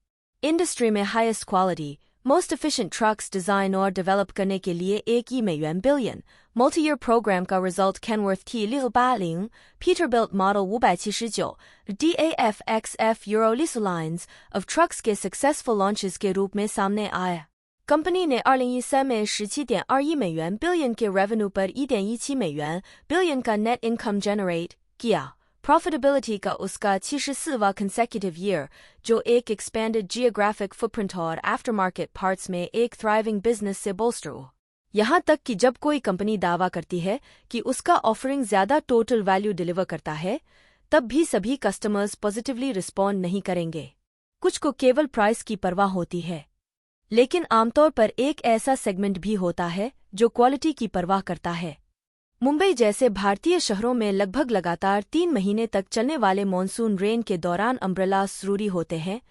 [SPEAKER 1] इंडस्ट्री में highest quality, most efficient trucks design और डेवलप करने के लिए $1 बिलियन multi-year program का result Kenworth T680 Peterbilt Model 579 DAF-XF Euro lines of trucks के सक्सेसफुल लॉन्चेस के रूप में सामने आया। कंपनी ने 2013में $17.2 बिलियन के रेवेन्यू पर $1.17 बिलियन का नेट इनकम जनरेट किया। प्रॉफिटेबिलिटी का उसका 64वां कंसेक्यूटिव ईयर, जो एक एक्सपेंडेड जियोग्राफिक फुटप्रिंट और आफ्टरमार्केट पार्ट्स में एक थ्राइविंग बिजनेस से बोल्स्टर हो। यहाँ तक कि जब कोई कंपनी दावा करती है कि उसका ऑफरिंग ज्यादा टोटल वैल्यू डिलीवर करता है, तब भी सभी कस्टमर्स पॉजिटिवली रिस्पॉन्ड नहीं करेंगे। कुछ को केवल प्राइस की परवाह होती है, लेकिन आमतौर पर एक ऐसा सेगमेंट भी होता है जो क्वालिटी की परवाह करता है। मुंबई जैसे भारतीय शहरों में लगभग लगातार 3 महीने तक चलने वाले मॉनसून रेन के दौरान अम्ब्रेलास जरूरी होते हैं,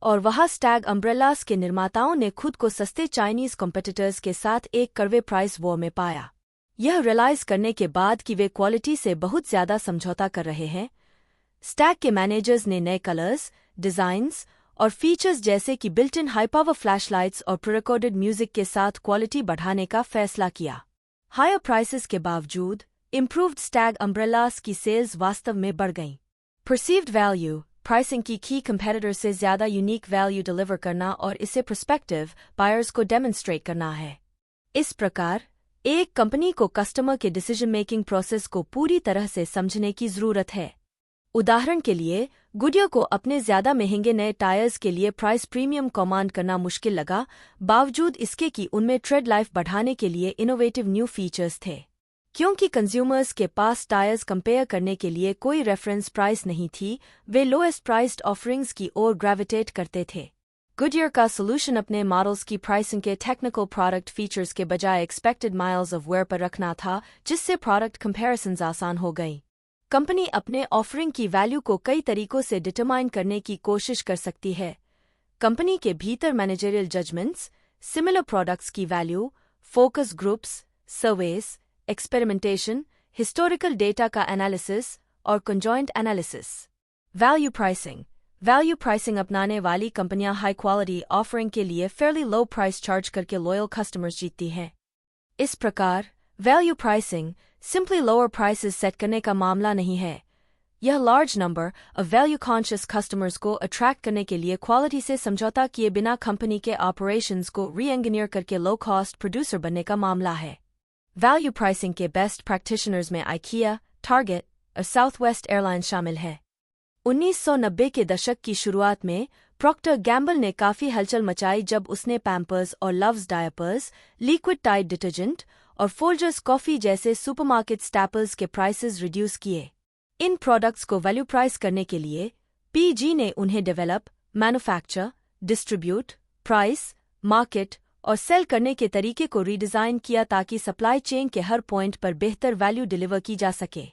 [SPEAKER 1] और वहाँ स्टैग अम्ब्रेलास के निर्माताओं ने खुद को सस्ते चाइनीज कॉम्पिटिटर्स के साथ एक कड़वे प्राइस वॉर में पाया। यह रियलाइज करने के बाद कि वे क्वालिटी से बहुत ज्यादा समझौता कर रहे हैं, स्टैग के मैनेजर्स ने नए कलर्स, डिजाइन्स और फीचर्स जैसे कि built in high power flashlights और प्री-रिकॉर्डेड म्यूजिक के साथ क्वालिटी बढ़ाने का फैसला किया। हायर प्राइसेस के बावजूद इम्प्रूव्ड स्टैग अम्ब्रेलास की सेल्स वास्तव में बढ़ गईं। परसीव्ड वैल्यू प्राइसिंग की की कंपेटिटर से ज्यादा यूनिक वैल्यू डिलीवर करना और इसे प्रोस्पेक्टिव बायर्स को डेमोन्स्ट्रेट करना है। इस प्रकार एक कंपनी को कस्टमर के डिसीजन मेकिंग प्रोसेस को पूरी तरह से समझने की जरूरत है। उदाहरण के लिए, गुडियर को अपने ज्यादा महंगे नए टायर्स के लिए प्राइस प्रीमियम कमांड करना मुश्किल लगा, बावजूद इसके कि उनमें ट्रेड लाइफ बढ़ाने के लिए इनोवेटिव न्यू फीचर्स थे। क्योंकि कंज्यूमर्स के पास टायर्स कंपेयर करने के लिए कोई रेफरेंस प्राइस नहीं थी, वे लोएस्ट प्राइस्ड ऑफरिंग्स की ओर ग्रेविटेट करते थे। गुडियर का सोल्यूशन अपने मॉडल्स की प्राइसिंग के टेक्निकल प्रोडक्ट फीचर्स के बजाय एक्सपेक्टेड माइल्स ऑफ वेयर पर रखना था, जिससे प्रोडक्ट कंपैरिजंस आसान हो गई। कंपनी अपने ऑफरिंग की वैल्यू को कई तरीकों से डिटरमाइन करने की कोशिश कर सकती है। कंपनी के भीतर मैनेजरियल जजमेंट्स, सिमिलर प्रोडक्ट्स की value, focus groups, surveys, experimentation, historical data का एनालिसिस और कंजॉइंट एनालिसिस। वैल्यू प्राइसिंग अपनाने वाली कंपनियां हाई क्वालिटी ऑफरिंग के लिए फेयरली लो प्राइस चार्ज करके लॉयल कस्टमर्स जीतती हैं। इस प्रकार value pricing simply lower prices set करने का मामला नहीं है। यह large number of value conscious customers को अट्रैक्ट करने के लिए क्वालिटी से समझौता किए बिना कंपनी के ऑपरेशंस को री-इंजीनियर करके लो कॉस्ट प्रोड्यूसर बनने का मामला है। वैल्यू प्राइसिंग के बेस्ट प्रैक्टिशनर्स में आइकिया, टारगेट और साउथवेस्ट एयरलाइंस शामिल है। 1990 के दशक की शुरुआत में प्रॉक्टर गैम्बल ने काफी हलचल मचाई जब उसने पैम्पर्स और Luvs diapers, liquid Tide detergent और फोल्जर्स कॉफी जैसे सुपरमार्केट स्टैपल्स के प्राइसेस रिड्यूस किए। इन प्रोडक्ट्स को वैल्यू प्राइस करने के लिए पीजी ने उन्हें develop, manufacture, distribute, price, market और सेल करने के तरीके को रीडिजाइन किया ताकि सप्लाई चेन के हर पॉइंट पर बेहतर वैल्यू डिलीवर की जा सके।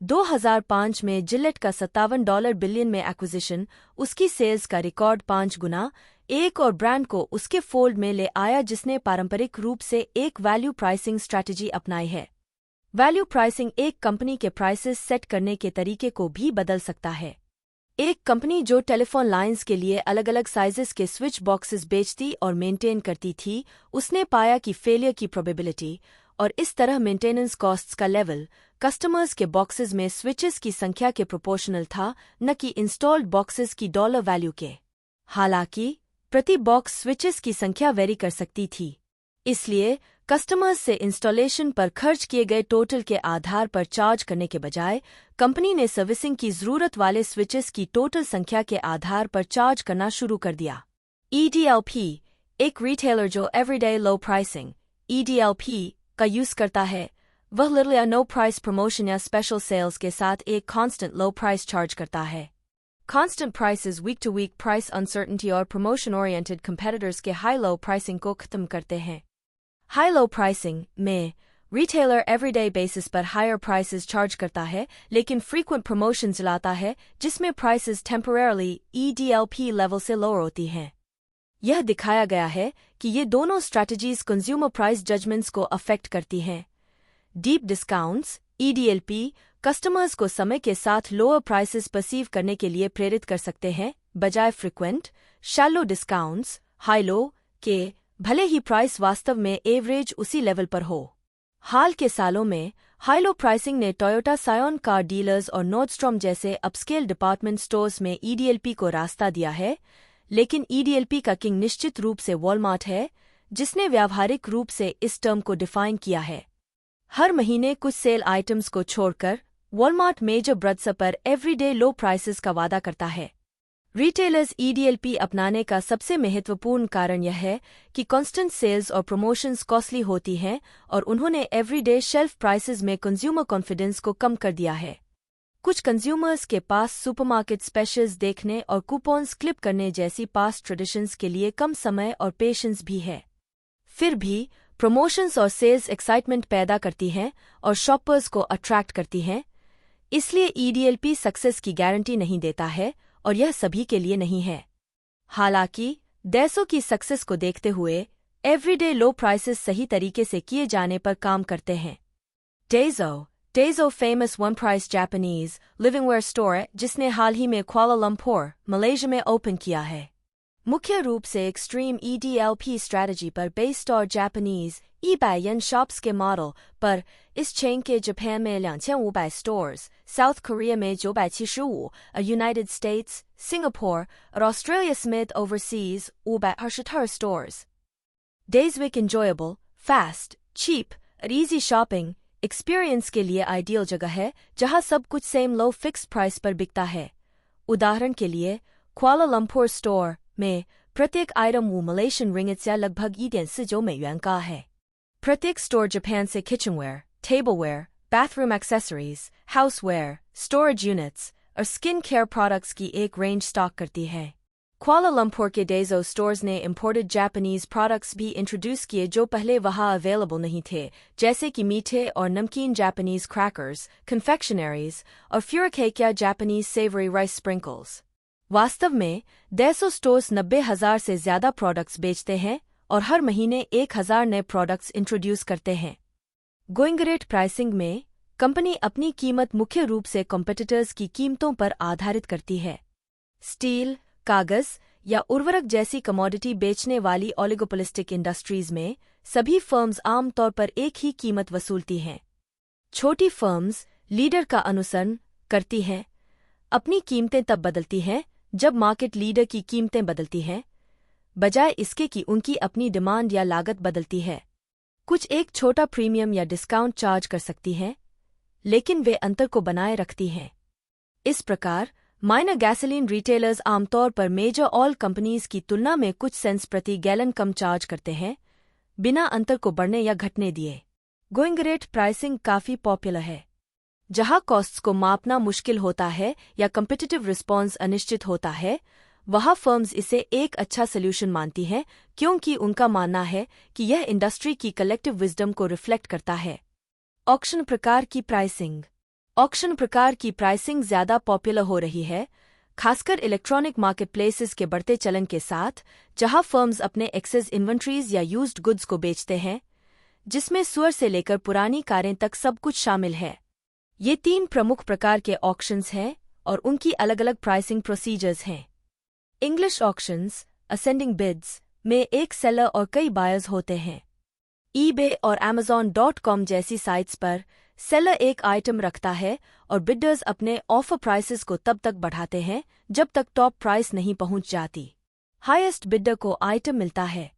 [SPEAKER 1] 2005 में जिलेट का $57 बिलियन में एक्विजिशन उसकी सेल्स का रिकॉर्ड 5 गुना एक और ब्रांड को उसके फोल्ड में ले आया जिसने पारंपरिक रूप से एक वैल्यू प्राइसिंग स्ट्रैटेजी अपनाई है। वैल्यू प्राइसिंग एक कंपनी के प्राइसेस सेट करने के तरीके को भी बदल सकता है। एक कंपनी जो टेलीफोन लाइंस के लिए अलग अलग साइजेस के स्विच बॉक्सेस बेचती और मेंटेन करती थी, उसने पाया कि फेलियर की प्रोबेबिलिटी और इस तरह मेंटेनेंस कॉस्ट्स का लेवल कस्टमर्स के बॉक्सेस में स्विचेस की संख्या के प्रोपोर्शनल था, न कि इंस्टॉल्ड बॉक्सेस की डॉलर वैल्यू के। हालांकि प्रति बॉक्स स्विचेस की संख्या वेरी कर सकती थी, इसलिए कस्टमर्स से इंस्टॉलेशन पर खर्च किए गए टोटल के आधार पर चार्ज करने के बजाय कंपनी ने सर्विसिंग की जरूरत वाले स्विचेस की टोटल संख्या के आधार पर चार्ज करना शुरू कर दिया। EDLP एक रिटेलर जो एवरीडे लो प्राइसिंग EDLP का यूज करता है, वह लिटिल या नो प्राइस प्रमोशन या स्पेशल सेल्स के साथ एक कांस्टेंट लो प्राइस चार्ज करता है। Constant prices week to week price uncertainty और प्रमोशन ओरिएंटेड कंपेटिटर्स के हाई लो प्राइसिंग को खत्म करते हैं। हाई लो प्राइसिंग में रिटेलर एवरीडे बेसिस पर हायर प्राइसेस चार्ज करता है लेकिन फ्रीक्वेंट प्रमोशन चलाता है जिसमें प्राइसेस टेम्परेरली EDLP लेवल से लोअर होती हैं। यह दिखाया गया है कि ये दोनों स्ट्रैटेजीज कंज्यूमर प्राइस जजमेंट्स को अफेक्ट करती हैं। डीप डिस्काउंट्स EDLP कस्टमर्स को समय के साथ लोअर प्राइसेस परसीव करने के लिए प्रेरित कर सकते हैं, बजाय frequent shallow discounts high low के, भले ही प्राइस वास्तव में एवरेज उसी लेवल पर हो। हाल के सालों में हाई लो प्राइसिंग ने टोयोटा सायोन कार डीलर्स और नॉर्डस्ट्रॉम जैसे अपस्केल डिपार्टमेंट स्टोर्स में EDLP को रास्ता दिया है, लेकिन EDLP का किंग निश्चित रूप से वॉलमार्ट है, जिसने व्यावहारिक रूप से इस टर्म को डिफाइन किया है। हर महीने कुछ सेल आइटम्स को छोड़कर वॉलमार्ट मेजर ब्रड्स पर एवरीडे लो प्राइसेस का वादा करता है। रिटेलर्स EDLP अपनाने का सबसे महत्वपूर्ण कारण यह है कि कांस्टेंट सेल्स और प्रमोशंस कॉस्टली होती हैं और उन्होंने एवरीडे शेल्फ प्राइसेस में कंज्यूमर कॉन्फिडेंस को कम कर दिया है। कुछ कंज्यूमर्स के पास सुपरमार्केट स्पेशल्स देखने और कूपन्स क्लिप करने जैसी पास्ट ट्रेडिशंस के लिए कम समय और पेशेंस भी है। फिर भी प्रमोशंस और सेल्स एक्साइटमेंट पैदा करती हैं और शॉपर्स को अट्रैक्ट करती हैं, इसलिए EDLP सक्सेस की गारंटी नहीं देता है और यह सभी के लिए नहीं है। हालांकि डेसो की सक्सेस को देखते हुए एवरीडे लो प्राइसेस सही तरीके से किए जाने पर काम करते हैं। Daiso famous one price Japanese livingware store है जिसने हाल ही में कुआलालंपुर, मलेशिया में ओपन किया है। मुख्य रूप से एक्सट्रीम EDLP स्ट्रैटेजी पर बेस्ड और जापानीज eBay शॉप्स के मॉडल पर इस चेन के जापान में 2500 स्टोर्स, साउथ कोरिया में 975, यूनाइटेड स्टेट्स, सिंगापुर और ऑस्ट्रेलिया समेत ओवरसीज 522 स्टोर्स। डेजविक enjoyable, फास्ट, चीप और इजी शॉपिंग एक्सपीरियंस के लिए आइडियल जगह है जहां सब कुछ सेम लो फिक्स प्राइस पर बिकता है। उदाहरण के लिए कुआलालंपुर स्टोर में प्रत्येक आइटम वो मलेशियन रिंगिट्स या लगभग $1.4 का है। प्रत्येक स्टोर जापान से kitchenware, tableware, bathroom accessories, houseware, storage units और स्किन केयर प्रोडक्ट्स की एक रेंज स्टॉक करती है। कुआलालंपुर के डेजो स्टोर्स ने इंपोर्टेड जापानीज प्रोडक्ट्स भी इंट्रोड्यूस किए जो पहले वहां अवेलेबल नहीं थे, जैसे कि मीठे और नमकीन जापानीज क्रैकर्स, कन्फेक्शनरीज और फ्यूरिकेकिया जापानीज सेवरी राइस स्प्रिंकल्स। वास्तव में डेसो स्टोर्स 90,000 से ज्यादा प्रोडक्ट्स बेचते हैं और हर महीने 1,000 नए प्रोडक्ट्स इंट्रोड्यूस करते हैं। गोइंग रेट प्राइसिंग में कंपनी अपनी कीमत मुख्य रूप से कॉम्पिटिटर्स की कीमतों पर आधारित करती है। स्टील, कागज या उर्वरक जैसी कमोडिटी बेचने वाली ओलिगोपोलिस्टिक इंडस्ट्रीज में सभी फर्म्स आमतौर पर एक ही कीमत वसूलती हैं। छोटी फर्म्स लीडर का अनुसरण करती हैं, अपनी कीमतें तब बदलती हैं जब मार्केट लीडर की कीमतें बदलती हैं, बजाय इसके कि उनकी अपनी डिमांड या लागत बदलती है। कुछ एक छोटा प्रीमियम या डिस्काउंट चार्ज कर सकती हैं, लेकिन वे अंतर को बनाए रखती हैं। इस प्रकार माइनर गैसोलीन रिटेलर्स आमतौर पर मेजर ऑयल कंपनीज की तुलना में कुछ सेंट्स प्रति गैलन कम चार्ज करते हैं, बिना अंतर को बढ़ने या घटने दिए। गोइंग रेट प्राइसिंग काफी पॉपुलर है। जहां कॉस्ट्स को मापना मुश्किल होता है या कम्पिटिटिव रिस्पॉन्स अनिश्चित होता है, वहां फर्म्स इसे एक अच्छा सॉल्यूशन मानती हैं क्योंकि उनका मानना है कि यह इंडस्ट्री की कलेक्टिव विजडम को रिफ्लेक्ट करता है। ऑक्शन प्रकार की प्राइसिंग। ऑक्शन प्रकार की प्राइसिंग ज़्यादा पॉपुलर हो रही है, खासकर इलेक्ट्रॉनिक मार्केटप्लेसेस के बढ़ते चलन के साथ, जहां फर्म्स अपने एक्सेस इन्वेंट्रीज या यूज्ड गुड्स को बेचते हैं, जिसमें सुअर से लेकर पुरानी कारें तक सब कुछ शामिल है। ये 3 प्रमुख प्रकार के ऑक्शंस हैं और उनकी अलग अलग प्राइसिंग प्रोसीजर्स हैं। इंग्लिश ऑक्शंस, असेंडिंग बिड्स, में एक सेलर और कई बायर्स होते हैं। ईबे और Amazon.com जैसी साइट्स पर सेलर एक आइटम रखता है और बिडर्स अपने ऑफर प्राइसेस को तब तक बढ़ाते हैं जब तक टॉप प्राइस नहीं पहुंच जाती। हाईएस्ट बिडर को आइटम मिलता है।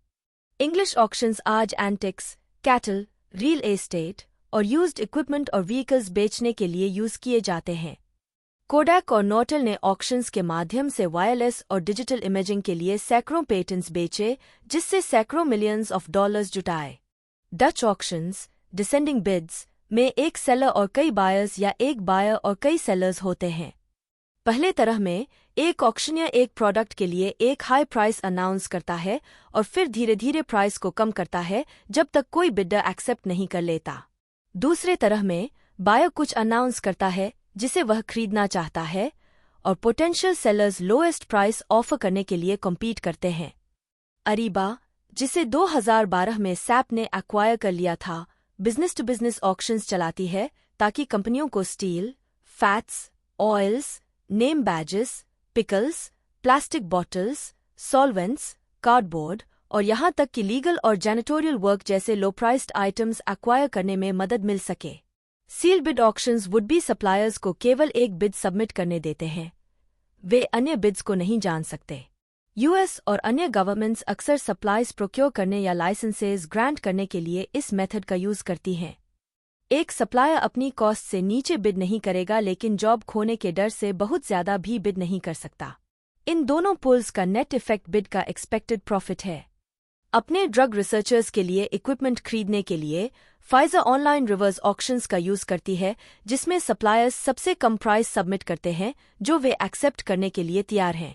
[SPEAKER 1] इंग्लिश ऑक्शंस आज एंटिक्स, कैटल, रियल एस्टेट और यूज्ड इक्विपमेंट और व्हीकल्स बेचने के लिए यूज किए जाते हैं। कोडैक और नॉटेल ने ऑक्शंस के माध्यम से वायरलेस और डिजिटल इमेजिंग के लिए सैकड़ों पेटेंट्स बेचे, जिससे सैकड़ों मिलियंस ऑफ डॉलर्स जुटाए। डच ऑक्शंस, डिसेंडिंग बिड्स, में एक सेलर और कई बायर्स या एक बायर और कई सेलर्स होते हैं। पहले तरह में एक ऑक्शनियर एक प्रोडक्ट के लिए एक हाई प्राइस अनाउंस करता है और फिर धीरे धीरे प्राइस को कम करता है जब तक कोई बिडर एक्सेप्ट नहीं कर लेता। दूसरे तरह में बायर कुछ अनाउंस करता है जिसे वह खरीदना चाहता है और potential sellers lowest price offer करने के लिए कॉम्पीट करते हैं। अरीबा, जिसे 2012 में सैप ने एक्वायर कर लिया था, बिजनेस टू बिजनेस ऑक्शंस चलाती है ताकि कंपनियों को steel, fats, oils, name badges, pickles, plastic bottles, solvents, cardboard और यहां तक कि लीगल और जैनिटोरियल वर्क जैसे लो प्राइस्ड आइटम्स एक्वायर करने में मदद मिल सके। Seal bid auctions would be suppliers को केवल एक बिड सबमिट करने देते हैं, वे अन्य बिड्स को नहीं जान सकते। यूएस और अन्य गवर्नमेंट्स अक्सर सप्लाईज प्रोक्योर करने या लाइसेंसेज ग्रांट करने के लिए इस मेथड का यूज करती हैं। एक सप्लायर अपनी कॉस्ट से नीचे बिड नहीं करेगा, लेकिन जॉब खोने के डर से बहुत ज्यादा भी बिड नहीं कर सकता। इन दोनों पुल्स का नेट इफेक्ट बिड का एक्सपेक्टेड प्रॉफिट है। अपने ड्रग रिसर्चर्स के लिए इक्विपमेंट खरीदने के लिए फाइजर ऑनलाइन रिवर्स ऑक्शंस का यूज करती है, जिसमें सप्लायर्स सबसे कम प्राइस सबमिट करते हैं जो वे एक्सेप्ट करने के लिए तैयार हैं।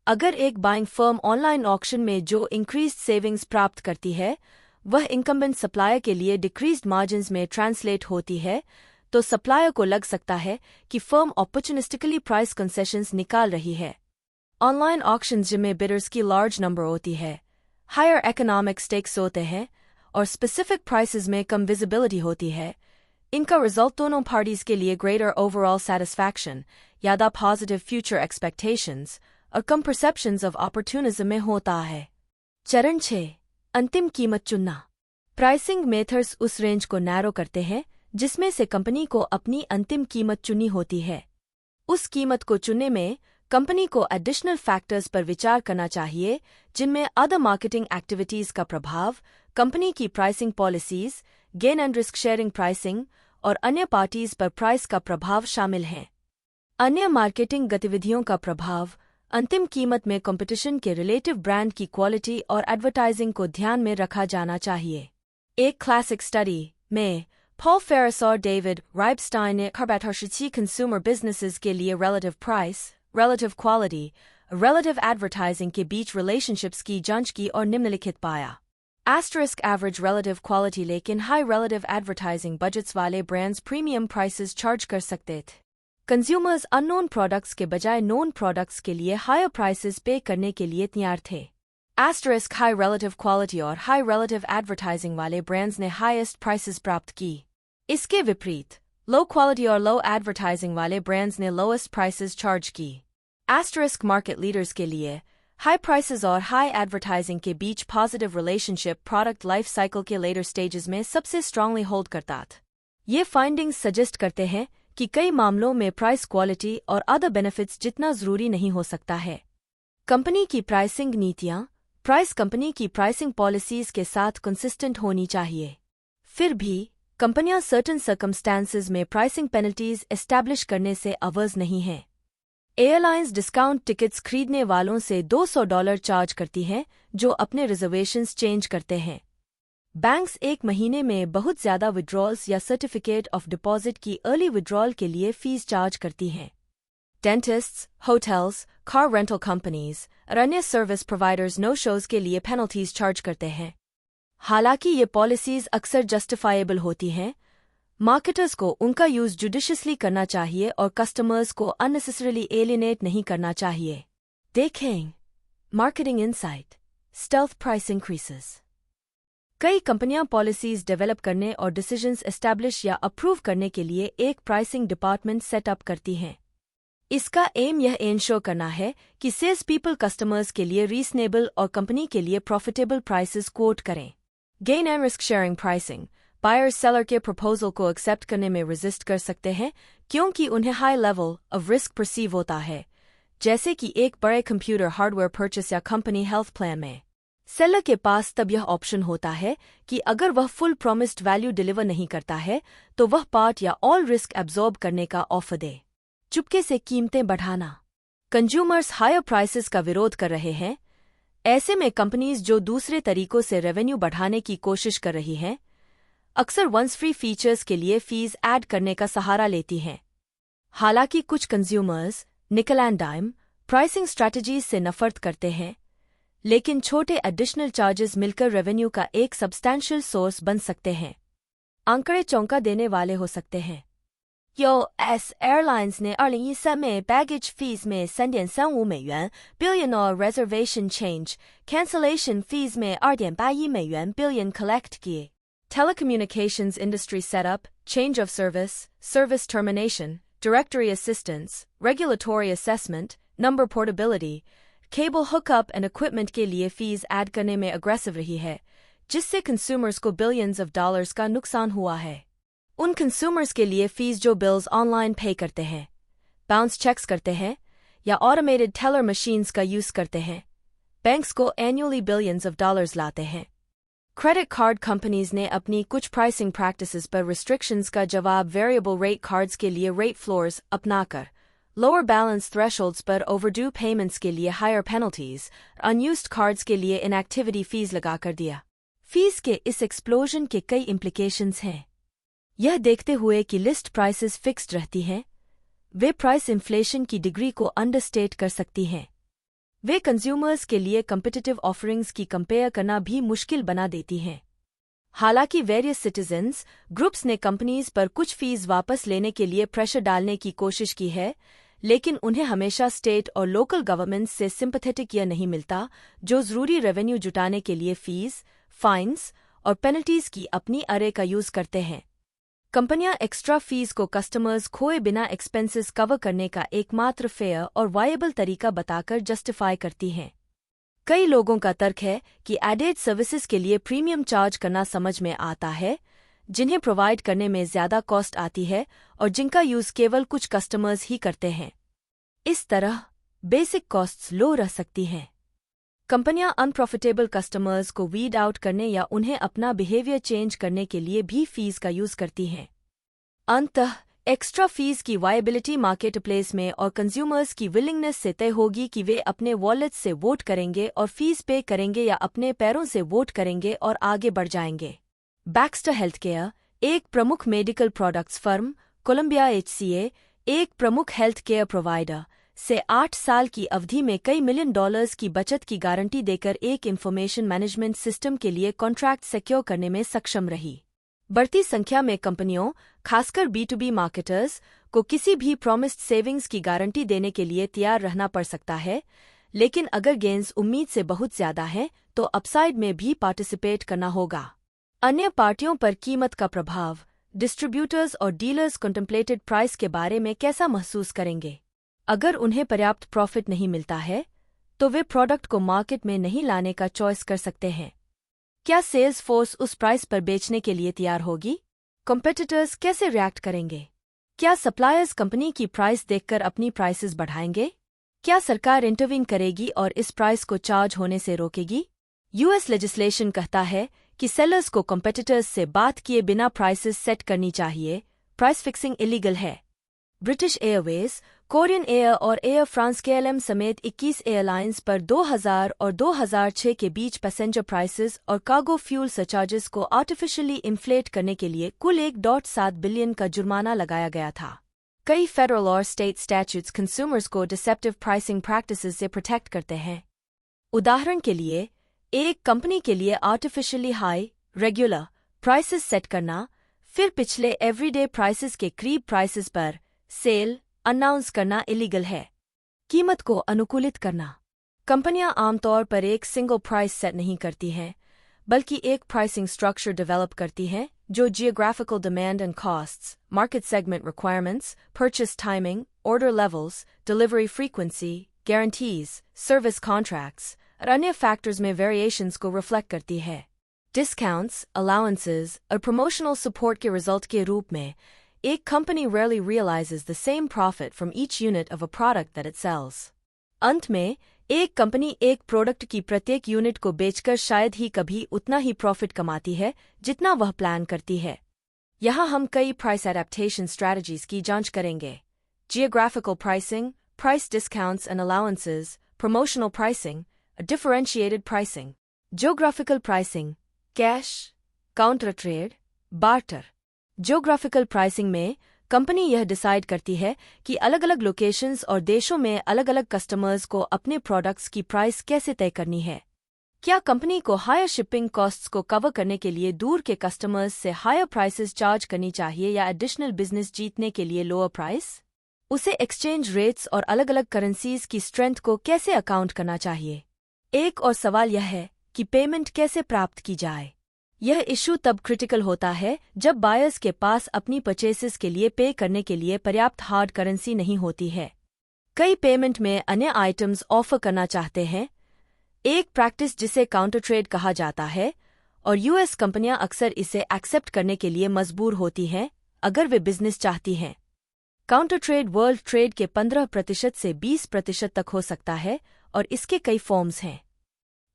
[SPEAKER 1] अगर एक बाइंग फर्म ऑनलाइन ऑक्शन में जो इंक्रीज्ड सेविंग्स प्राप्त करती है वह इनकम्बेंट सप्लायर के लिए डिक्रीज्ड मार्जिन्स में ट्रांसलेट होती है, तो सप्लायर को लग सकता है कि फर्म ऑपर्चुनिस्टिकली प्राइस कंसेशंस निकाल रही है। ऑनलाइन ऑक्शंस जिनमें बिडर्स की लार्ज नंबर होती है, हायर इकोनॉमिक स्टेक्स होते हैं और स्पेसिफिक प्राइसेस में कम विजिबिलिटी होती है, इनका रिजल्ट दोनों पार्टीज के लिए ग्रेटर ओवरऑल सेटिस्फैक्शन, ज़्यादा पॉजिटिव फ्यूचर एक्सपेक्टेशंस और कम परसेप्शंस ऑफ अपॉर्चुनिज्म में होता है। चरण 6, अंतिम कीमत चुनना। प्राइसिंग मेथड्स उस रेंज को नैरो करते हैं जिसमें से कंपनी को अपनी अंतिम कीमत चुनी होती है। उस कीमत को चुनने में कंपनी को एडिशनल फैक्टर्स पर विचार करना चाहिए, जिनमें अदर मार्केटिंग एक्टिविटीज का प्रभाव, कंपनी की pricing policies, gain and risk sharing pricing और अन्य पार्टीज पर प्राइस का प्रभाव शामिल हैं। अन्य मार्केटिंग गतिविधियों का प्रभाव, अंतिम कीमत में कंपटीशन के रिलेटिव ब्रांड की क्वालिटी और एडवर्टाइजिंग को ध्यान में रखा जाना चाहिए। एक क्लासिक स्टडी में पॉल फेरिस और डेविड राइबस्टाइन ने खरबैठर्शी कंज्यूमर बिजनेसेस के लिए relative price, relative quality, relative advertising के बीच रिलेशनशिप्स की जांच की और निम्नलिखित पाया। Asterisk एवरेज रिलेटिव क्वालिटी, लेकिन हाई रिलेटिव एडवर्टाइजिंग बजट्स वाले ब्रांड्स प्रीमियम प्राइसेस चार्ज कर सकते थे। कंज्यूमर्स अननोन प्रोडक्ट्स के बजाय नोन प्रोडक्ट्स के लिए हायर प्राइसेस पे करने के लिए तैयार थे। Asterisk हाई रिलेटिव क्वालिटी और हाई रिलेटिव एडवर्टाइजिंग वाले ब्रांड्स ने हाईएस्ट प्राइसेस प्राप्त की। इसके विपरीत लो क्वालिटी और लो एडवर्टाइजिंग वाले ब्रांड्स ने लोएस्ट प्राइसेस चार्ज की। Asterisk मार्केट लीडर्स के लिए हाई प्राइसेस और हाई एडवर्टाइजिंग के बीच positive relationship product life cycle के लेटर स्टेजेस में सबसे स्ट्रांगली होल्ड करता था। ये फाइंडिंग्स सजेस्ट करते हैं कि कई मामलों में प्राइस क्वालिटी और अदर बेनिफिट्स जितना जरूरी नहीं हो सकता है। कंपनी की प्राइसिंग नीतियां, प्राइस कंपनी की प्राइसिंग पॉलिसीज के साथ कंसिस्टेंट होनी चाहिए। फिर भी कंपनियां सर्टेन सर्कमस्टांसेस में प्राइसिंग पेनल्टीज एस्टैब्लिश करने से अवर्ज नहीं हैं। एयरलाइंस डिस्काउंट टिकट्स खरीदने वालों से $200 चार्ज करती हैं जो अपने रिजर्वेशंस चेंज करते हैं। बैंक्स एक महीने में बहुत ज्यादा विड्रॉल्स या सर्टिफिकेट ऑफ डिपॉजिट की अर्ली विड्रॉल के लिए फीस चार्ज करती हैं। डेंटिस्ट्स, होटल्स, कार रेंटल कंपनीज और अन्य सर्विस प्रोवाइडर्स नो शोज के लिए पेनल्टीज चार्ज करते हैं। हालांकि ये पॉलिसीज अक्सर जस्टिफाइबल होती हैं, मार्केटर्स को उनका यूज जुडिशियसली करना चाहिए और कस्टमर्स को अननेसेसरीली एलिनेट नहीं करना चाहिए। देखें मार्केटिंग इनसाइट, स्टेल्थ प्राइस इंक्रीसेस। कई कंपनियां पॉलिसीज डेवलप करने और डिसीजंस एस्टैब्लिश या अप्रूव करने के लिए एक प्राइसिंग डिपार्टमेंट सेटअप करती हैं। इसका एम यह इंश्योर करना है कि सेल्स पीपल कस्टमर्स के लिए रीजनेबल और कंपनी के लिए प्रॉफिटेबल प्राइसेस कोट करें। Gain and risk sharing pricing, buyers seller के प्रपोजल को एक्सेप्ट करने में रेजिस्ट कर सकते हैं क्योंकि उन्हें high level of risk perceive होता है, जैसे कि एक बड़े कंप्यूटर हार्डवेयर परचेस या कंपनी हेल्थ प्लान में। सेलर के पास तब यह ऑप्शन होता है कि अगर वह फुल प्रॉमिस्ड वैल्यू डिलीवर नहीं करता है तो वह पार्ट या ऑल रिस्क एब्जॉर्ब करने का ऑफर दे। चुपके से कीमतें बढ़ाना। कंज्यूमर्स हायर प्राइसेस का विरोध कर रहे हैं। ऐसे में कंपनीज जो दूसरे तरीकों से रेवेन्यू बढ़ाने की कोशिश कर रही हैं, अक्सर वंस फ्री फीचर्स के लिए फीस ऐड करने का सहारा लेती हैं। हालांकि कुछ कंज्यूमर्स निकल एंड डाइम प्राइसिंग स्ट्रैटेजीज से नफरत करते हैं, लेकिन छोटे एडिशनल चार्जेस मिलकर रेवेन्यू का एक सब्सटैंशियल सोर्स बन सकते हैं। आंकड़े चौंका देने वाले हो सकते हैं। US Airlines ने 2013में बैगेज फीस में3.35美元 billion और reservation change cancellation fees में 2.81美元 billion collect किए। Telecommunications industry setup, change of service, service termination, directory assistance, regulatory assessment, number portability, cable hookup and equipment के लिए फीस ऐड करने में aggressive रही है, जिससे कंज्यूमर्स को बिलियंस ऑफ डॉलर्स का नुकसान हुआ है। उन कंज्यूमर्स के लिए फीस जो बिल्स ऑनलाइन पे करते हैं, बाउंस चेक्स करते हैं या ऑटोमेटेड टेलर मशीन्स का यूज करते हैं, बैंक्स को एनुअली बिलियंस ऑफ डॉलर्स लाते हैं। क्रेडिट कार्ड कंपनीज ने अपनी कुछ प्राइसिंग प्रैक्टिसेस पर रिस्ट्रिक्शंस का जवाब वेरिएबल रेट कार्ड्स के लिए रेट फ्लोर्स अपनाकर, लोअर बैलेंस थ्रेशोल्ड्स पर ओवरड्यू पेमेंट्स के लिए हायर पेनल्टीज, अनयूज्ड कार्ड्स के लिए इनएक्टिविटी फीस लगाकर दिया। फीस के इस एक्सप्लोजन के कई इम्प्लीकेशंस हैं। यह देखते हुए कि लिस्ट प्राइसेस फिक्स्ड रहती हैं, वे प्राइस इन्फ्लेशन की डिग्री को अंडरस्टेट कर सकती हैं। वे कंज्यूमर्स के लिए कम्पिटिटिव ऑफरिंग्स की कंपेयर करना भी मुश्किल बना देती हैं। हालांकि वेरियस सिटीजन्स ग्रुप्स ने कंपनीज पर कुछ फीस वापस लेने के लिए प्रेशर डालने की कोशिश की है, लेकिन उन्हें हमेशा स्टेट और लोकल गवर्नमेंट्स से सिंपैथेटिक यह नहीं मिलता, जो जरूरी रेवेन्यू जुटाने के लिए फीस, फाइन्स और पेनल्टीज की अपनी अरे का यूज करते हैं। कंपनियां एक्स्ट्रा फीस को कस्टमर्स खोए बिना एक्सपेंसेस कवर करने का एकमात्र फेयर और वायबल तरीका बताकर जस्टिफाई करती हैं। कई लोगों का तर्क है कि एडेड सर्विसेज के लिए प्रीमियम चार्ज करना समझ में आता है, जिन्हें प्रोवाइड करने में ज्यादा कॉस्ट आती है और जिनका यूज केवल कुछ कस्टमर्स ही करते हैं। इस तरह बेसिक कॉस्ट्स लो रह सकती हैं। कंपनियां अनप्रॉफिटेबल कस्टमर्स को वीड आउट करने या उन्हें अपना बिहेवियर चेंज करने के लिए भी फीस का यूज करती हैं। अंततः एक्स्ट्रा फीस की वायबिलिटी मार्केट प्लेस में और कंज्यूमर्स की विलिंगनेस से तय होगी कि वे अपने वॉलेट से वोट करेंगे और फीस पे करेंगे या अपने पैरों से वोट करेंगे और आगे बढ़ जाएंगे। बैक्स्टर हेल्थकेयर, एक प्रमुख medical products firm, Columbia HCA, एक प्रमुख हेल्थ केयर प्रोवाइडर, से 8 साल की अवधि में कई मिलियन डॉलर्स की बचत की गारंटी देकर एक इंफॉर्मेशन मैनेजमेंट सिस्टम के लिए कॉन्ट्रैक्ट सिक्योर करने में सक्षम रही। बढ़ती संख्या में कंपनियों, खासकर B2B मार्केटर्स, को किसी भी प्रॉमिस्ड सेविंग्स की गारंटी देने के लिए तैयार रहना पड़ सकता है, लेकिन अगर गेन्स उम्मीद से बहुत ज्यादा हैं तो अपसाइड में भी पार्टिसिपेट करना होगा। अन्य पार्टियों पर कीमत का प्रभाव। डिस्ट्रीब्यूटर्स और डीलर्स कंटेम्पलेटेड प्राइस के बारे में कैसा महसूस करेंगे? अगर उन्हें पर्याप्त प्रॉफिट नहीं मिलता है तो वे प्रोडक्ट को मार्केट में नहीं लाने का चॉइस कर सकते हैं। क्या सेल्स फोर्स उस प्राइस पर बेचने के लिए तैयार होगी? कॉम्पिटिटर्स कैसे रिएक्ट करेंगे? क्या सप्लायर्स कंपनी की प्राइस देखकर अपनी प्राइसेस बढ़ाएंगे? क्या सरकार इंटरवीन करेगी और इस प्राइस को चार्ज होने से रोकेगी? यूएस लेजिस्लेशन कहता है कि सेलर्स को कॉम्पिटिटर्स से बात किए बिना प्राइसेस सेट करनी चाहिए। प्राइस फिक्सिंग इलीगल है। ब्रिटिश एयरवेज, कोरियन एयर और एयर फ्रांस KLM समेत 21 एयरलाइंस पर 2000 और 2006 के बीच पैसेंजर प्राइसेस और कार्गो फ्यूल सरचार्जेस को आर्टिफिशियली इन्फ्लेट करने के लिए कुल 1.7 बिलियन का जुर्माना लगाया गया था। कई फेडरल और स्टेट स्टैट्यूट्स कंज्यूमर्स को डिसेप्टिव प्राइसिंग प्रैक्टिसेस से प्रोटेक्ट करते हैं। उदाहरण के लिए, एक कंपनी के लिए artificially high, regular prices set करना फिर पिछले एवरीडे प्राइसेस के करीब प्राइसेस पर सेल अनाउंस करना इलीगल है। कीमत को अनुकूलित करना। कंपनियां आमतौर पर एक सिंगल प्राइस सेट नहीं करती हैं, बल्कि एक प्राइसिंग स्ट्रक्चर डेवलप करती हैं जो geographical demand and costs, market segment requirements, purchase timing, order levels, delivery frequency, guarantees, service contracts और अन्य फैक्टर्स में वेरिएशंस को रिफ्लेक्ट करती है। डिस्काउंट्स, अलाउंसेस और प्रमोशनल सपोर्ट के रिजल्ट के रूप में एक company rarely realizes the same profit from each unit of a product that it sells. अंत में एक कंपनी एक प्रोडक्ट की प्रत्येक यूनिट को बेचकर शायद ही कभी उतना ही प्रॉफिट कमाती है जितना वह प्लान करती है। यहाँ हम कई प्राइस एडेप्टेशन स्ट्रैटेजीज की जांच करेंगे। Geographical pricing, price discounts and allowances, promotional pricing, differentiated pricing. Geographical pricing, cash, counter trade, barter. Geographical pricing में कंपनी यह डिसाइड करती है कि अलग अलग लोकेशंस और देशों में अलग अलग कस्टमर्स को अपने प्रोडक्ट्स की प्राइस कैसे तय करनी है। क्या कंपनी को हायर शिपिंग कॉस्ट्स को कवर करने के लिए दूर के कस्टमर्स से हायर प्राइसेस चार्ज करनी चाहिए या एडिशनल बिजनेस जीतने के लिए लोअर प्राइस? उसे एक्सचेंज रेट्स और अलग अलग करेंसीज की स्ट्रेंथ को कैसे अकाउंट करना चाहिए? एक और सवाल यह है कि पेमेंट कैसे प्राप्त की जाए। यह इशू तब क्रिटिकल होता है जब बायर्स के पास अपनी परचेसेस के लिए पे करने के लिए पर्याप्त हार्ड करेंसी नहीं होती है। कई पेमेंट में अन्य आइटम्स ऑफर करना चाहते हैं, एक प्रैक्टिस जिसे काउंटर ट्रेड कहा जाता है, और यूएस कंपनियां अक्सर इसे एक्सेप्ट करने के लिए मजबूर होती हैं अगर वे बिजनेस चाहती हैं। काउंटर ट्रेड वर्ल्ड ट्रेड के 15% से 20% तक हो सकता है और इसके कई फॉर्म्स हैं।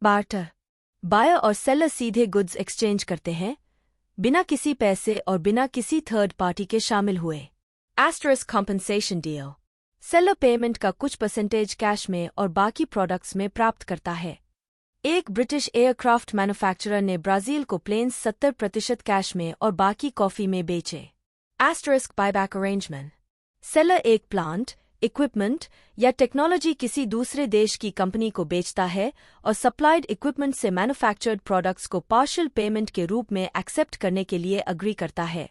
[SPEAKER 1] बार्टर, बायर और सेलर सीधे गुड्स एक्सचेंज करते हैं बिना किसी पैसे और बिना किसी थर्ड पार्टी के शामिल हुए। Asterisk compensation deal, seller payment का कुछ परसेंटेज कैश में और बाकी प्रोडक्ट्स में प्राप्त करता है। एक ब्रिटिश एयरक्राफ्ट मैन्युफैक्चरर ने ब्राजील को प्लेन्स 70% कैश में और बाकी कॉफी में बेचे। एस्टरिस्क बायबैक अरेंजमेंट, सेलर एक प्लांट, इक्विपमेंट या टेक्नोलॉजी किसी दूसरे देश की कंपनी को बेचता है और सप्लाइड इक्विपमेंट से मैन्युफैक्चर्ड प्रोडक्ट्स को पार्शियल पेमेंट के रूप में एक्सेप्ट करने के लिए अग्री करता है।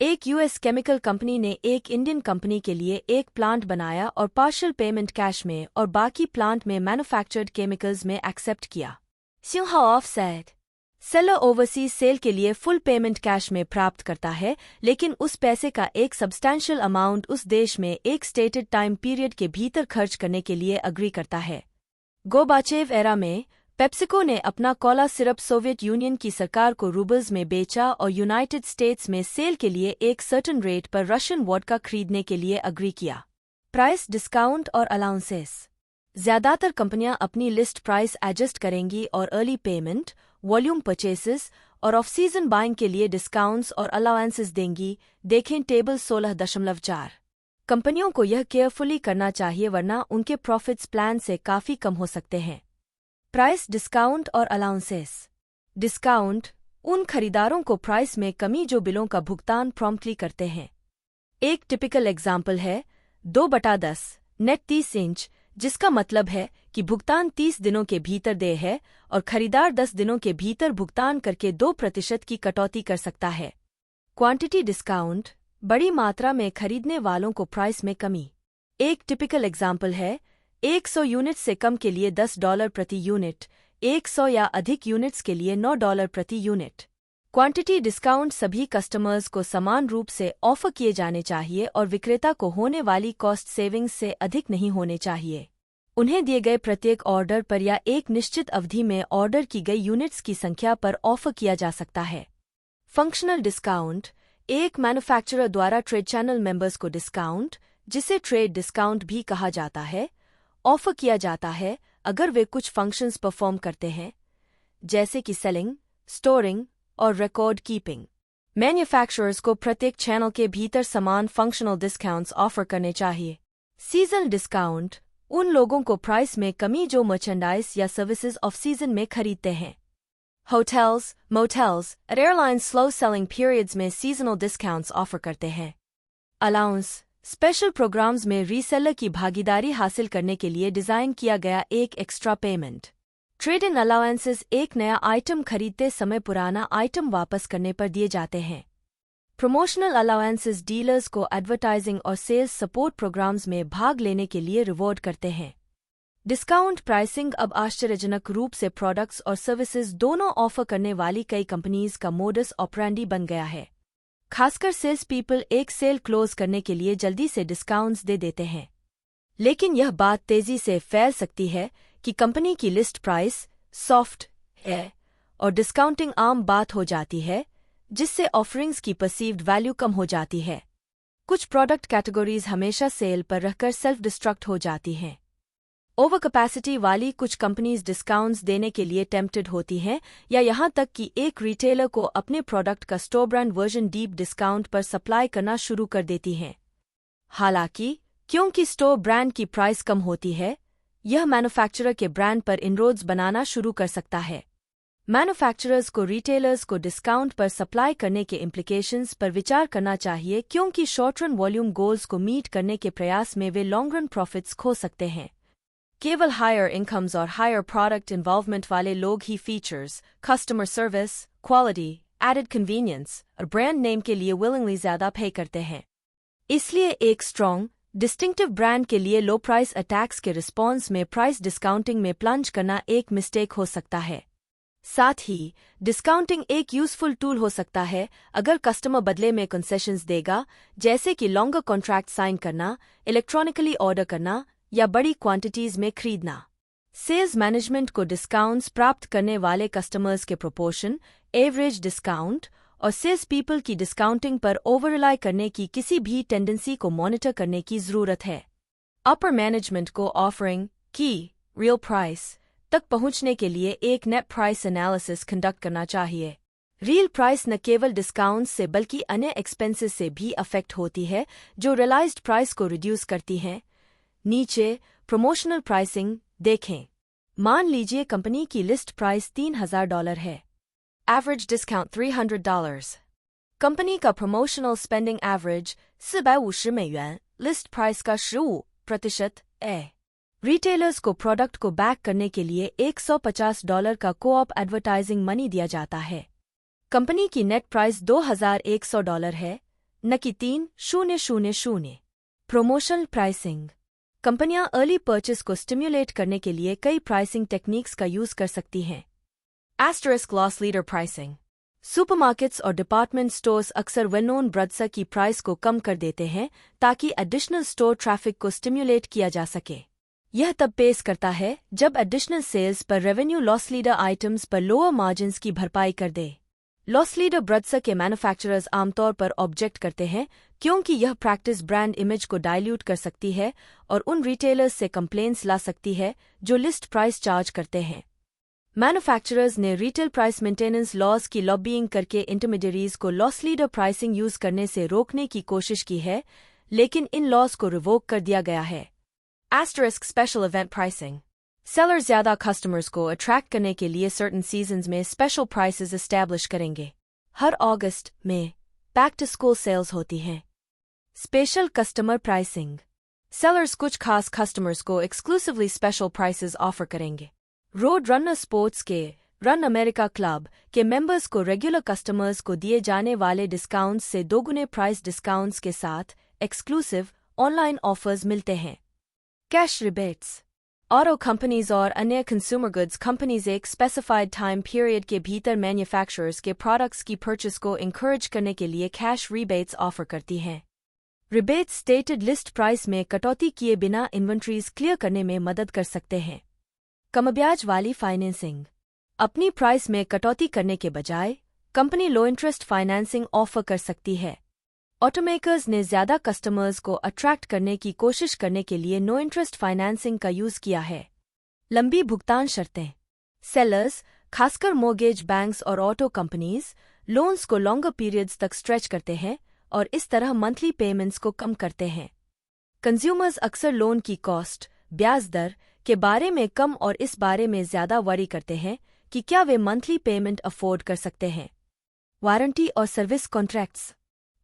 [SPEAKER 1] एक यूएस केमिकल कंपनी ने एक इंडियन कंपनी के लिए एक प्लांट बनाया और पार्शियल पेमेंट कैश में और बाकी प्लांट में मैन्युफैक्चर्ड केमिकल्स में एक्सेप्ट किया। Sinha offset, seller overseas sale के लिए फुल पेमेंट कैश में प्राप्त करता है, लेकिन उस पैसे का एक सब्सटैंशियल अमाउंट उस देश में एक स्टेटेड टाइम पीरियड के भीतर खर्च करने के लिए अग्री करता है। गोबाचेव एरा में पेप्सिको ने अपना कोला सिरप सोवियत यूनियन की सरकार को रूबल्स में बेचा और यूनाइटेड स्टेट्स में सेल के लिए एक सर्टेन रेट पर रशियन वोडका खरीदने के लिए अग्री किया। प्राइस डिस्काउंट और अलाउंसेस, ज्यादातर कंपनियां अपनी लिस्ट प्राइस एडजस्ट करेंगी और अर्ली पेमेंट, वॉल्यूम परचेसेस और ऑफ सीजन बाइंग के लिए डिस्काउंट्स और अलाउंसेस देंगी। देखें टेबल 16.4। कंपनियों को यह केयरफुली करना चाहिए वरना उनके प्रॉफिट्स प्लान से काफी कम हो सकते हैं। प्राइस डिस्काउंट और अलाउंसेस। डिस्काउंट उन खरीदारों को प्राइस में कमी जो बिलों का भुगतान प्रॉम्प्टली करते हैं। एक टिपिकल एग्जाम्पल है 2/10 नेट 30 इंच, जिसका मतलब है कि भुगतान 30 दिनों के भीतर देय है और खरीदार 10 दिनों के भीतर भुगतान करके 2% की कटौती कर सकता है। क्वांटिटी डिस्काउंट, बड़ी मात्रा में खरीदने वालों को प्राइस में कमी। एक टिपिकल एग्जाम्पल है 100 यूनिट से कम के लिए $10 प्रति यूनिट, 100 या अधिक यूनिट्स के लिए $9 प्रति यूनिट। क्वांटिटी डिस्काउंट सभी कस्टमर्स को समान रूप से ऑफर किए जाने चाहिए और विक्रेता को होने वाली कॉस्ट सेविंग्स से अधिक नहीं होने चाहिए। उन्हें दिए गए प्रत्येक ऑर्डर पर या एक निश्चित अवधि में ऑर्डर की गई यूनिट्स की संख्या पर ऑफर किया जा सकता है। फंक्शनल डिस्काउंट, एक मैन्युफैक्चरर द्वारा ट्रेड चैनल मेंबर्स को डिस्काउंट, जिसे ट्रेड डिस्काउंट भी कहा जाता है, ऑफर किया जाता है अगर वे कुछ फंक्शंस परफॉर्म करते हैं, जैसे कि सेलिंग, स्टोरिंग और रिकॉर्ड कीपिंग। मैन्युफैक्चरर्स को प्रत्येक चैनल के भीतर समान फंक्शनल डिस्काउंट्स ऑफर करने चाहिए। सीजनल डिस्काउंट, उन लोगों को प्राइस में कमी जो मर्चेंडाइज या सर्विसेज ऑफ सीजन में खरीदते हैं। होटल्स, मोटेल्स और एयरलाइंस स्लो सेलिंग पीरियड्स में सीजनल डिस्काउंट्स ऑफर करते हैं। अलाउंस, स्पेशल प्रोग्राम्स में रीसेलर की भागीदारी हासिल करने के लिए डिजाइन किया गया एक extra payment. Trade in allowances एक नया आइटम खरीदते समय पुराना आइटम वापस करने पर दिए जाते हैं। प्रमोशनल अलाउंसेस डीलर्स को एडवर्टाइजिंग और सेल्स सपोर्ट प्रोग्राम्स में भाग लेने के लिए रिवॉर्ड करते हैं। डिस्काउंट प्राइसिंग अब आश्चर्यजनक रूप से प्रोडक्ट्स और सर्विसेज दोनों ऑफर करने वाली कई कंपनीज का मोडस ऑपरेंडी बन गया है। खासकर सेल्स पीपल एक सेल क्लोज करने के लिए जल्दी से डिस्काउंट्स दे देते हैं। लेकिन यह बात तेजी से फैल सकती है कि कंपनी की लिस्ट प्राइस सॉफ्ट है और डिस्काउंटिंग आम बात हो जाती है, जिससे ऑफरिंग्स की परसीव्ड वैल्यू कम हो जाती है। कुछ प्रोडक्ट कैटेगरीज हमेशा सेल पर रहकर सेल्फ डिस्ट्रक्ट हो जाती हैं। ओवर कैपेसिटी वाली कुछ कंपनीज डिस्काउंट्स देने के लिए टेम्प्टेड होती हैं या यहां तक कि एक रिटेलर को अपने प्रोडक्ट का store brand version deep discount पर सप्लाई करना शुरू कर देती हैं। हालांकि क्योंकि स्टोर ब्रांड की प्राइस कम होती है, यह मैन्युफैक्चरर के ब्रांड पर इनरोड्स बनाना शुरू कर सकता है। मैन्युफैक्चरर्स को रिटेलर्स को डिस्काउंट पर सप्लाई करने के इम्प्लीकेशंस पर विचार करना चाहिए, क्योंकि शॉर्ट रन वॉल्यूम गोल्स को मीट करने के प्रयास में वे लॉन्ग रन प्रॉफिट्स खो सकते हैं। केवल हायर इनकम्स और हायर प्रोडक्ट इन्वॉल्वमेंट वाले लोग ही features, customer service, quality, added convenience और ब्रांड नेम के लिए विलिंगली ज्यादा पे करते हैं। इसलिए एक स्ट्रॉन्ग, डिस्टिंक्टिव ब्रांड के लिए लो प्राइस अटैक्स के रिस्पॉन्स में प्राइस डिस्काउंटिंग में प्लंज करना एक मिस्टेक हो सकता है। साथ ही डिस्काउंटिंग एक यूजफुल टूल हो सकता है अगर कस्टमर बदले में कंसेशंस देगा, जैसे कि लॉन्गर कॉन्ट्रैक्ट साइन करना, इलेक्ट्रॉनिकली ऑर्डर करना या बड़ी क्वांटिटीज में खरीदना। सेल्स मैनेजमेंट को डिस्काउंट्स प्राप्त करने वाले कस्टमर्स के प्रोपोर्शन, एवरेज डिस्काउंट और सेल्स पीपल की डिस्काउंटिंग पर ओवर रिलाई करने की किसी भी टेंडेंसी को मॉनिटर करने की जरूरत है। अपर मैनेजमेंट को ऑफरिंग की रियल प्राइस तक पहुंचने के लिए एक नेट प्राइस एनालिसिस कंडक्ट करना चाहिए। रियल प्राइस न केवल डिस्काउंट्स से बल्कि अन्य एक्सपेंसेस से भी अफेक्ट होती है जो रियलाइज्ड प्राइस को रिड्यूस करती हैं। नीचे प्रमोशनल प्राइसिंग देखें। मान लीजिए कंपनी की लिस्ट प्राइस $3,000 है। Average discount $300। कंपनी का promotional spending average $450, list price का 15% है। रिटेलर्स को प्रोडक्ट को बैक करने के लिए $150 का कोऑप एडवर्टाइजिंग मनी दिया जाता है। कंपनी की नेट प्राइस $2,100 है, न कि $3,000। Promotional pricing. कंपनियां अर्ली परचेस को स्टिम्युलेट करने के लिए कई प्राइसिंग टेक्निक्स का यूज कर सकती हैं। Asterisk loss leader pricing. Supermarkets और डिपार्टमेंट स्टोर्स अक्सर वेल नोन ब्रांड्स की प्राइस को कम कर देते हैं ताकि एडिशनल स्टोर ट्रैफिक को स्टिम्युलेट किया जा सके। यह तब पेश करता है जब एडिशनल सेल्स पर रेवेन्यू लॉस लीडर आइटम्स पर लोअर मार्जिन्स की भरपाई कर दे। लॉस लीडर ब्रांड्स के मैन्युफैक्चरर्स आमतौर पर ऑब्जेक्ट करते हैं क्योंकि यह प्रैक्टिस ब्रांड इमेज को डाइल्यूट कर सकती है और उन रिटेलर्स से कंप्लेंट्स ला सकती है जो लिस्ट प्राइस चार्ज करते हैं। मैन्युफैक्चरर्स ने रिटेल प्राइस मेंटेनेंस लॉज की लॉबिंग करके इंटरमीडियरीज को लॉस लीडर प्राइसिंग यूज करने से रोकने की कोशिश की है, लेकिन इन लॉज को रिवोक कर दिया गया है। Asterisk special event pricing. Seller ज्यादा कस्टमर्स को अट्रैक्ट करने के लिए सर्टेन सीजन्स में स्पेशल प्राइसेस एस्टैब्लिश करेंगे। हर अगस्त में बैक टू स्कूल सेल्स होती हैं। Special customer pricing. सेलर्स कुछ खास कस्टमर्स को एक्सक्लूसिवली स्पेशल प्राइसेस ऑफर करेंगे। रोड रनर स्पोर्ट्स के रन अमेरिका क्लब के मेंबर्स को रेगुलर कस्टमर्स को दिए जाने वाले डिस्काउंट्स से दोगुने प्राइस डिस्काउंट्स के साथ एक्सक्लूसिव ऑनलाइन ऑफर्स मिलते हैं। Cash rebates. ऑटो कंपनीज और अन्य कंज्यूमर गुड्स कंपनीज एक स्पेसिफाइड टाइम पीरियड के भीतर मैन्युफैक्चरर्स के प्रोडक्ट्स की परचेस को इंकरेज करने के लिए कैश रिबेट्स ऑफर करती हैं। रिबेट्स स्टेटेड लिस्ट प्राइस में कटौती किए बिना इन्वेंट्रीज क्लियर करने में मदद कर सकते हैं। कम ब्याज वाली फाइनेंसिंग। अपनी प्राइस में कटौती करने के बजाय कंपनी लो इंटरेस्ट फाइनेंसिंग ऑफर कर सकती है। ऑटोमेकर्स ने ज्यादा कस्टमर्स को अट्रैक्ट करने की कोशिश करने के लिए नो इंटरेस्ट फाइनेंसिंग का यूज किया है। लंबी भुगतान शर्तें। सेलर्स, खासकर मोर्गेज बैंक्स और ऑटो कंपनीज, लोन्स को लॉन्गर पीरियड्स तक स्ट्रेच करते हैं और इस तरह मंथली पेमेंट्स को कम करते हैं। कंज्यूमर्स अक्सर लोन की कॉस्ट, ब्याज दर के बारे में कम और इस बारे में ज्यादा वरी करते हैं कि क्या वे मंथली पेमेंट अफोर्ड कर सकते हैं। वारंटी और सर्विस कॉन्ट्रैक्ट्स।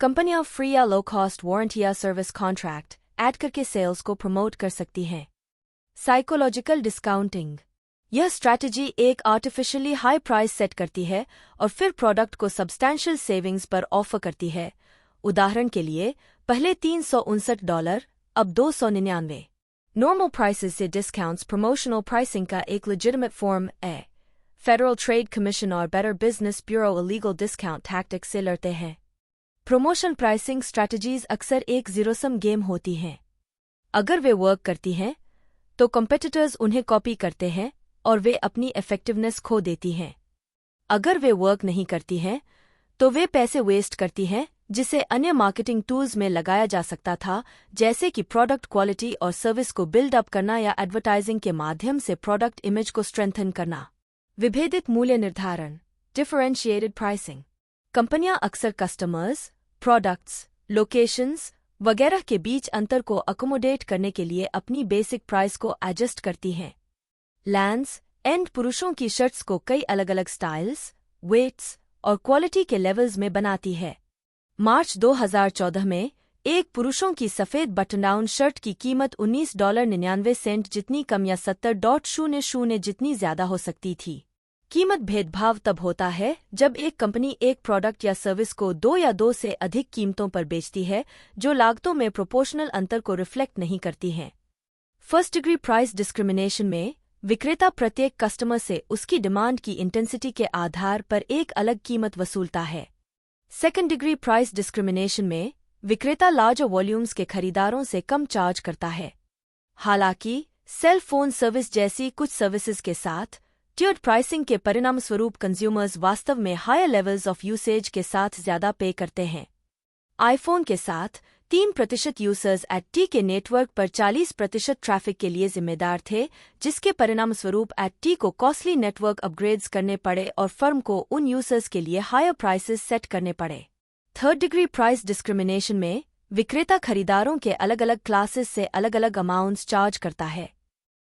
[SPEAKER 1] कंपनियां फ्री या लो कॉस्ट वारंटी या सर्विस कॉन्ट्रैक्ट ऐड करके सेल्स को प्रमोट कर सकती हैं। Psychological discounting. यह स्ट्रैटेजी एक आर्टिफिशियली हाई प्राइस सेट करती है और फिर प्रोडक्ट को सब्सटैंशियल सेविंग्स पर ऑफर करती है उदाहरण के लिए पहले $359, अब $299। नॉर्मल प्राइसेस से डिस्काउंट्स प्रमोशनल प्राइसिंग का एक लेजिटिमेट फॉर्म है। फेडरल ट्रेड कमीशन और better business bureau illegal discount tactics से लड़ते हैं। प्रमोशन प्राइसिंग स्ट्रैटेजीज अक्सर एक जीरो-सम गेम होती हैं। अगर वे वर्क करती हैं तो कॉम्पिटिटर्स उन्हें कॉपी करते हैं और वे अपनी इफेक्टिवनेस खो देती हैं। अगर वे वर्क नहीं करती हैं तो वे पैसे वेस्ट करती हैं जिसे अन्य मार्केटिंग टूल्स में लगाया जा सकता था, जैसे कि प्रोडक्ट क्वालिटी और सर्विस को बिल्ड अप करना या एडवर्टाइजिंग के माध्यम से प्रोडक्ट इमेज को स्ट्रेंथन करना। विभेदित मूल्य निर्धारण, डिफरेंशिएटेड प्राइसिंग। कंपनियां अक्सर कस्टमर्स, प्रोडक्ट्स, लोकेशंस वगैरह के बीच अंतर को अकोमोडेट करने के लिए अपनी बेसिक प्राइस को एडजस्ट करती हैं। लैंड्स एंड पुरुषों की शर्ट्स को कई अलग अलग स्टाइल्स, वेट्स और क्वालिटी के लेवल्स में बनाती है। मार्च 2014 में एक पुरुषों की सफ़ेद बटन डाउन शर्ट की कीमत $19.99 जितनी कम या 70.00 जितनी ज्यादा हो सकती थी। कीमत भेदभाव तब होता है जब एक कंपनी एक प्रोडक्ट या सर्विस को दो या दो से अधिक कीमतों पर बेचती है जो लागतों में प्रोपोर्शनल अंतर को रिफ्लेक्ट नहीं करती हैं। फर्स्ट डिग्री प्राइस डिस्क्रिमिनेशन में विक्रेता प्रत्येक कस्टमर से उसकी डिमांड की इंटेंसिटी के आधार पर एक अलग कीमत वसूलता है। सेकेंड डिग्री प्राइस डिस्क्रिमिनेशन में विक्रेता लार्जर वॉल्यूम्स के खरीदारों से कम चार्ज करता है। हालांकि सेल फोन सर्विस जैसी कुछ सर्विसेज के साथ टियर्ड प्राइसिंग के परिणामस्वरूप कंज्यूमर्स वास्तव में हायर लेवल्स ऑफ यूसेज के साथ ज्यादा पे करते हैं। आईफोन के साथ 3% यूजर्स एट टी के नेटवर्क पर 40% ट्रैफिक के लिए जिम्मेदार थे, जिसके परिणामस्वरूप एट टी को कॉस्टली नेटवर्क अपग्रेड्स करने पड़े और फर्म को उन यूजर्स के लिए हायर प्राइसेस सेट करने पड़े। थर्ड डिग्री प्राइस डिस्क्रिमिनेशन में विक्रेता खरीदारों के अलग अलग क्लासेस से अलग अलग अमाउंट्स चार्ज करता है।